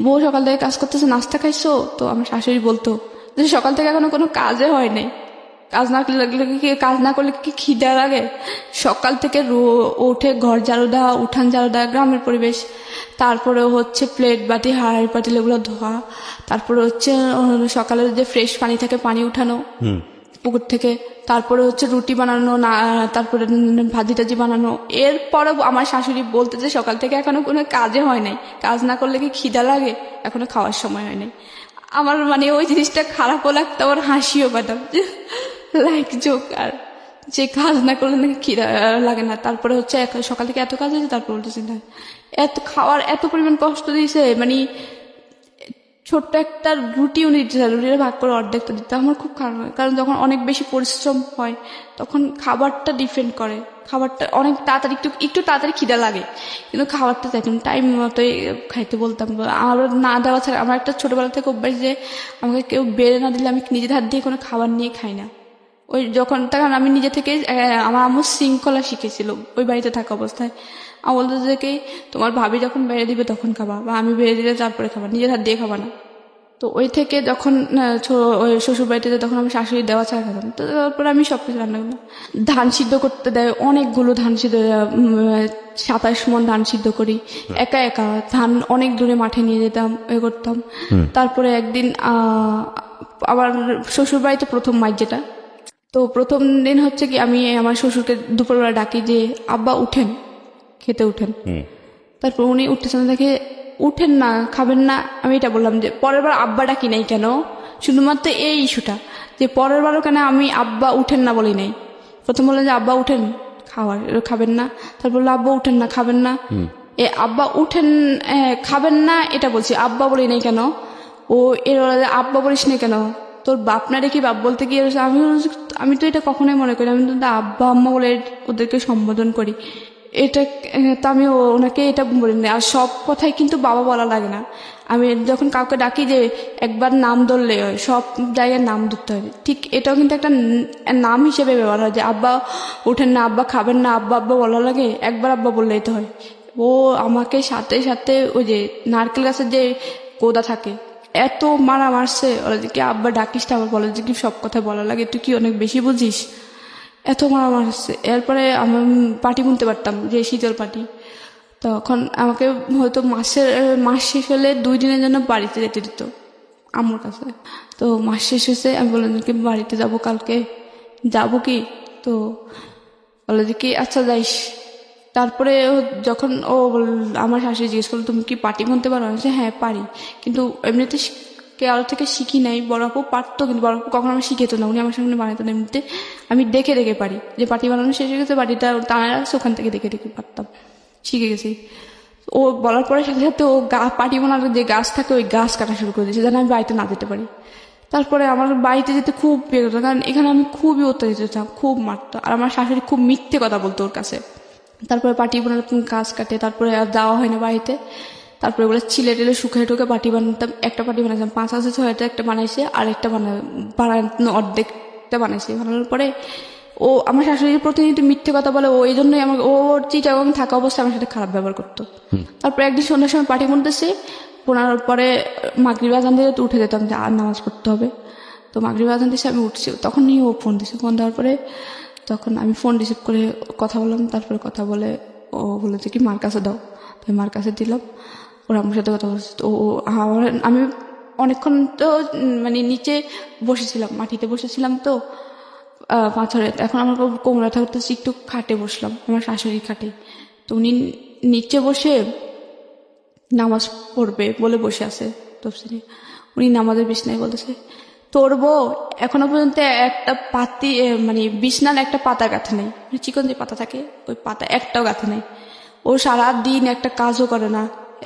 বউ সকাল থেকে কাজ করতেছে, নাস্তা খাইছো? তো আমার শাশুড়ি বলতো যে সকাল থেকে এখনো কোনো কাজে হয় নাই, কাজ না করলে কি খিদে লাগে? সকাল থেকে উঠে ঘর ঝাড়ু দেওয়া, উঠান ঝাড়ু দেওয়া, গ্রামের পরিবেশ, তারপরে হচ্ছে প্লেট বাটি হাঁড়ি পাতিল এগুলো ধোয়া, তারপরে হচ্ছে সকালের যে ফ্রেশ পানি থাকে পানি উঠানো পুকুর থেকে, তারপরে হচ্ছে রুটি বানানো, না তারপরে ভাজি টাজি বানানো। এরপরে আমার শাশুড়ি বলতে যে সকাল থেকে এখনো কোনো কাজে হয় নাই, কাজ না করলে কি খিদা লাগে? এখনো খাওয়ার সময় হয় নাই। আমার মানে ওই জিনিসটা খারাপও লাগতো, আমার হাসিও পেতাম, লাইক জোক, আর যে কাজ না করলে নাকি খিদা লাগে না। তারপরে হচ্ছে সকাল থেকে এত কাজ হয়েছে, তারপর বলতেছি না এত খাওয়ার এত পরিমাণ কষ্ট দিয়েছে, মানে ছোট্ট একটা রুটিও নিতে চাই, রুটিটা ভাগ করে অর্ধেকটা দিতে আমার খুব খারাপ হয়, কারণ যখন অনেক বেশি পরিশ্রম হয় তখন খাবারটা ডিপেন্ড করে, খাবারটা অনেক তাড়াতাড়ি একটু তাড়াতাড়ি খিদা লাগে, কিন্তু খাবারটা চাইতাম টাইম মতোই খাইতে বলতাম। আমার না দেওয়া ছাড়া আমার একটা ছোটবেলা থেকে অভ্যাস যে আমাকে কেউ বেড়ে না দিলে আমি নিজের হাত দিয়ে কোনো খাবার নিয়ে খাই না। ওই যখন তখন আমি নিজে থেকে আমার আম্মু শৃঙ্খলা শিখেছিল ওই বাড়িতে থাকা অবস্থায়। আমার বলতো যে কি তোমার ভাবি যখন বেড়ে দিবে তখন খাবা, বা আমি বেড়ে দিলে তারপরে খাবা, নিজের হাত দিয়ে খাবা না। তো ওই থেকে যখন ওই শ্বশুর বাড়িতে তখন আমি শাশুড়ি দেওয়া ছাড়া খেতাম। তো তারপরে আমি সবকিছু রান্না করতাম। ধান সিদ্ধ করতে দেয়, অনেকগুলো ধান সিদ্ধ, 27 মণ ধান সিদ্ধ করি একা একা, ধান অনেক দূরে মাঠে নিয়ে যেতাম, এ করতাম। তারপরে একদিন আবার শ্বশুর বাড়িতে প্রথম মাইক যেটা, তো প্রথম দিন হচ্ছে কি আমি আমার শ্বশুরকে দুপুরবেলা ডাকি যে আব্বা উঠেন, খেতে উঠেন। তারপর উনি উঠতেছেন, দেখে উঠেন না, খাবেন না। আমি এটা বললাম যে পরের বার আব্বা ডাকি নাই কেন, শুধুমাত্র এই ইস্যুটা যে পরের বারও কেন আমি আব্বা উঠেন না বলি নাই। প্রথম বললেন যে আব্বা উঠেন খাবেন না, তারপর বললো আব্বা উঠেন না খাবেন না, আব্বা উঠেন খাবেন না এটা বলছি, আব্বা বলি নাই কেন। ও এর আব্বা বলিস না কেন, তোর বাপ না রেখে বাপ বলতে গিয়ে আমি তো এটা কখনোই মনে করি, আমি তো আব্বা আম্মা বলে ওদেরকে সম্বোধন করি, এটা তো আমি ওনাকে এটা বলি না। আর সব কথাই কিন্তু বাবা বলা লাগে না, আমি যখন কাউকে ডাকি যে একবার নাম ধরলে হয়, সব জায়গায় নাম ধরতে হয়, ঠিক এটাও কিন্তু একটা নাম হিসেবে ব্যবহার হয় যে আব্বা উঠেন না, আব্বা খাবেন না, আব্বা আব্বা বলা লাগে, একবার আব্বা বললেই তো হয়। ও আমাকে সাথে সাথে ওই যে নারকেল গাছের যে কোদা থাকে এত মারা মারছে, ওরা যে কি আব্বা ডাকিস, আবার বলে যে কি সব কথা বলা লাগে, তুই কি অনেক বেশি বুঝিস, এত মারা মারছে। এরপরে আমি পাটি বুনতে পারতাম, যে শীতল পাটি, তখন আমাকে হয়তো মাস শেষ হলে 2 দিনের জন্য বাড়িতে যেতে দিত আম্মুর কাছে। তো মাস শেষ হয়েছে, আমি বললাম কি বাড়িতে যাব কালকে, যাব কি? তো বলে যে কি আচ্ছা যাইস। তারপরে যখন আমার শাশুড়ি জিজ্ঞেস করলো তুমি কি পাটি বুনতে পারো, আমি বলছি হ্যাঁ পারি, কিন্তু এমনিতে কারো থেকে শিখি নাই। বড় আপু পারতো, কিন্তু বড় আপু কখনো আমার শিখেতো না, উনি আমার সঙ্গে বানাতো না। এমনিতে আমি দেখে দেখে পারি, যে পাটি বানানো শেষ হয়ে গেছে, বাটিটা টানা আছে ওখান থেকে দেখে দেখে পারতাম, শিখে গেছি। ও বলার পরে সাথে সাথে ও পাটি বানানোর যে গাছ থাকে ওই গাছ কাটা শুরু করে দিয়েছে, যেন আমি বাড়িতে না যেতে পারি। তারপরে আমার বাড়িতে যেতে খুব বিয়ে করতো, কারণ এখানে আমি খুবই অত্যাচারিত হতাম, খুব মারতো, আর আমার শাশুড়ি খুব মিথ্যে কথা বলতো ওর কাছে। তারপরে পাটি বানানো গাছ কাটে, তারপরে আর যাওয়া হয় না বাড়িতে। তারপরে ওগুলো ছিলে টেলে শুকিয়ে টুকে পাটি বানাতাম। একটা পাটি বানাইছিলাম 5 আছে 6টা, একটা বানাইছে, আর একটা বানানো অর্ধেকটা বানাইছে। বানানোর পরে ও আমার শাশুড়ির প্রতিনিয়ত মিথ্যে কথা বলে, ও এই জন্যই আমাকে ওর চিটাগং থাকা অবস্থায় আমার সাথে খারাপ ব্যবহার করতো। তারপরে একদিন সন্ধ্যার সময় পাটি বুনতেছি, বোনার পরে মাগরিব আজান দিয়ে উঠে যেতাম যে আর নামাজ পড়তে হবে। তো মাগরিব আজান দিয়েছে, আমি উঠছি, তখন নিয়ে ও ফোন দিছে। ফোন দেওয়ার পরে তখন আমি ফোন রিসিভ করে কথা বললাম। তারপরে কথা বলে ও বলেছে কি মার কাছে দাও, তো মার কাছে দিলাম। ওরা আমার সাথে কথা বলছে। তো আমি অনেকক্ষণ তো মানে নিচে বসেছিলাম, মাটিতে বসেছিলাম, তো পাথরে। এখন আমার কোমরা থাকতেছি, একটু খাটে বসলাম, আমার শাশুড়ির খাটে। তো উনি নিচে বসে নামাজ পড়বে বলে বসে আছে তফসিরে। উনি নামাজের বিছনায় বলতেছে, তোর বউ এখনো পর্যন্ত একটা পাতি মানে বিছনার একটা পাতা গাঁথে নেই, চিকন যে পাতা থাকে ওই পাতা একটাও গাঁথে নেই। ও সারা দিন একটা কাজও করে না,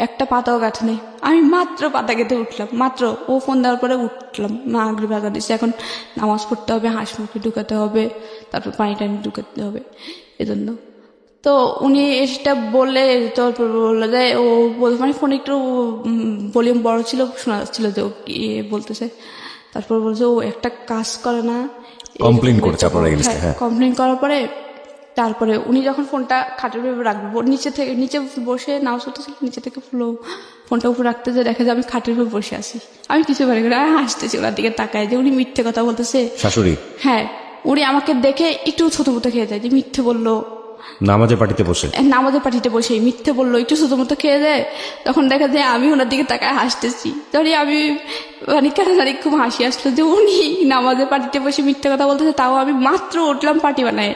একটা পাতাও গাঁথে নেই। আমি মাত্র পাতা গেঁথে উঠলাম, মাত্র ও ফোন দেওয়ার পরে উঠলাম, মাগরিব আজান দিচ্ছে, এখন নামাজ পড়তে হবে, হাঁস মুরগি ঢুকাতে হবে, তারপর পানি টানি ঢুকাতে হবে, এজন্য। তো উনি এটা বললে তারপর বললো যে ও মানে ফোনে একটু ভলিউম বড় ছিল, শোনা যাচ্ছিল যে ও কি বলতেছে। তারপর বলছে ও একটা কাজ করে না, কমপ্লেইন করছে আপনার এগেইনস্টে। হ্যাঁ, কমপ্লেন করার পরে তারপরে উনি যখন ফোনটা খাটের উপরে রাখবো, নিচে বসে নাও চলতেছিল, নিচে থেকে ফোনটা উপরে রাখতে যে দেখা যায় আমি খাটের উপর বসে আছি। আমি কিছু মনে করি হাসতেছি ওনার দিকে তাকায় যে উনি মিথ্যে কথা বলতেছে। শাশুড়ি? হ্যাঁ, উনি আমাকে দেখে একটু ছোট মতো খেয়ে যায় যে মিথ্যে বললো, নামাজের পার্টিতে বসে নামাজের পার্টিতে বসে মিথ্যে বললো, একটু ছোট মতো খেয়ে যায়। তখন দেখা যায় আমি ওনার দিকে তাকায় হাসতেছি, তখন আমি মানে কেন জানি খুব হাসি আসলো যে উনি নামাজের পার্টিতে বসে মিথ্যে কথা বলতেছে, তাও আমি মাত্র উঠলাম পার্টি বানায়।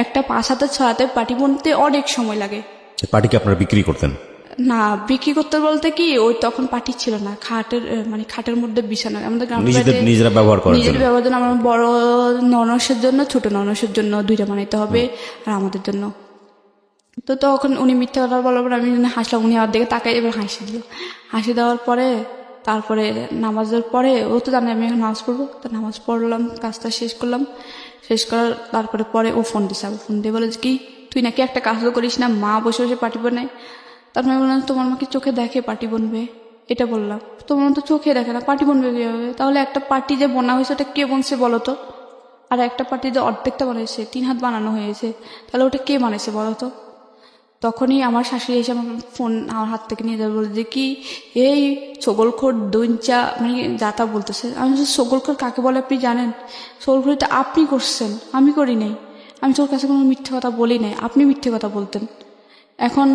একটা 5 হাতে 6 হাতে পার্টি বানতে অনেক সময় লাগে। পার্টিকে আপনারা বিক্রি করতেন? না, বিক্রি করতে বলতে কি ওই তখন পার্টি ছিল না, খাটের মানে খাটের মধ্যে বিছানা আমাদের নিজেরা ব্যবহার করার জন্য। নিজের ব্যবহার জন্য, আমার বড় ননসের জন্য, ছোট ননসের জন্য 2টা বানাইতে হবে, আর আমাদের জন্য। তো তখন উনি মিথ্যা কথা বলার পর আমি হাসলাম, উনি আমার দিকে তাকাই এবার হাসি দিল। হাসি দেওয়ার পরে তারপরে নামাজের পরে ও তো জানে আমি এখন নামাজ পড়বো, তো নামাজ পড়লাম, কাজটা শেষ করলাম। শেষ করার তারপরে পরে ও ফোন দিছে, ফোন দিয়ে বলে কি তুই নাকি একটা কাজও করিস না, মা বসে বসে পার্টি বানায়। তারপরে বললাম তোমার মাকে চোখে দেখে পার্টি বনবে, এটা বললাম। তোমার তো চোখে দেখে না, পার্টি বনবে কিভাবে? তাহলে একটা পার্টি যে বোনা হয়েছে ওটা কে বনছে বলো তো? আর একটা পার্টি যে অর্ধেকটা বানাইছে, 3 হাত বানানো হয়েছে, তাহলে ওটা কে বানাইছে বলো তো? তখনই আমার শাশুড়ি এসে আমার ফোন আমার হাত থেকে নিয়ে যাবে, বলে যে কি এই ছগলখোর দইঞ্চা মানে যাতা বলতেছে। আমি বলছি ছগলখোর কাকে বলে আপনি জানেন? ছগলখোরটা আপনি করছেন, আমি করি নাই। আমি তোর কাছে কোনো মিথ্যে কথা বলি নাই, আপনি মিথ্যে কথা বলতেন। এখন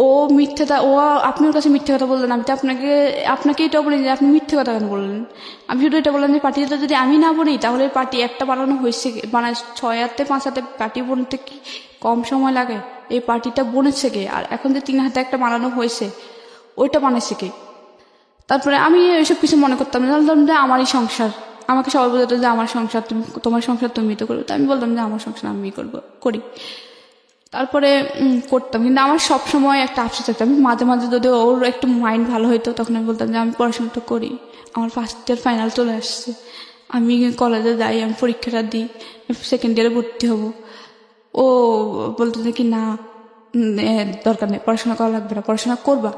ও মিথ্যেটা ও আপনি ওর কাছে মিথ্যে কথা বললেন, আমি তো আপনাকে এটাও বলি যে আপনি মিথ্যে কথা কেন বললেন? আমি শুধু এটা বললাম যে পার্টিটা যদি আমি না বলি তাহলে পার্টি একটা বানানো হয়েছে, মানে 6 হাতে 5 হাতে পার্টি বলতে কি কম সময় লাগে? এই পার্টিটা বনেছে কে? আর এখন যে 3 হাতে একটা বানানো হয়েছে ওইটা বানাইছে কে? তারপরে আমি এসব কিছু মনে করতাম না, জানতাম যে আমারই সংসার, আমাকে সবাই বলতো যে আমার সংসার তুমি, তোমার সংসার তুমি তো করবে। তো আমি বলতাম যে আমার সংসার আমি করি। তারপরে করতাম, কিন্তু আমার সব সময় একটা আফসোস থাকতো। আমি মাঝে মাঝে যদি ওর একটু মাইন্ড ভালো হইতো তখন আমি বলতাম যে আমি পড়াশোনাটা করি, আমার ফার্স্ট ইয়ার ফাইনাল চলে আসছে, আমি কলেজে যাই, আমি পরীক্ষাটা দিই, সেকেন্ড ইয়ারে ভর্তি হব। ও বলতো যে কি না দরকার নেই, পড়াশোনা করা লাগবে না, পড়াশোনা করবা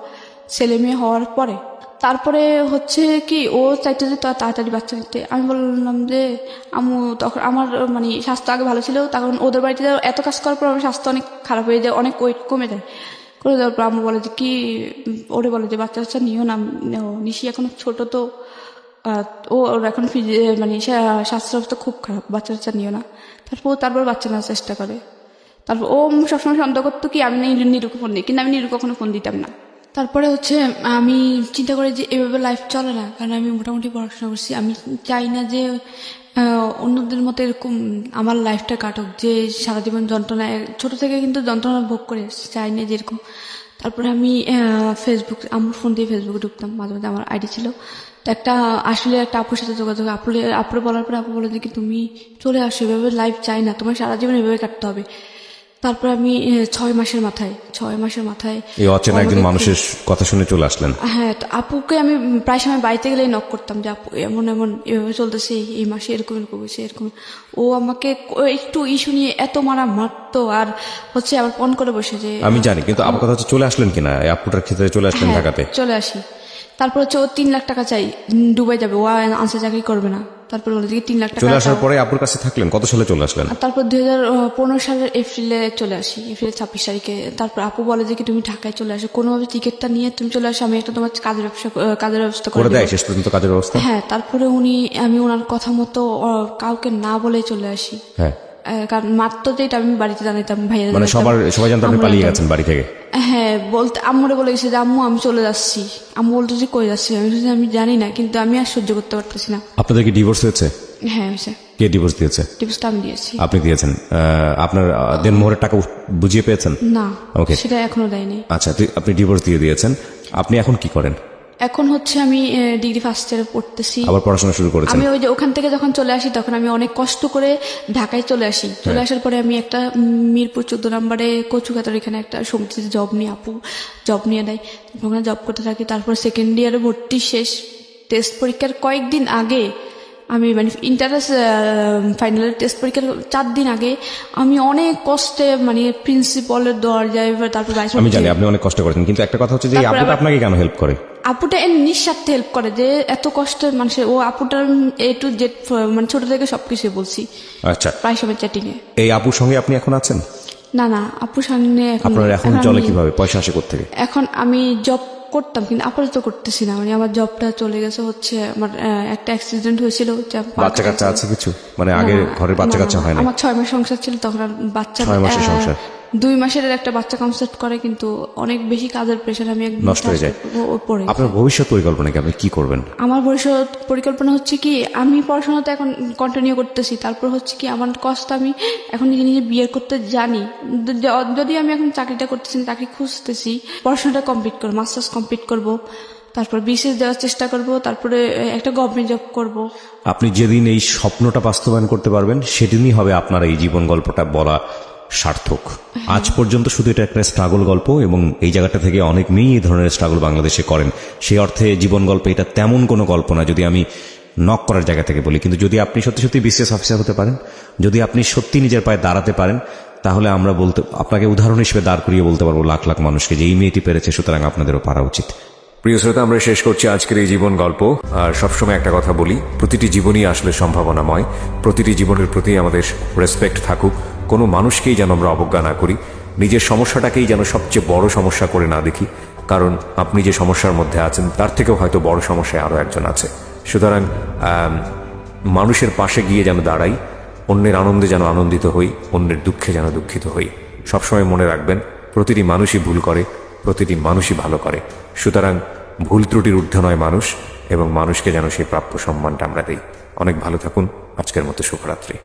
ছেলে মেয়ে হওয়ার পরে। তারপরে হচ্ছে কি ও চাইতো যে তাড়াতাড়ি বাচ্চা নিতে। আমি বললাম যে আম্মু, তখন আমার মানে স্বাস্থ্য আগে ভালো ছিল, তখন ওদের বাড়িতে এত কাজ করার পর আমার স্বাস্থ্য অনেক খারাপ হয়ে যায়, অনেক ওয়েট কমে যায়। করে দেওয়ার পর আম্মু বলে যে কি ওরে বলে যে বাচ্চা বাচ্চা নিও না, নিশি এখন ছোট, তো ওর এখন মানে স্বাস্থ্য অবস্থা খুব খারাপ, বাচ্চা বাচ্চা নিও না। তারপর বাচ্চা নেওয়ার চেষ্টা করে। তারপর ও সবসময় সন্দেহ করতো কি আমি নিরুকে ফোন দিই, কিন্তু আমি নিরু কখনো ফোন দিতাম না। তারপরে হচ্ছে আমি চিন্তা করি যে এভাবে লাইফ চলে না, কারণ আমি মোটামুটি পড়াশোনা করছি। আমি চাই না যে অন্যদের মতো এরকম আমার লাইফটা কাটুক, যে সারা জীবন যন্ত্রণা, ছোট থেকে কিন্তু যন্ত্রণা ভোগ করে চাই না যেরকম। তারপরে আমি আমার ফোন দিয়ে ফেসবুকে ঢুকতাম, মাঝে মাঝে আমার আইডি ছিল। তো আসলে একটা আপুর সাথে যোগাযোগ, আপুরে বলার পরে আপু বলে যে কি তুমি চলে আসো, এভাবে লাইফ চাই না, তোমার সারা জীবন এভাবে কাটতে হবে। তারপর আমি 6 মাসের মাথায় এই অচেনা একজন মানুষের কথা শুনে চলে আসলেন। হ্যাঁ, তো আপুকে আমি প্রায় সময় বাড়িতে গেলেই নক করতাম যে আপু এমন এভাবে চলতেছে, এই মাসে এরকম হয়েছে এরকম। ও আমাকে একটু ইস্যু নিয়ে এত মারতো, আর হচ্ছে আবার ফোন করে বসে যে আমি জানি, কিন্তু আমার কথা হচ্ছে চলে আসলেন কিনা এই আপুটার ক্ষেত্রে? চলে আসলেন ঢাকাতে? চলে আসি। তারপর হচ্ছে ও 3 লাখ টাকা চাই, দুবাই যাবে, ও আনসার চাকরি করবে না। তারপর বলে যে 3 লাখ টাকা চলে আসার পরে আপুর কাছে থাকলেন কত সালে চলে আসলেন? তারপর 2015 সালের এপ্রিলে চলে আসি, এপ্রিলের 26 তারিখে। তারপর আপু বলে যে কি তুমি ঢাকায় চলে আসো, কোনোভাবে টিকিটটা নিয়ে তুমি চলে আসো, আমি একটা তোমার কাজের ব্যবস্থা করে দেয় শেষ পর্যন্ত কাজের ব্যবস্থা। হ্যাঁ, তারপরে আমি ওনার কথা মতো কাউকে না বলে চলে আসি। হ্যাঁ, কারণ মাত্র যেটা আমি বাড়িতে জানাইতাম, ভাইয়া মানে সবাই জানতো আপনি পালিয়ে গেছেন বাড়ি থেকে। হ্যাঁ, বলতে আম্মুরে বলে গেছে যে আম্মু আমি চলে যাচ্ছি। আম্মু বলতো যে কই যাচ্ছি, আমি জানি না, কিন্তু আমি আর সহ্য করতে পারতেছি না। আপনাদের কি ডিভোর্স হয়েছে? হ্যাঁ হয়েছে। কে ডিভোর্স দিয়েছে? ডিভোর্সটা আমি দিয়েছি। আপনি দিয়েছেন? আপনার দেনমোহরের টাকা বুঝিয়ে পেয়েছেন? না, ওকে, সেটা এখনো দেয়নি। আচ্ছা, আপনি ডিভোর্স দিয়েছেন। আপনি এখন কি করেন? এখন হচ্ছে আমি ডিগ্রি ফার্স্ট ইয়ারে পড়তেছি। আবার পড়াশোনা শুরু করেছেন? আমি ওই যে ওখান থেকে যখন চলে আসি তখন আমি অনেক কষ্ট করে ঢাকায় চলে আসি। চলে আসার পরে আমি একটা মিরপুর 14 নম্বরে কচুকাতার এখানে একটা সমিতিতে জব নিয়ে আপু জব নিয়ে দেয়, ওখানে জব করতে থাকি। তারপর সেকেন্ড ইয়ারে ভর্তি শেষ, টেস্ট পরীক্ষার কয়েকদিন আগে আমি মানে ইন্টারেস্ট ফাইনালের টেস্ট পরীক্ষার 4 দিন আগে আমি অনেক কষ্টে মানে প্রিন্সিপালের দরজায়, তারপর আমি জানি আপনি অনেক কষ্ট করেছেন, কিন্তু একটা কথা হচ্ছে যে এই তারপরে আপুটা আবার- আপনাকে কেন হেল্প করে? আপুটা এর নিঃস্বার্থে হেল্প করে, যে এত কষ্ট মানুষের, ও আপুটার A to Z মানে ছোট থেকে সবকিছু বলছি আচ্ছা, প্রায় সময় চ্যাটিং এ। এই আপুর সঙ্গে আপনি এখন আছেন? না না, আপুর সামনে আপনার এখন এখন চলে আমি- কিভাবে? পয়সা আসে কোত্থেকে? এখন আমি জব করতাম কিন্তু আপাতত করতেছি না, মানে আমার জবটা চলে গেছে হচ্ছে আমার একটা অ্যাক্সিডেন্ট হয়েছিল। বাচ্চা কাচ্চা আছে কিছু? মানে আগে ঘরের বাচ্চা কাচ্চা হয় না? আমার 6 মাস সংসার ছিল তখন, আর বাচ্চা 6 মাসের সংসার? 2 মাসের একটা বাচ্চা কনসেপ্ট করে, কিন্তু অনেক বেশি কাজের প্রেশার আমি একদম নষ্ট হয়ে যায়। পড়ে আপনার ভবিষ্যৎ পরিকল্পনা কি? আপনি কি করবেন? আমার ভবিষ্যৎ পরিকল্পনা হচ্ছে কি, আমি পড়াশোনাতে এখন কন্টিনিউ করতেছি। তারপর হচ্ছে কি আমার কষ্ট, আমি এখন নিজে নিজে বিয়ে করতে জানি। যদি আমি এখন চাকরিটা করতেছি না, চাকরি খুঁজতেছি, পড়াশোনাটা কমপ্লিট করবো, মাস্টার্স কমপ্লিট করব, তারপর বিশেষ দেওয়ার চেষ্টা করব, তারপরে একটা গভর্নমেন্ট জব করব। আপনি যেদিন এই স্বপ্নটা বাস্তবায়ন করতে পারবেন সেদিনই হবে আপনার এই জীবন গল্পটা বলা সার্থক। আজ পর্যন্ত শুধু এটা একটা স্ট্রাগল গল্প, এবং এই জায়গাটা থেকে অনেক মেয়েই এই ধরনের স্ট্রাগল বাংলাদেশে করেন। সেই অর্থে জীবন গল্পে এটা তেমন কোনো গল্প না, যদি আমি নক করার জায়গা থেকে বলি। কিন্তু যদি আপনি সত্যি সত্যি বিসিএস অফিসার হতে পারেন, যদি আপনি সত্যি নিজের পায়ে দাঁড়াতে পারেন, তাহলে আমরা বলতে, আপনাকে উদাহরণ হিসেবে দাঁড় করিয়ে বলতে পারবো লাখ লাখ মানুষকে যে এই মেয়েটি পেরেছে, সুতরাং আপনাদেরও পারা উচিত। প্রিয় শ্রোতা, আমরা শেষ করছি আজকের এই জীবন গল্প। আর সবসময় একটা কথা বলি, প্রতিটি জীবনই আসলে সম্ভাবনাময়। প্রতিটি জীবনের প্রতি আমাদের রেসপেক্ট থাকুক, কোনো মানুষকেই যেন আমরা অবজ্ঞা না করি, নিজের সমস্যাটাকেই যেন সবচেয়ে বড় সমস্যা করে না দেখি, কারণ আপনি যে সমস্যার মধ্যে আছেন তার থেকেও হয়তো বড় সমস্যায় আরও একজন আছে। সুতরাং মানুষের পাশে গিয়ে যেন দাঁড়াই, অন্যের আনন্দে যেন আনন্দিত হই, অন্যের দুঃখে যেন দুঃখিত হই। সবসময় মনে রাখবেন, প্রতিটি মানুষই ভুল করে, প্রতিটি মানুষই ভালো করে। সুতরাং ভুল ত্রুটির ঊর্ধ্বে নয় মানুষ, এবং মানুষকে যেন সেই প্রাপ্য সম্মানটা আমরা দিই। অনেক ভালো থাকুন। আজকের মতো শুভরাত্রি।